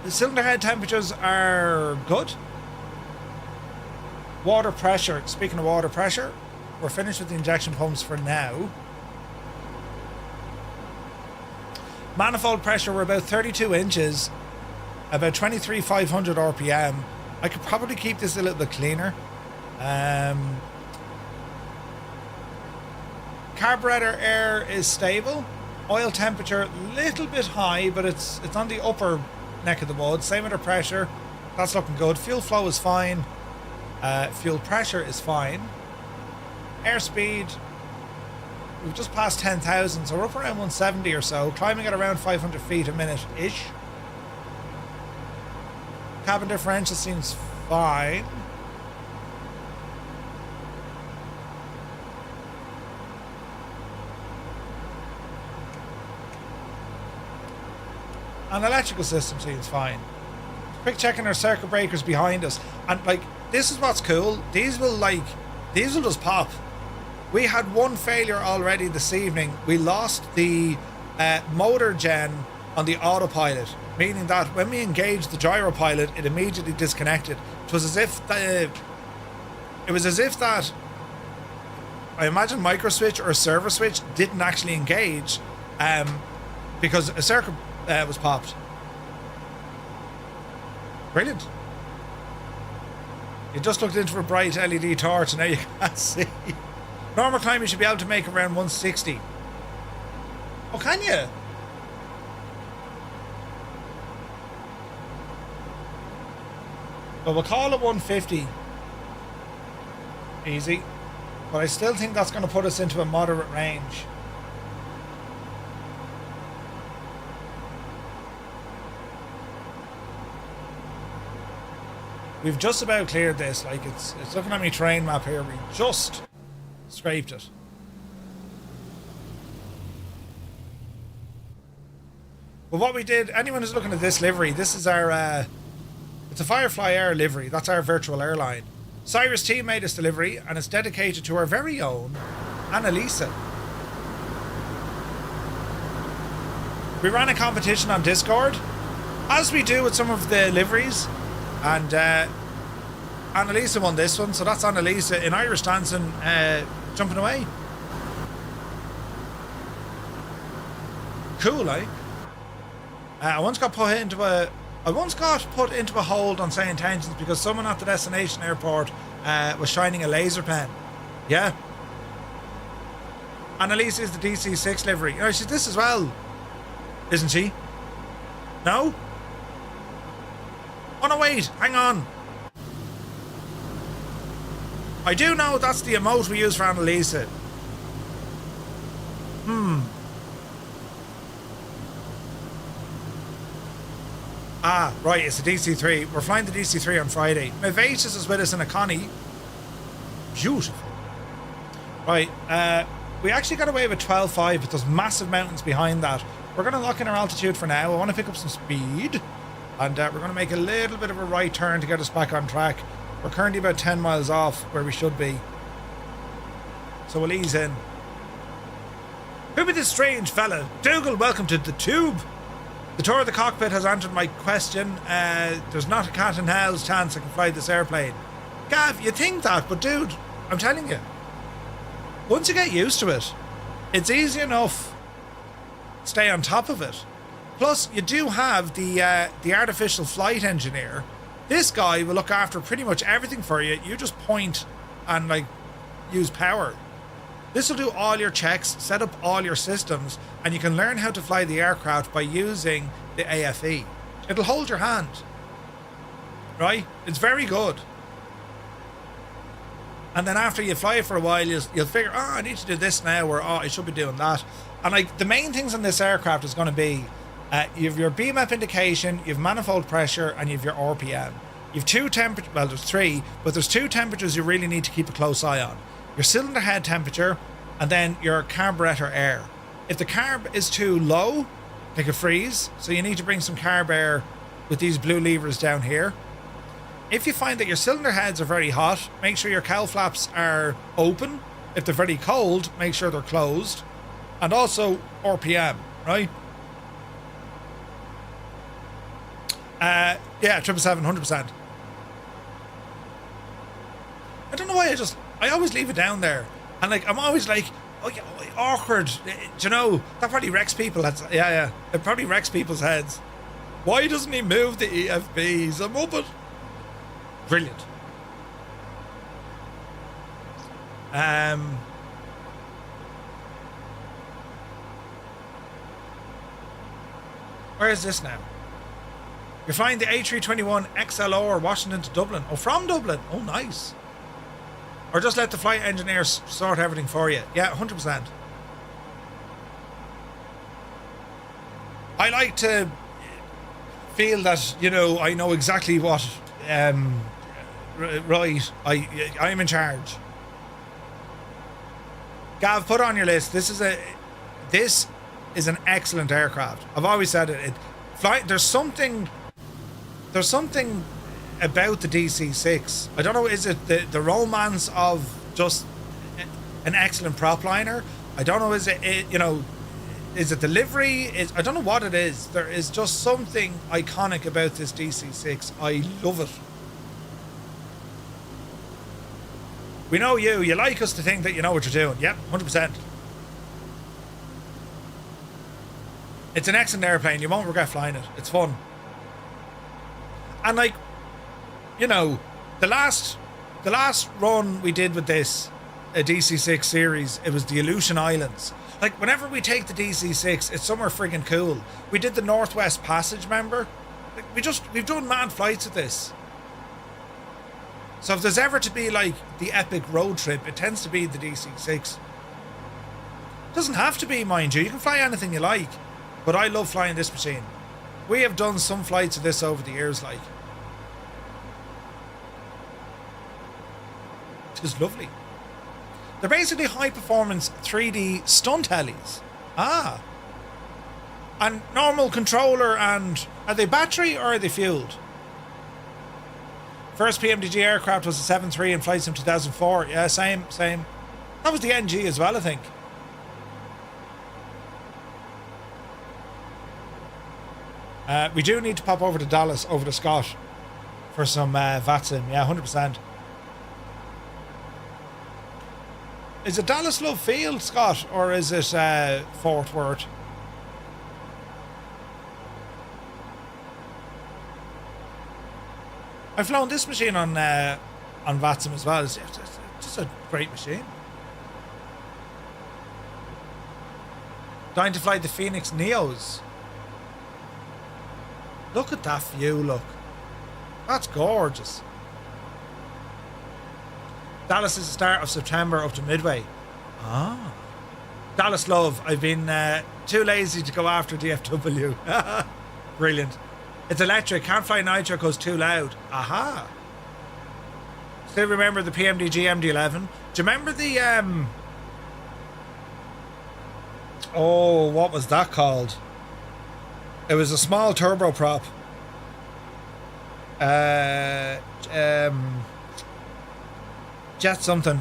The cylinder head temperatures are good. Water pressure. Speaking of water pressure, we're finished with the injection pumps for now. Manifold pressure, we're about 32 inches. About 23,500 RPM. I could probably keep this a little bit cleaner. Carburetor air is stable. Oil temperature, little bit high, but it's on the upper neck of the woods. Same with our pressure. That's looking good. Fuel flow is fine. Fuel pressure is fine. Airspeed, we've just passed 10,000, so we're up around 170 or so, climbing at around 500 feet a minute-ish. Cabin differential seems fine. And electrical system seems fine. Quick checking our circuit breakers behind us. And like, this is what's cool. These will just pop. We had one failure already this evening. We lost the motor gen on the autopilot, meaning that when we engaged the gyro pilot, it immediately disconnected. It was as if that I imagine micro switch or servo switch didn't actually engage, because a circuit was popped. Brilliant. You just looked into a bright LED torch and now you can't see. Normal climb you should be able to make around 160. Oh, can you? Well, we'll call it 150. Easy. But I still think that's going to put us into a moderate range. We've just about cleared this. Like, it's looking at my terrain map here. We just scraped it. But what we did, anyone who's looking at this livery, this is our it's a Firefly Air livery. That's our virtual airline. Cyrus team made this delivery, and it's dedicated to our very own Annalisa. We ran a competition on Discord, as we do with some of the liveries, and Annalisa won this one. So that's Annalisa in Irish dancing, jumping away. Cool, eh? I once got put into a hold on say intentions because someone at the destination airport was shining a laser pen. Yeah. Annalisa is the DC-6 livery. You know, she's this as well, isn't she? No? Oh no, wait, hang on. I do know that's the emote we use for Annalisa. Ah, right, it's the DC-3. We're flying the DC-3 on Friday. Aviation is with us in a Connie. Beautiful. Right, we actually got away with 12.5, but there's massive mountains behind that. We're going to lock in our altitude for now. I want to pick up some speed. And we're going to make a little bit of a right turn to get us back on track. We're currently about 10 miles off where we should be. So we'll ease in. Who be this strange fella? Dougal, welcome to the tube. The tour of the cockpit has answered my question. There's not a cat in hell's chance I can fly this airplane. Gav, you think that, but dude, I'm telling you, once you get used to it, it's easy enough to stay on top of it. Plus, you do have the artificial flight engineer. This guy will look after pretty much everything for you. You just point and like use power. This will do all your checks, set up all your systems, and you can learn how to fly the aircraft by using the AFE. It'll hold your hand. Right? It's very good. And then after you fly it for a while, you'll figure, oh, I need to do this now, or oh, I should be doing that. And like the main things on this aircraft is going to be, you have your BMAP indication, you have manifold pressure, and you have your RPM. You have two temperatures, well, there's three, but there's two temperatures you really need to keep a close eye on. Your cylinder head temperature, and then your carburetor air. If the carb is too low, they could freeze, so you need to bring some carb air with these blue levers down here. If you find that your cylinder heads are very hot, make sure your cowl flaps are open. If they're very cold, make sure they're closed. And also RPM, right? Yeah, 777, 100%. I don't know why I always leave it down there. And like, I'm always like, oh yeah, awkward. Do you know, that probably wrecks people. Yeah. It probably wrecks people's heads. Why doesn't he move the EFBs? I'm up it. Brilliant. Where is this now? You're flying the A321 XLR Washington to Dublin. Oh, from Dublin. Oh, nice. Or just let the flight engineers sort everything for you. Yeah, 100%. I like to feel that, you know, I know exactly what, right, I'm in charge. Gav, put on your list. This is an excellent aircraft. I've always said it. There's something about the DC-6. I don't know, is it the romance of just an excellent prop liner? I don't know, is it you know, is it delivery? I don't know what it is. There is just something iconic about this DC-6. I love it. We know you like us to think that you know what you're doing. Yep, 100%. It's an excellent airplane. You won't regret flying it. It's fun. And like, you know, the last run we did with this, a DC-6 series, it was the Aleutian Islands. Like, whenever we take the DC-6, it's somewhere friggin' cool. We did the Northwest Passage, remember? Like, we've done mad flights with this. So if there's ever to be like the epic road trip, it tends to be the DC-6. Doesn't have to be, mind you. You can fly anything you like. But I love flying this machine. We have done some flights of this over the years, like. It's lovely. They're basically high-performance 3D stunt helis. Ah. And normal controller, and are they battery or are they fueled? First PMDG aircraft was a 7.3 in Flight Sim 2004. Yeah, same. That was the NG as well, I think. We do need to pop over to Dallas, over to Scott, for some VATSIM. Yeah, 100%. Is it Dallas Love Field, Scott, or is it Fort Worth? I've flown this machine on VATSIM as well. It's just a great machine. Dying to fly the Phoenix Neos. Look at that view, look. That's gorgeous. Dallas is the start of September up to Midway. Ah. Dallas Love. I've been too lazy to go after DFW. Brilliant. It's electric. Can't fly nitro because too loud. Aha. Still remember the PMDG MD-11? Do you remember the... Oh, what was that called? It was a small turboprop. Jet something.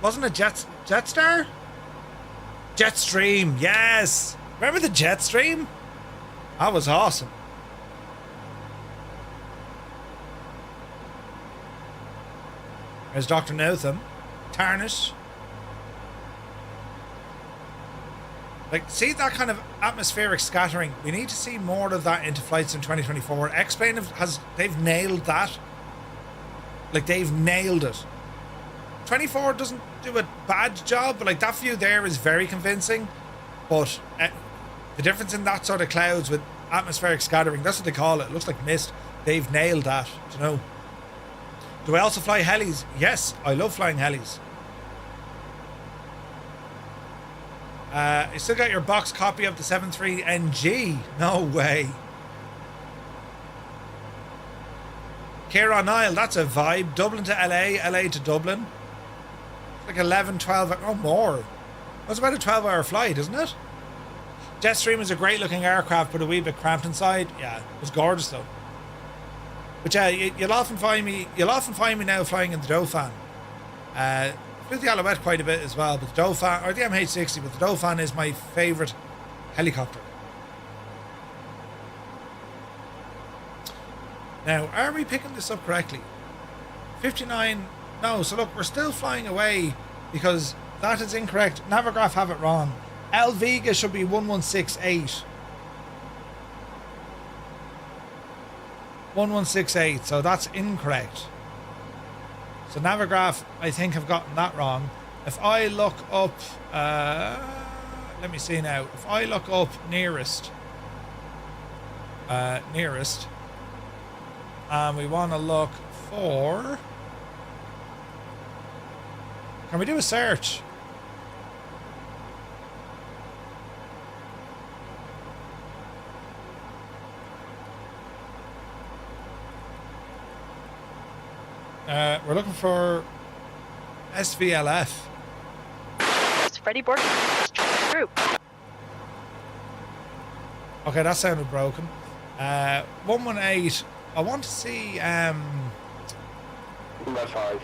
Wasn't it Jetstar? Jetstream, yes! Remember the Jetstream? That was awesome. There's Dr. Notham. Tarnish. Like, see that kind of atmospheric scattering? We need to see more of that into flights in 2024. X-Plane they've nailed that. Like, they've nailed it. 24 doesn't do a bad job, but like that view there is very convincing. But the difference in that sort of clouds with atmospheric scattering, that's what they call it. It looks like mist. They've nailed that, you know. Do I also fly helis? Yes, I love flying helis. You still got your box copy of the 73NG? No way. Kieran Isle, that's a vibe. Dublin to LA, LA to Dublin. Like 11, 12, oh more. That's about a 12-hour flight, isn't it? Jetstream is a great looking aircraft, but a wee bit cramped inside. Yeah, it was gorgeous though. But yeah, you'll often find me now flying in the Dauphin. Flew the Alouette quite a bit as well, but the Dauphin, or the MH60, but the Dauphin is my favourite helicopter. Now, are we picking this up correctly? 59, no, so look, we're still flying away because that is incorrect. Navigraph have it wrong. El Vega should be 1168. 1168, so that's incorrect. So Navigraph, I think, have gotten that wrong. If I look up, let me see now. If I look up nearest, and we want to look for, can we do a search? We're looking for SVLF. It's Freddie Borg group. Okay, that sounded broken. 118. I want to see. Left 5.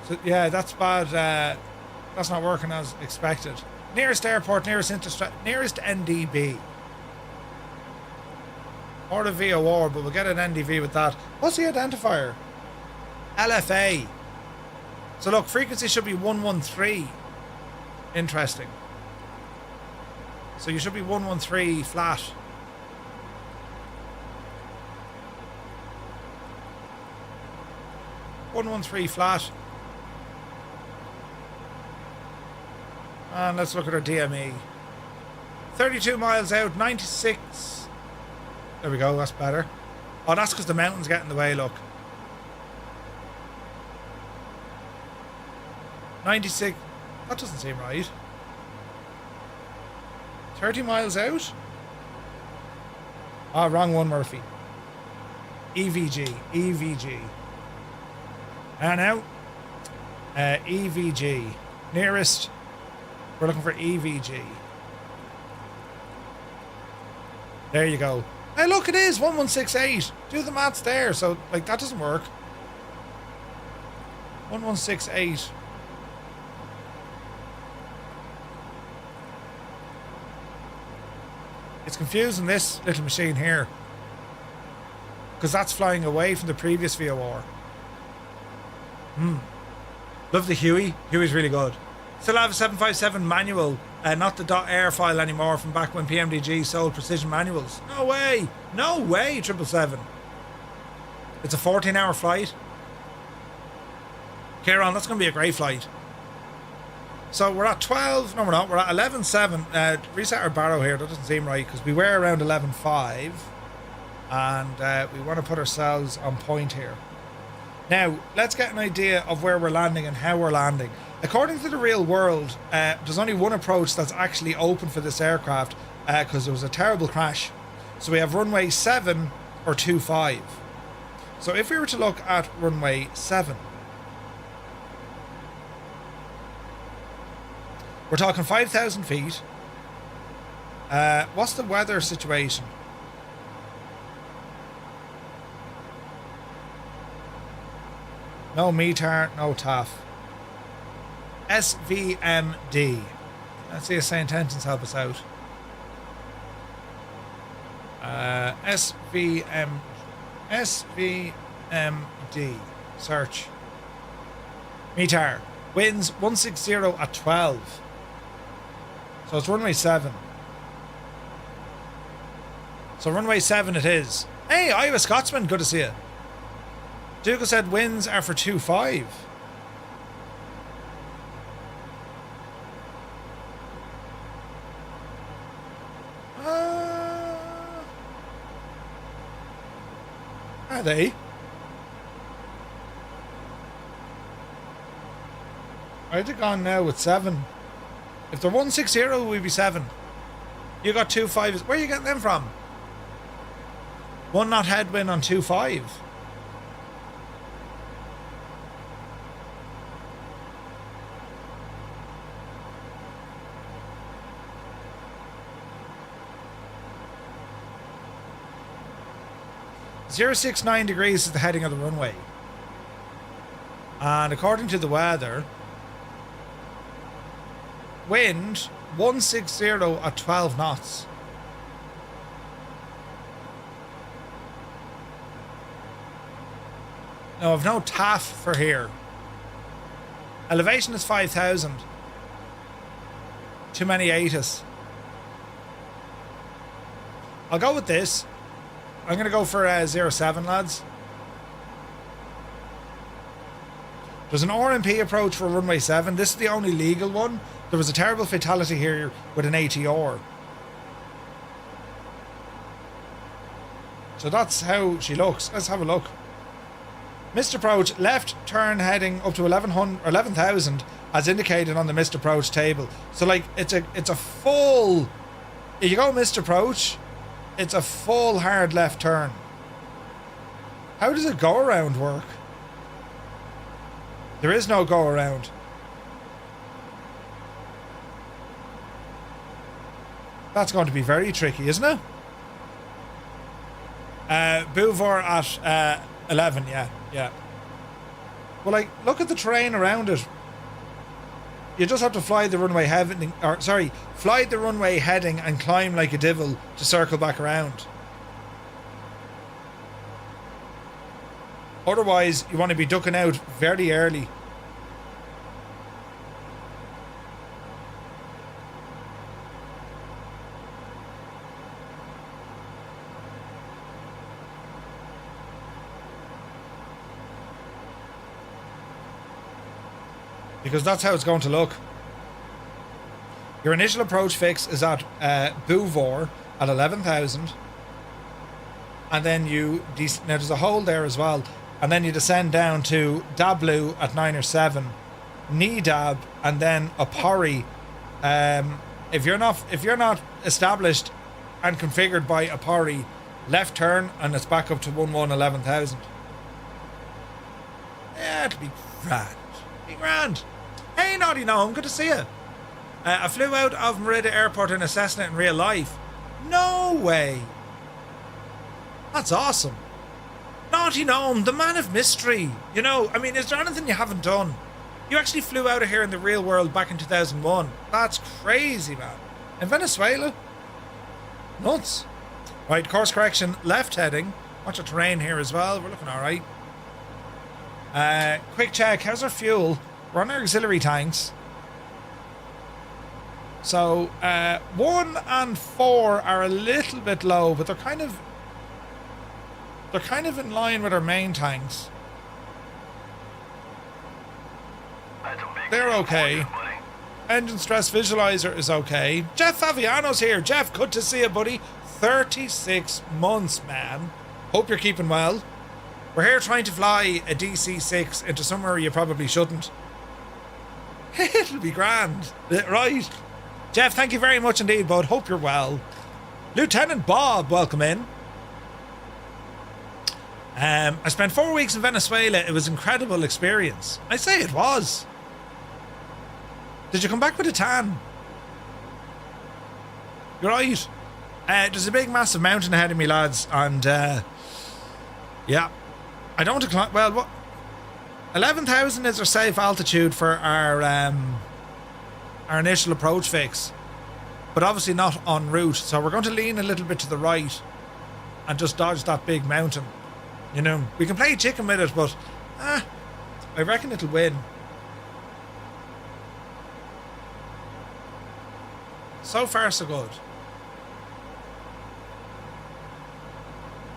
So yeah, that's bad. That's not working as expected. Nearest airport, nearest NDB. Or the VOR, but we'll get an NDV with that. What's the identifier? LFA. So look, frequency should be 113. Interesting. So you should be 113 flat. flat. And let's look at our DME. 32 miles out, 96. There we go, that's better. Oh, that's because the mountains get in the way, look. 96. That doesn't seem right. 30 miles out? Oh, wrong one, Murphy. EVG. And now, EVG. Nearest, we're looking for EVG. There you go. Hey, look, it is 1168. Do the maths there. So, like, that doesn't work. 1168. It's confusing, this little machine here, because that's flying away from the previous VOR. Love the Huey. Huey's really good. Still have a 757 manual, not the .air file anymore from back when PMDG sold precision manuals. No way. No way, 777. It's a 14-hour flight. Kieran, that's going to be a great flight. So we're at 12, no we're not, we're at 11.7. Reset our barrow here, that doesn't seem right, because we were around 11.5. And we want to put ourselves on point here. Now, let's get an idea of where we're landing and how we're landing. According to the real world, there's only one approach that's actually open for this aircraft, because there was a terrible crash. So we have runway 7 or 25. So if we were to look at runway 7, we're talking 5,000 feet. What's the weather situation? No METAR, no TAF. SVMD. Let's see if St. Tensions help us out. SVMD. Search. METAR. Winds 160 at 12. So it's runway 7. So runway 7 it is. Hey, Iowa Scotsman, good to see you. Dougal said winds are for 2.5. Are they? I'd have gone now with 7. If they're 160, we'd be 7. You got 2.5. Where are you getting them from? 1 knot headwind on 2.5. .069 degrees is the heading of the runway. And according to the weather, wind 160 at 12 knots. Now I've no TAF for here. Elevation is 5,000. Too many 8s. I'll go with this. I'm going to go for 07, lads. There's an RMP approach for runway 7. This is the only legal one. There was a terrible fatality here with an ATR. So that's how she looks. Let's have a look. Missed approach, left turn heading up to 11,000 as indicated on the missed approach table. So like it's a full, if you go missed approach, it's a full hard left turn. How does a go around work? There is no go around. That's going to be very tricky, isn't it? Bouvard at 11, yeah. Well, like, look at the terrain around it. You just have to fly the runway heading, fly the runway heading and climb like a devil to circle back around. Otherwise, you want to be ducking out very early. Because that's how it's going to look. Your initial approach fix is at Bouvard at 11,000. And then you... now there's a hole there as well. And then you descend down to Dablu at 9 or 7. Nidab and then Apori. If you're not established and configured by Apori, left turn and it's back up to 11,000. Yeah, it'll be grand. Be grand. Hey, Naughty Gnome, good to see you. I flew out of Mérida Airport in a Cessna in real life. No way. That's awesome. Naughty Gnome, the man of mystery. You know, I mean, is there anything you haven't done? You actually flew out of here in the real world back in 2001. That's crazy, man. In Venezuela? Nuts. Right, course correction, left heading. Watch the terrain here as well. We're looking all right. Quick check, how's our fuel? We're on our auxiliary tanks. So 1 and 4 are a little bit low, but they're kind of in line with our main tanks. They're okay. Engine stress visualizer is okay. Jeff Faviano's here. Jeff, good to see you, buddy. 36 months, man. Hope you're keeping well. We're here trying to fly a DC-6 into somewhere you probably shouldn't. It'll be grand. Right. Jeff, thank you very much indeed, bud. Hope you're well. Lieutenant Bob, welcome in. I spent 4 weeks in Venezuela. It was an incredible experience. I say it was. Did you come back with a tan? You're right. There's a big massive mountain ahead of me, lads, and yeah. I don't want to climb. Well, what? 11,000 is our safe altitude for our our initial approach fix, but obviously not en route. So we're going to lean a little bit to the right and just dodge that big mountain. You know, we can play chicken with it, but I reckon it'll win. So far, so good.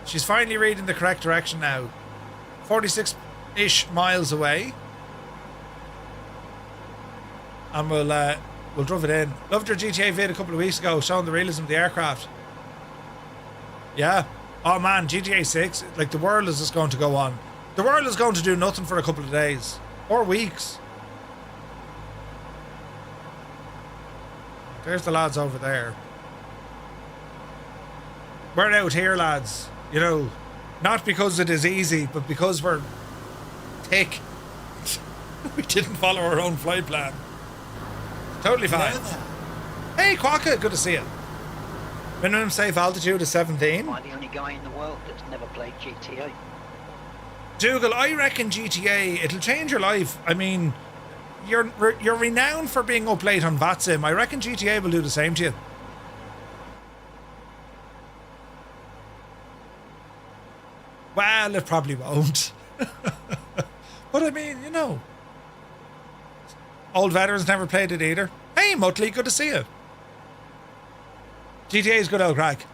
She's finally reading the correct direction now. 46-ish miles away. And we'll drove it in. Loved your GTA vid a couple of weeks ago, showing the realism of the aircraft. Yeah. Oh man, GTA-6, like the world is just going to go on. The world is going to do nothing for a couple of days. Or weeks. There's the lads over there. We're out here, lads. You know, not because it is easy, but because we're thick. We didn't follow our own flight plan. Totally fine. Hey, Quokka, good to see you. Minimum safe altitude is 17. Am I the only guy in the world that's never played GTA? Dougal, I reckon GTA, it'll change your life. I mean, you're renowned for being up late on VATSIM. I reckon GTA will do the same to you. Well, it probably won't. But I mean, you know. Old veterans never played it either. Hey, Muttley, good to see you. GTA is good old crack.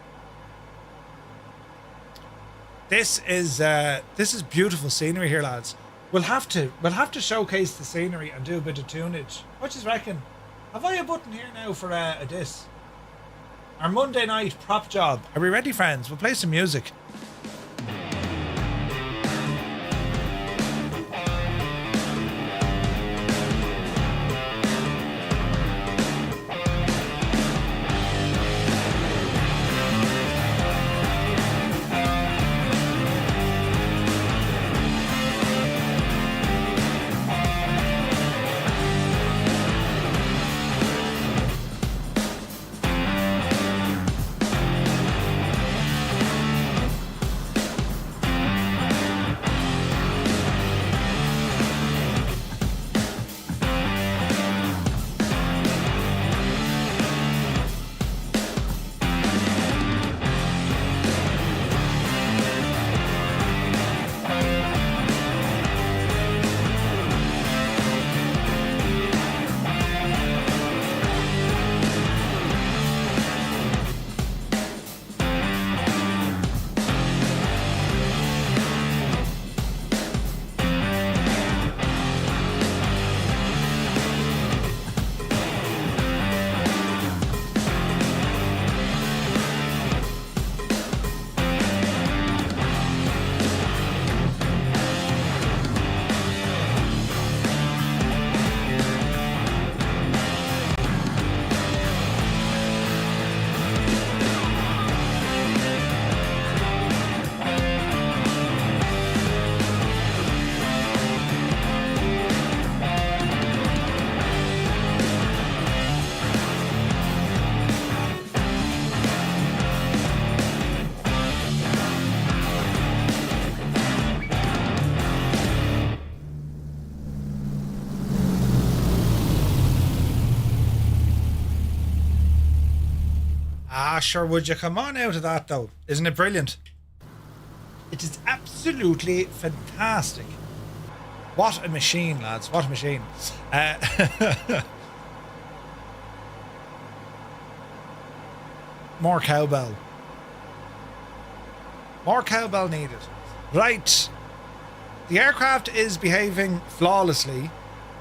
This is beautiful scenery here, lads. We'll have to showcase the scenery and do a bit of tunage. What do you reckon? Have I a button here now for a diss? Our Monday night prop job. Are we ready, friends? We'll play some music. Sure, would you come on out of that though? Isn't it brilliant? It is absolutely fantastic. What a machine, lads. What a machine. More cowbell. More cowbell needed. Right. The aircraft is behaving flawlessly.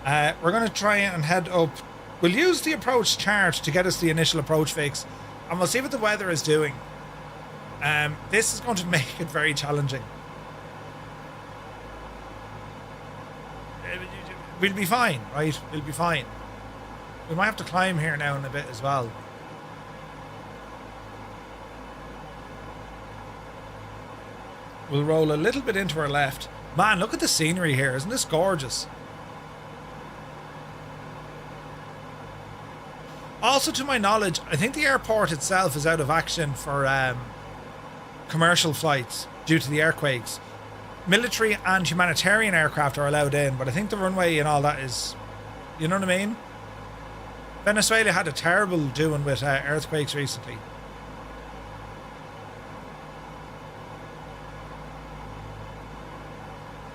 We're going to try and head up. We'll use the approach chart to get us the initial approach fix. And we'll see what the weather is doing. This is going to make it very challenging. We'll be fine, right? We'll be fine. We might have to climb here now in a bit as well. We'll roll a little bit into our left. Man, look at the scenery here. Isn't this gorgeous? Also, to my knowledge, I think the airport itself is out of action for commercial flights due to the earthquakes. Military and humanitarian aircraft are allowed in, but I think the runway and all that is, you know what I mean? Venezuela had a terrible doing with earthquakes recently.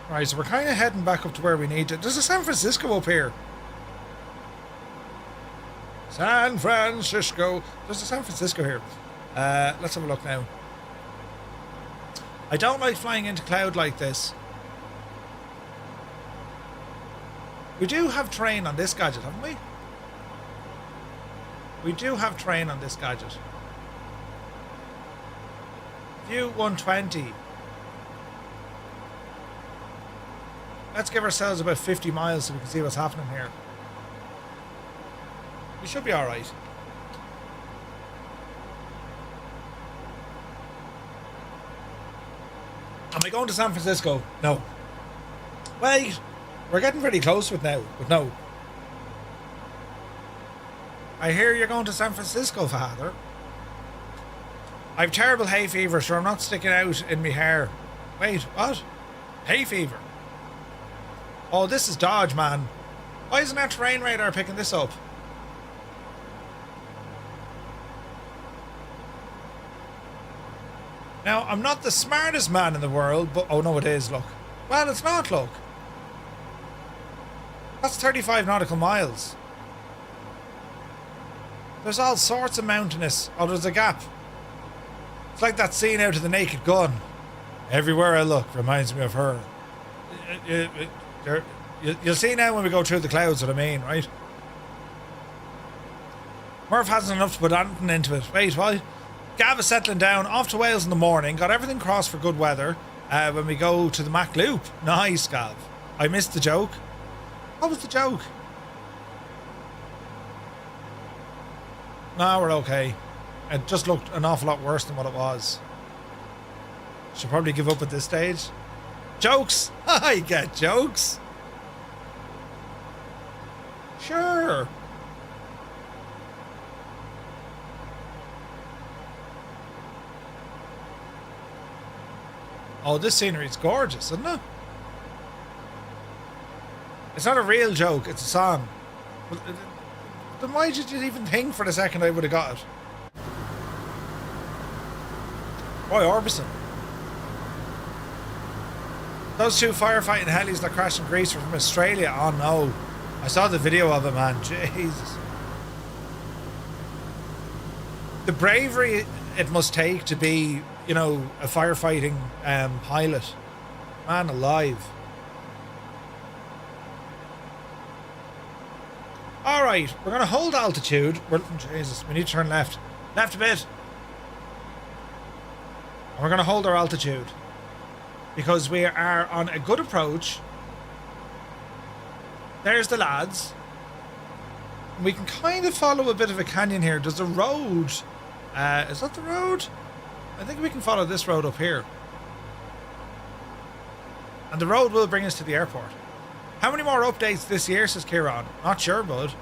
Right, so we're kind of heading back up to where we need to. There's a San Francisco up here. San Francisco. There's a San Francisco here. Let's have a look now. I don't like flying into cloud like this. We do have terrain on this gadget, haven't we? We do have terrain on this gadget. View 120. Let's give ourselves about 50 miles so we can see what's happening here. We should be alright. Am I going to San Francisco? No. Wait. We're getting pretty close to it now, but no. I hear you're going to San Francisco, Father. I've terrible hay fever, so I'm not sticking out in my hair. Wait, what? Hay fever? Oh, this is Dodge, man. Why isn't our terrain radar picking this up? Now, I'm not the smartest man in the world, but... Oh, no, it is, look. Well, it's not, look. That's 35 nautical miles. There's all sorts of mountainous... Oh, there's a gap. It's like that scene out of The Naked Gun. Everywhere I look reminds me of her. You'll see now when we go through the clouds what I mean, right? Murph hasn't enough to put anything into it. Wait, what? Gav is settling down, off to Wales in the morning, got everything crossed for good weather when we go to the Mac Loop. Nice, Gav. I missed the joke. What was the joke? No, we're okay. It just looked an awful lot worse than what it was. Should probably give up at this stage. Jokes! I get jokes! Sure. Oh, this scenery is gorgeous, isn't it? It's not a real joke, it's a song. Then why did you even think for the second I would have got it? Roy Orbison. Those two firefighting helis that crashed in Greece were from Australia. Oh no. I saw the video of it, man. Jesus. The bravery it must take to be, you know, a firefighting pilot. Man alive. Alright, we're going to hold altitude. Jesus, we need to turn left. Left a bit. And we're going to hold our altitude. Because we are on a good approach. There's the lads. We can kind of follow a bit of a canyon here. There's a road. Is that the road? I think we can follow this road up here. And the road will bring us to the airport. How many more updates this year, says Kieran? Not sure, bud.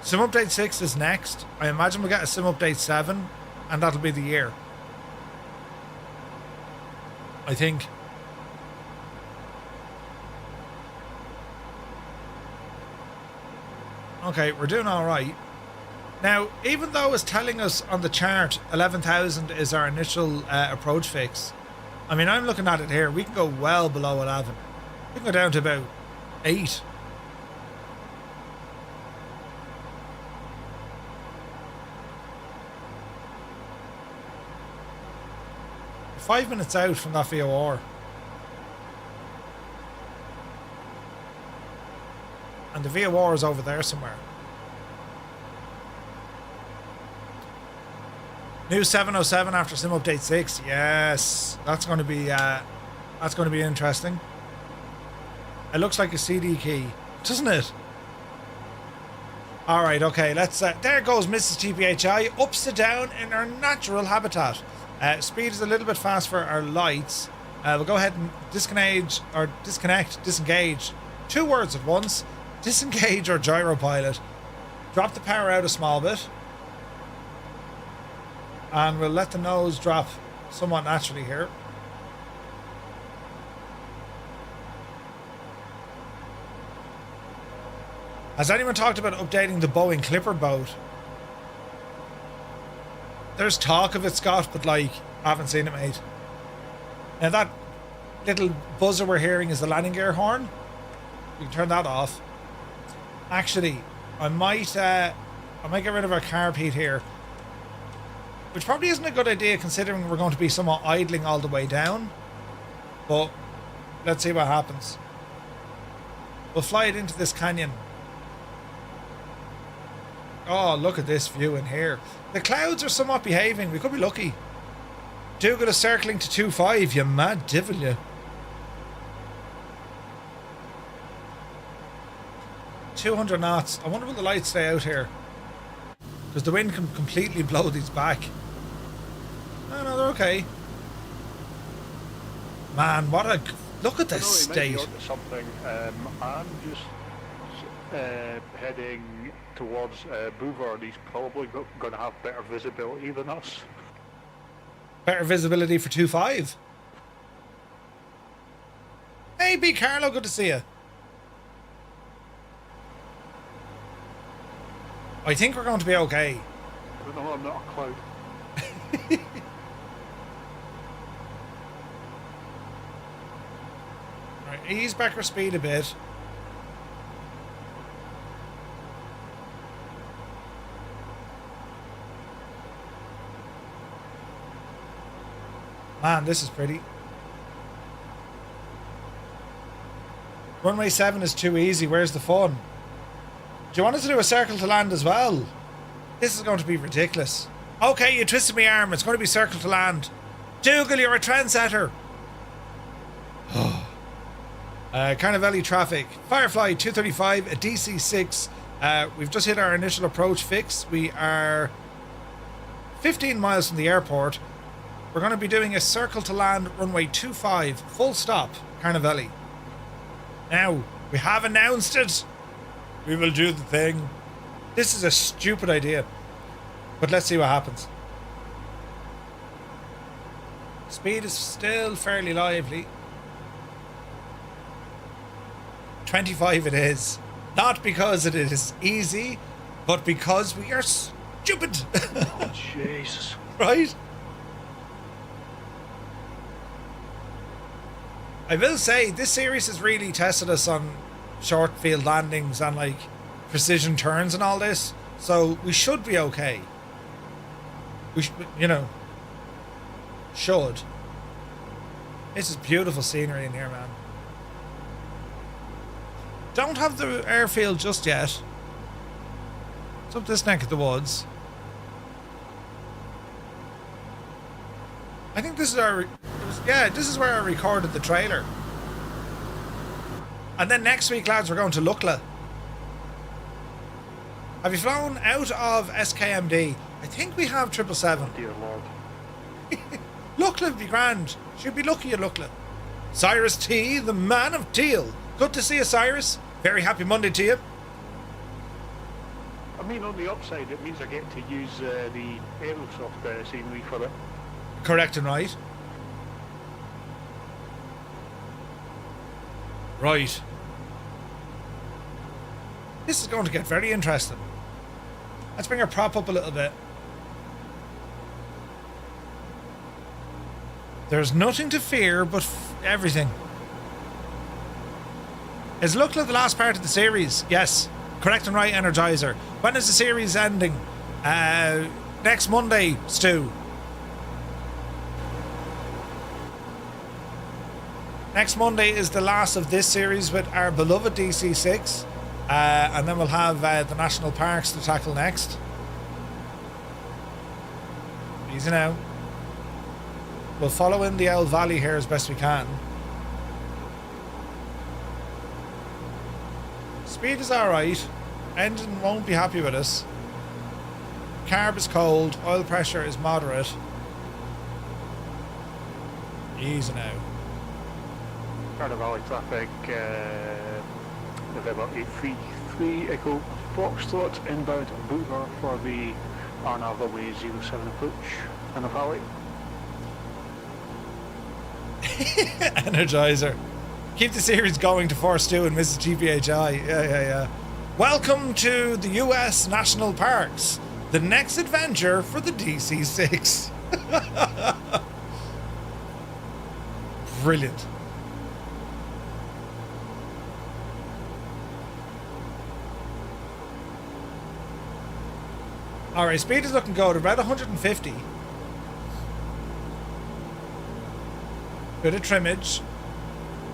Sim Update 6 is next. I imagine we'll get a Sim Update 7, and that'll be the year. I think. Okay, we're doing alright. Now, even though it's telling us on the chart 11,000 is our initial approach fix, I mean, I'm looking at it here. We can go well below 11. We can go down to about 8. We're 5 minutes out from that VOR. And the VOR is over there somewhere. New 707 after Sim Update 6. Yes, that's going to be interesting. It looks like a CD key, doesn't it? All right, okay. Let's. There goes Mrs. TPHI, upside down in her natural habitat. Speed is a little bit fast for our lights. We'll go ahead and disengage. 2 words at once. Disengage our gyro pilot. Drop the power out a small bit. And we'll let the nose drop somewhat naturally here. Has anyone talked about updating the Boeing Clipper boat? There's talk of it, Scott, but like, I haven't seen it, mate. Now that little buzzer we're hearing is the landing gear horn. We can turn that off. Actually, I might get rid of our carb heat here, which probably isn't a good idea considering we're going to be somewhat idling all the way down. But let's see what happens. We'll fly it into this canyon. Oh, look at this view in here. The clouds are somewhat behaving. We could be lucky. Dougal is circling to 2.5, you mad devil, you. 200 knots. I wonder will the lights stay out here? Because the wind can completely blow these back. No, they're okay. Man, what a... Look at this state. Something. I'm just heading towards Bouvard. He's probably going to have better visibility than us. Better visibility for 2.5. Hey, B. Carlo, good to see you. I think we're going to be okay. I don't know, I'm not a cloud. Alright, ease back our speed a bit. Man, this is pretty. Runway 7 is too easy. Where's the fun? Do you want us to do a circle to land as well? This is going to be ridiculous. Okay, you twisted my arm. It's going to be circle to land. Dougal, you're a trendsetter. Carnevalli traffic. Firefly 235, a DC-6. We've just hit our initial approach fix. We are 15 miles from the airport. We're going to be doing a circle to land runway 25, full stop, Carnevalli. Now, we have announced it. We will do the thing. This is a stupid idea, but let's see what happens. Speed is still fairly lively. 25 it is. Not because it is easy, but because we are stupid. Oh, Jesus. Right? I will say, this series has really tested us on short field landings and like precision turns and all this, so we should be okay. We should, you know, should. This is beautiful scenery in here, man. Don't have the airfield just yet. It's up this neck of the woods. I think this is our... this is where I recorded the trailer. And then next week, lads, we're going to Lukla. Have you flown out of SKMD? I think we have 777. Dear Lord. Lukla would be grand. Should be lucky at Lukla. Cyrus T, the man of Teal. Good to see you, Cyrus. Very happy Monday to you. I mean, on the upside, it means I get to use the Aerosoft scenery for it. Correct and right. Right. This is going to get very interesting. Let's bring our prop up a little bit. There's nothing to fear but everything. Is Lukla the last part of the series? Yes. Correct and right, Energizer. When is the series ending? Next Monday, Stu. Next Monday is the last of this series with our beloved DC-6. And then we'll have the national parks to tackle next. Easy now. We'll follow in the Owl Valley here as best we can. Speed is alright. Engine won't be happy with us. Carb is cold. Oil pressure is moderate. Easy now. Carnevalli traffic, November 833 Echo Foxtrot inbound Boover for the RNAV runway 07 approach, Carnevalli. Energizer. Keep the series going to force Stu and Mrs. GPHI. Yeah. Welcome to the US National Parks, the next adventure for the DC-6. Brilliant. Alright, speed is looking good, about 150. Bit of trimmage.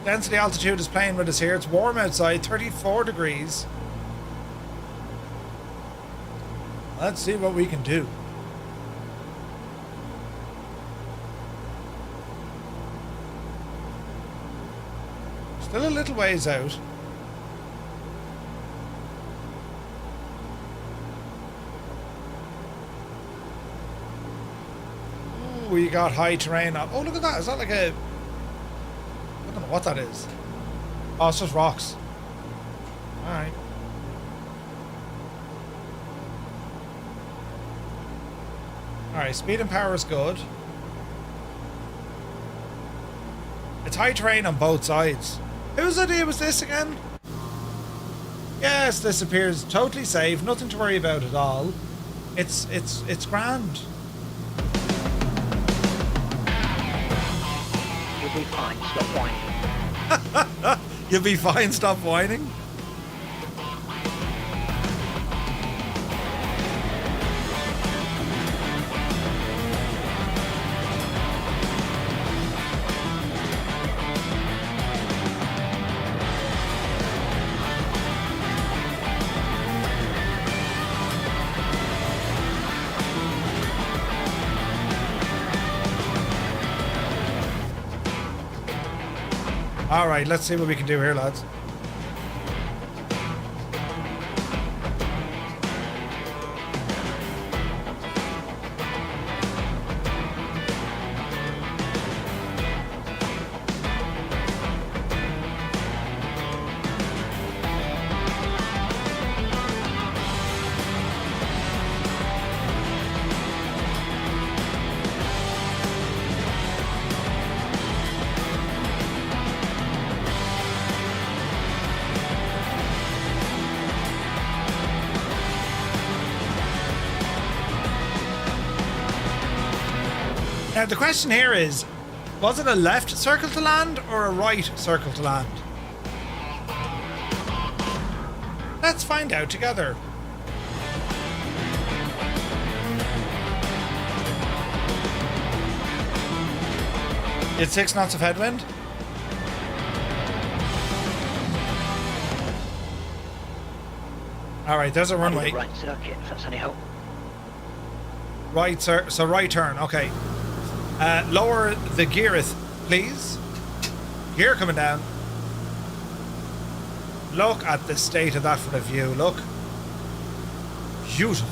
Density altitude is playing with us here. It's warm outside, 34 degrees. Let's see what we can do. Still a little ways out. Ooh, we got high terrain. Oh, look at that. Is that like a... I don't know what that is. Oh, it's just rocks. Alright. Alright, speed and power is good. It's high terrain on both sides. Whose idea was this again? Yes, this appears totally safe. Nothing to worry about at all. It's grand. You'll be fine. Stop whining. You'll be fine. Stop whining. Alright, let's see what we can do here, lads. Now the question here is, was it a left circle to land or a right circle to land? Let's find out together. It's 6 knots of headwind. Alright, there's a runway. Right circuit, if that's any help. Right, sir. So right turn, okay. Lower the geareth, please. Gear coming down. Look at the state of that from the view. Look. Beautiful.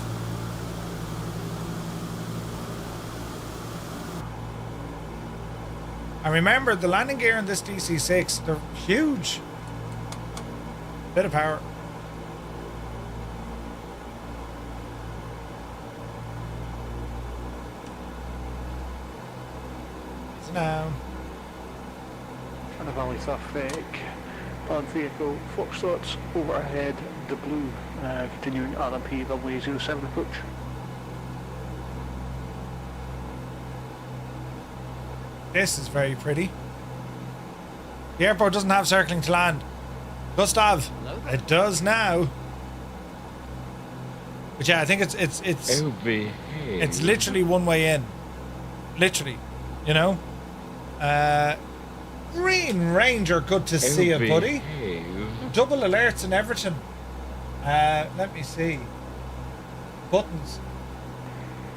And remember, the landing gear in this DC-6, they're huge. Bit of power. Now. Carnevalli traffic. Land vehicle, Foxtrots overhead, the blue, continuing RMP runway 07 approach. This is very pretty. The airport doesn't have circling to land. Gustav, it does now. But yeah, I think it's literally one way in. Literally, you know. Green Ranger, good to see you, buddy. Double alerts and everything. Let me see. Buttons.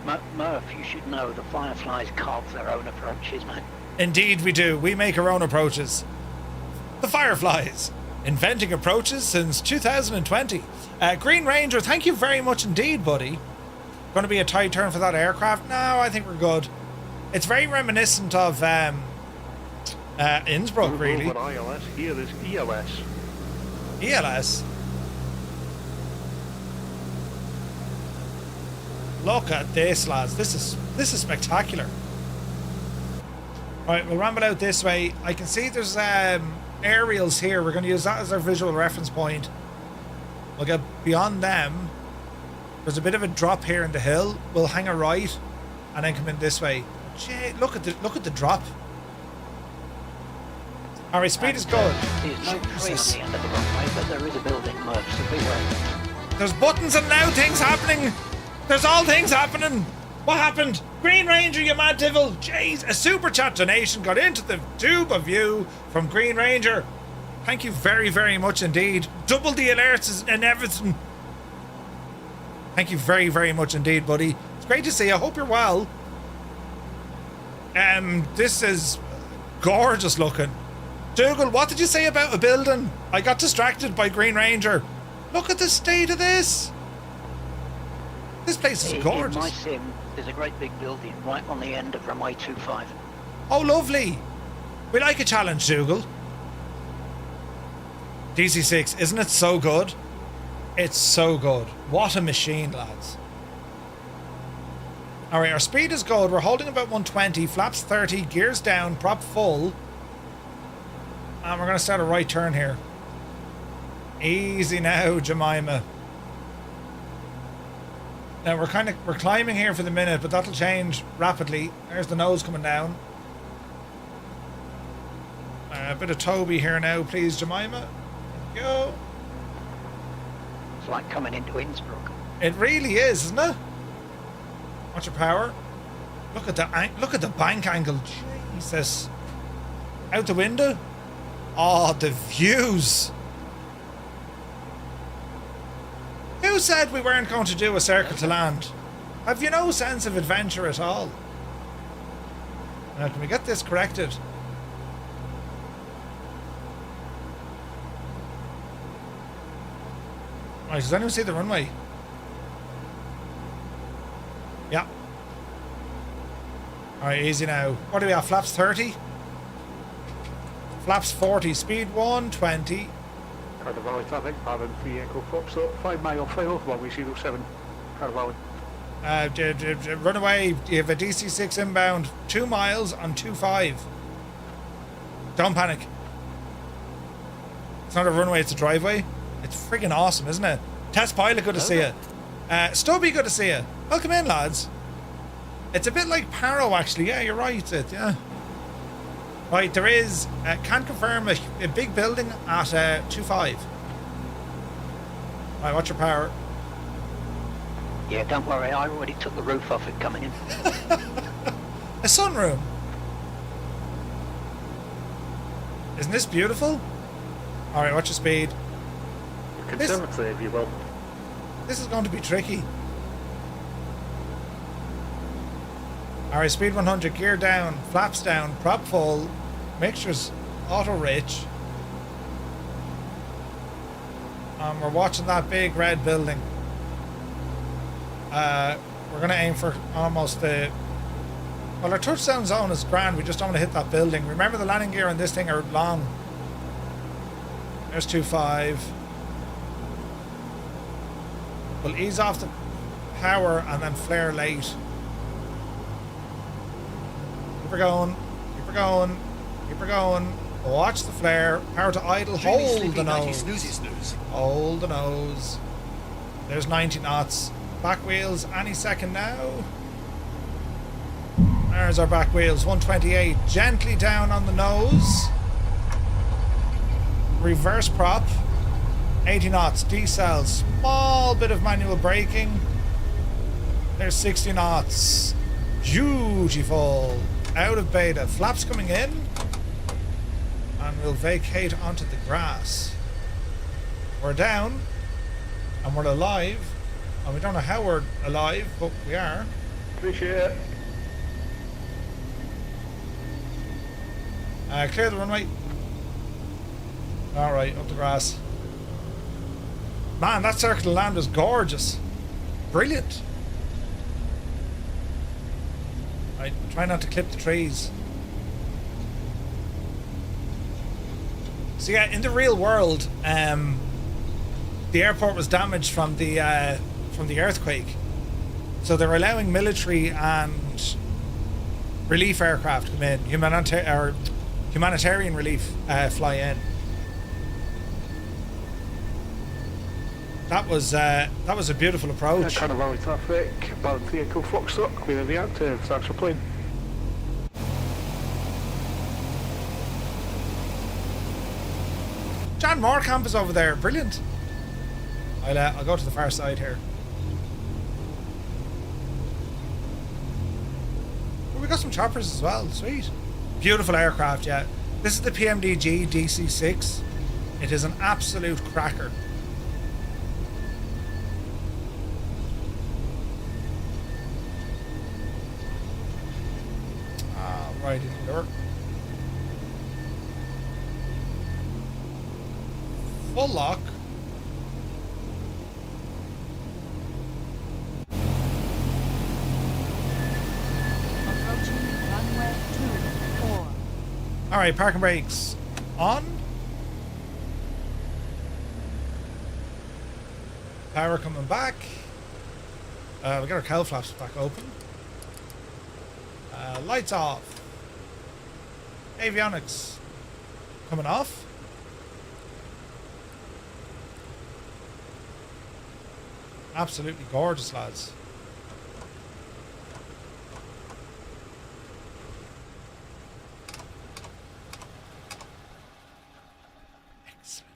Murph, you should know the Fireflies carve their own approaches, man. Indeed we do. We make our own approaches. The Fireflies. Inventing approaches since 2020. Green Ranger, thank you very much indeed, buddy. Going to be a tight turn for that aircraft? No, I think we're good. It's very reminiscent of Innsbruck, really. Over ILS, here is ELS. ELS? Look at this, lads. This is spectacular. Right, we'll ramble out this way. I can see there's aerials here. We're going to use that as our visual reference point. We'll get beyond them. There's a bit of a drop here in the hill. We'll hang a right and then come in this way. Gee, look at the drop. All right, speed is good. There's no tree on the end of the runway, but there is a building merged, so beware. There's buttons and now things happening. There's all things happening. What happened? Green Ranger, you mad devil. Jeez, a super chat donation got into the tube of you from Green Ranger. Thank you very, very much indeed. Double the alerts and everything. Thank you very, very much indeed, buddy. It's great to see you. I hope you're well. This is gorgeous looking. Dougal, what did you say about a building? I got distracted by Green Ranger. Look at the state of this. This place is gorgeous. In my sim, there's a great big building right on the end of runway 25. Oh, lovely. We like a challenge, Dougal. DC-6, isn't it so good? It's so good. What a machine, lads. Alright, our speed is good. We're holding about 120, flaps 30, gears down, prop full. And we're going to start a right turn here. Easy now, Jemima. Now we're climbing here for the minute, but that'll change rapidly. There's the nose coming down. A bit of Toby here now, please, Jemima. There we go. It's like coming into Innsbruck. It really is, isn't it? Watch your power. Look at the bank angle. Jesus. Out the window. Oh, the views. Who said we weren't going to do a circle to land? Have you no sense of adventure at all? Now, can we get this corrected? Right, does anyone see the runway? Yeah. Alright, easy now. What do we have? Flaps 30? Flaps 40. Speed 120. Carnivali traffic, Pavan 3 Echo Foxtrot, 5 mile final, runway 07, Carnivali. Runaway, you have a DC-6 inbound, 2 miles on 25. Don't panic. It's not a runway, it's a driveway. It's friggin' awesome, isn't it? Test Pilot, good to see you. Stubby, good to see you. Welcome in, lads. It's a bit like Paro, actually. Yeah, you're right. Yeah. Right, there is, can't confirm a big building at 25. Right, watch your power. Yeah, don't worry, I already took the roof off it coming in. A sunroom. Isn't this beautiful? Alright, watch your speed. Conservatively, if you will. This is going to be tricky. Alright, speed 100, gear down, flaps down, prop full, mixtures auto rich. We're watching that big red building. We're going to aim for almost the... Well, our touchdown zone is grand, we just don't want to hit that building. Remember, the landing gear on this thing are long. There's 2.5. We'll ease off the power and then flare late. Keep her going, keep her going, keep her going. Watch the flare. Power to idle. Hold the nose. Hold the nose. There's 90 knots. Back wheels any second now. There's our back wheels. 128. Gently down on the nose. Reverse prop. 80 knots. Decel. Small bit of manual braking. There's 60 knots. Beautiful. Out of beta. Flaps coming in. And we'll vacate onto the grass. We're down. And we're alive. And we don't know how we're alive, but we are. Appreciate it. Clear the runway. Alright, up the grass. Man, that circle to land was gorgeous. Brilliant. I try not to clip the trees. So yeah, in the real world, the airport was damaged from the earthquake. So they're allowing military and relief aircraft come in, humanitarian relief fly in. That was a beautiful approach. Carnevalli traffic, band vehicle Foxtrot, clear of the active, thanks for playing. John Moorcamp is over there, brilliant. I'll go to the far side here. Oh, we got some choppers as well, sweet. Beautiful aircraft, yeah. This is the PMDG DC-6. It is an absolute cracker. Right in there. Full lock. Approaching runway 24. Alright, parking brakes on. Power coming back. We got our cowl flaps back open. Lights off. Avionics coming off. Absolutely gorgeous, lads. Excellent.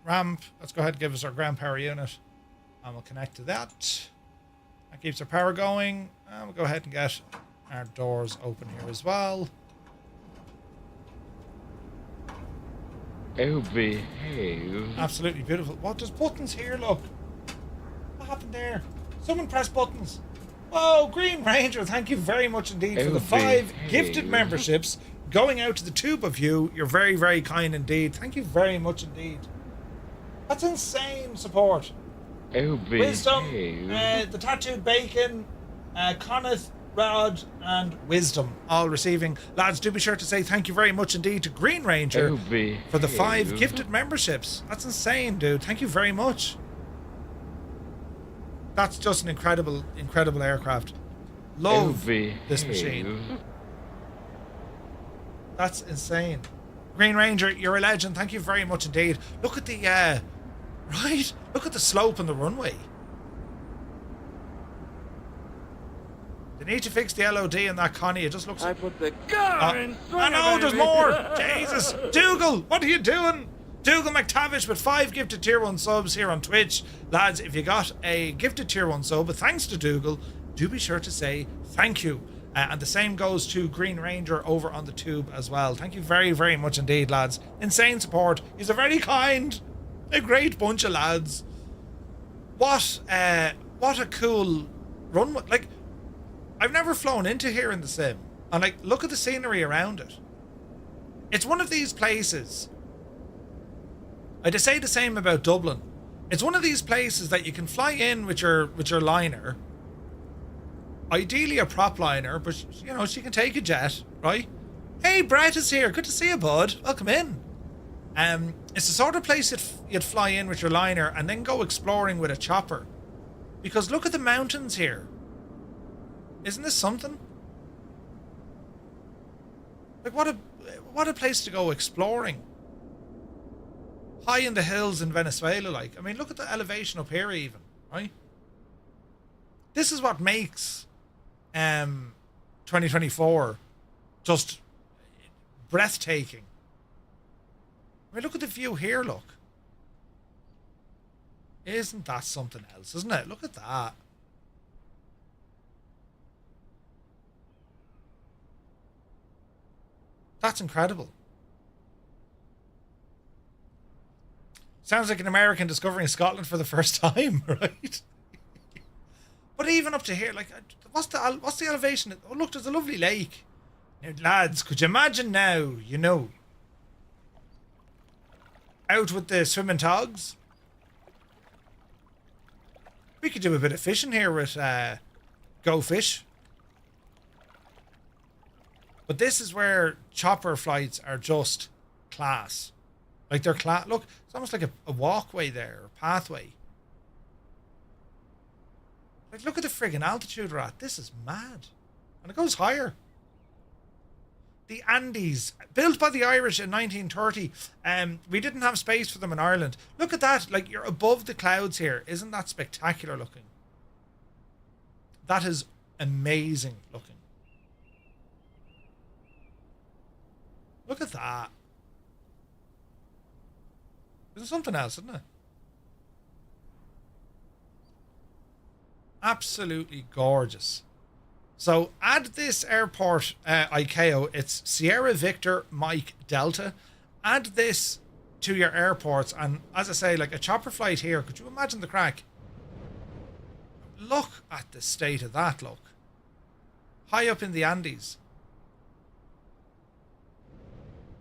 Ramp. Let's go ahead and give us our ground power unit. And we'll connect to that. That keeps our power going. And we'll go ahead and get our doors open here as well. Oh, behave. Absolutely beautiful. What, there's buttons here, look. What happened there? Someone pressed buttons. Whoa, Green Ranger, thank you very much indeed for the 5 gifted memberships going out to the tube of you. You're very, very kind indeed. Thank you very much indeed. That's insane support. Oh, Wisdom, the Tattooed Bacon, Conneth, Rod, and Wisdom all receiving. Lads, do be sure to say thank you very much indeed to Green Ranger for the 5 gifted memberships. That's insane, dude. Thank you very much. That's just an incredible, incredible aircraft. Love this machine. That's insane. Green Ranger, you're a legend. Thank you very much indeed. Look at the, right? Look at the slope on the runway. They need to fix the LOD in that Connie. It just looks... I put the car in front I know, of there's it. more. Jesus. Dougal, what are you doing? Dougal McTavish with 5 gifted tier 1 subs here on Twitch. Lads, if you got a gifted tier 1 sub, thanks to Dougal, do be sure to say thank you. And the same goes to Green Ranger over on the tube as well. Thank you very, very much indeed, lads. Insane support. He's a very kind, a great bunch of lads. What a cool runway. Like, I've never flown into here in the sim. And like, look at the scenery around it. It's one of these places. I'd say the same about Dublin. It's one of these places that you can fly in with your liner. Ideally a prop liner, but you know, she can take a jet, right? Hey, Brett is here. Good to see you, bud. Welcome in. It's the sort of place you'd fly in with your liner and then go exploring with a chopper. Because look at the mountains here. Isn't this something? Like, what a place to go exploring. High in the hills in Venezuela, like. I mean, look at the elevation up here even, right? This is what makes 2024 just breathtaking. I mean, look at the view here, look. Isn't that something else, isn't it? Look at that. That's incredible. Sounds like an American discovering Scotland for the first time, right? But even up to here, like, what's the elevation? Oh, look, there's a lovely lake. Now, lads, could you imagine now, you know, out with the swimming togs? We could do a bit of fishing here with Go Fish. But this is where chopper flights are just class. Like, they're class. Look, it's almost like a walkway there, a pathway. Like, look at the friggin' altitude we're at. This is mad. And it goes higher. the Andes, built by the Irish in 1930. We didn't have space for them in Ireland. Look at that, like you're above the clouds here. Isn't that spectacular looking? That is amazing looking. Look at that. There's something else, isn't it? Absolutely gorgeous. So add this airport, ICAO. It's Sierra Victor Mike Delta. Add this to your airports, and as I say, like a chopper flight here. Could you imagine the crack? Look at the state of that. Look, high up in the Andes,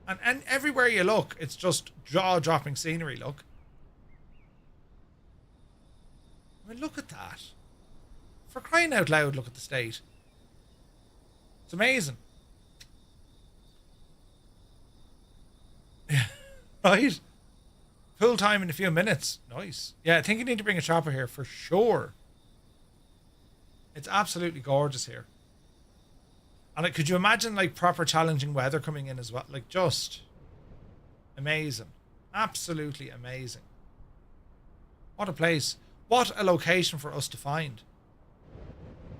and everywhere you look, it's just jaw-dropping scenery. Look, I mean, look at that. For crying out loud, look at the state. It's amazing. Right? Full time in a few minutes. Nice. Yeah, I think you need to bring a chopper here for sure. It's absolutely gorgeous here. And like, could you imagine like proper challenging weather coming in as well? Like just amazing. Absolutely amazing. What a place. What a location for us to find.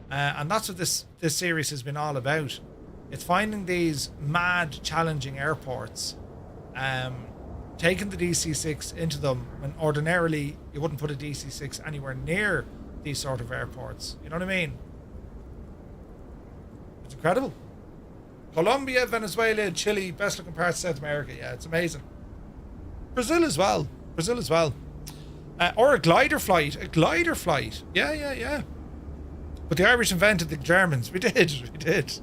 And that's what this series has been all about. It's finding these mad, challenging airports, taking the DC-6 into them when ordinarily you wouldn't put a DC-6 anywhere near these sort of airports. You know what I mean? It's incredible. Colombia, Venezuela, Chile, best looking parts of South America. Yeah, it's amazing. Brazil as well. Brazil as well. Or a glider flight. A glider flight. Yeah. But the Irish invented the Germans. We did.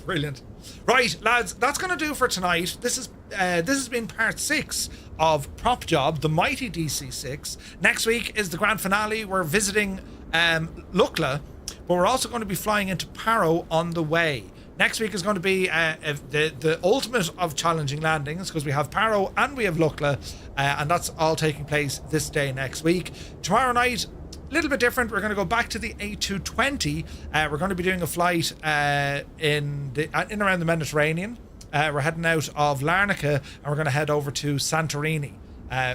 Brilliant. Right, lads, that's going to do for tonight. This has been part 6 of Prop Job, the mighty DC-6. Next week is the grand finale. We're visiting Lukla, but we're also going to be flying into Paro on the way. Next week is going to be the ultimate of challenging landings, because we have Paro and we have Lukla, and that's all taking place this day next week. Tomorrow night, a little bit different. We're going to go back to the A220. We're going to be doing a flight in around the Mediterranean. We're heading out of Larnaca and we're going to head over to Santorini,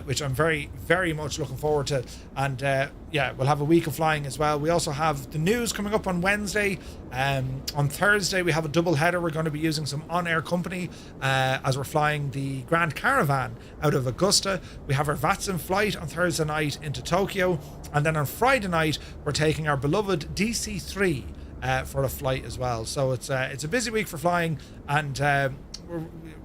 which I'm very, very much looking forward to. And yeah, we'll have a week of flying as well. We also have the news coming up on Wednesday. On Thursday, we have a double header. We're going to be using some on-air company as we're flying the Grand Caravan out of Augusta. We have our Vatsim flight on Thursday night into Tokyo. And then on Friday night, we're taking our beloved DC-3 for a flight as well. So it's a busy week for flying, and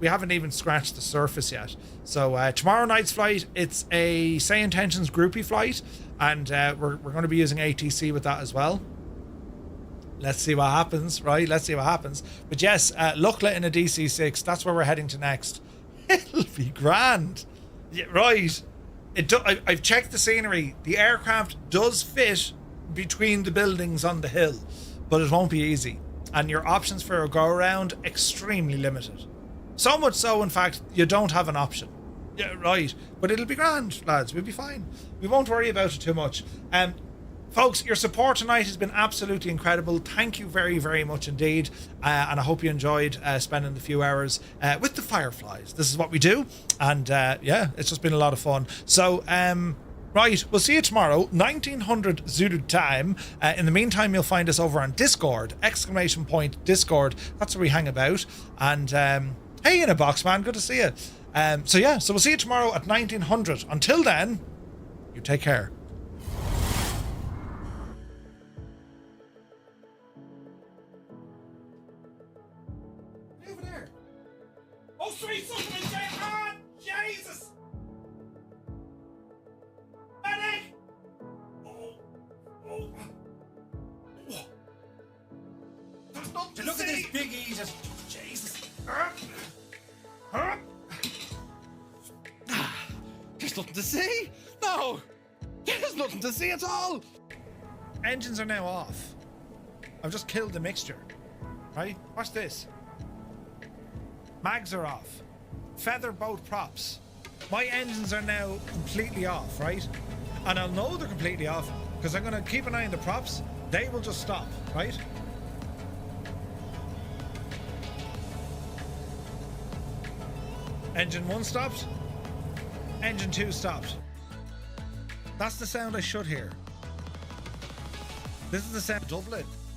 we haven't even scratched the surface yet. So tomorrow night's flight, it's a Say Intentions groupie flight, and we're going to be using ATC with that as well. Let's see what happens, right? Let's see what happens. But yes, Lukla in a DC-6, that's where we're heading to next. It'll be grand. Yeah, right. I've checked the scenery. The aircraft does fit between the buildings on the hill, but it won't be easy. And your options for a go-around, extremely limited. So much so, in fact, you don't have an option. Yeah, right. But it'll be grand, lads. We'll be fine. We won't worry about it too much. Folks, your support tonight has been absolutely incredible. Thank you very, very much indeed. And I hope you enjoyed spending the few hours with the Fireflies. This is what we do. And yeah, it's just been a lot of fun. So, right, we'll see you tomorrow, 1900 Zulu time. In the meantime, you'll find us over on Discord, !Discord. That's where we hang about. And hey, in a box, man, good to see you. So yeah, so we'll see you tomorrow at 1900. Until then, you take care. Over there. Oh, sweet something in there. Ah, Jesus. Medic. Oh. There's nothing to look see. At this big eater. Jesus. There's nothing to see. No. There's nothing to see at all. Engines are now off. I've just killed the mixture. Right? Watch this. Mags are off. Feather boat props. My engines are now completely off, right? And I'll know they're completely off because I'm going to keep an eye on the props. They will just stop, right? Engine 1 stopped. Engine 2 stopped. That's the sound I should hear. This is the sound of Dublin.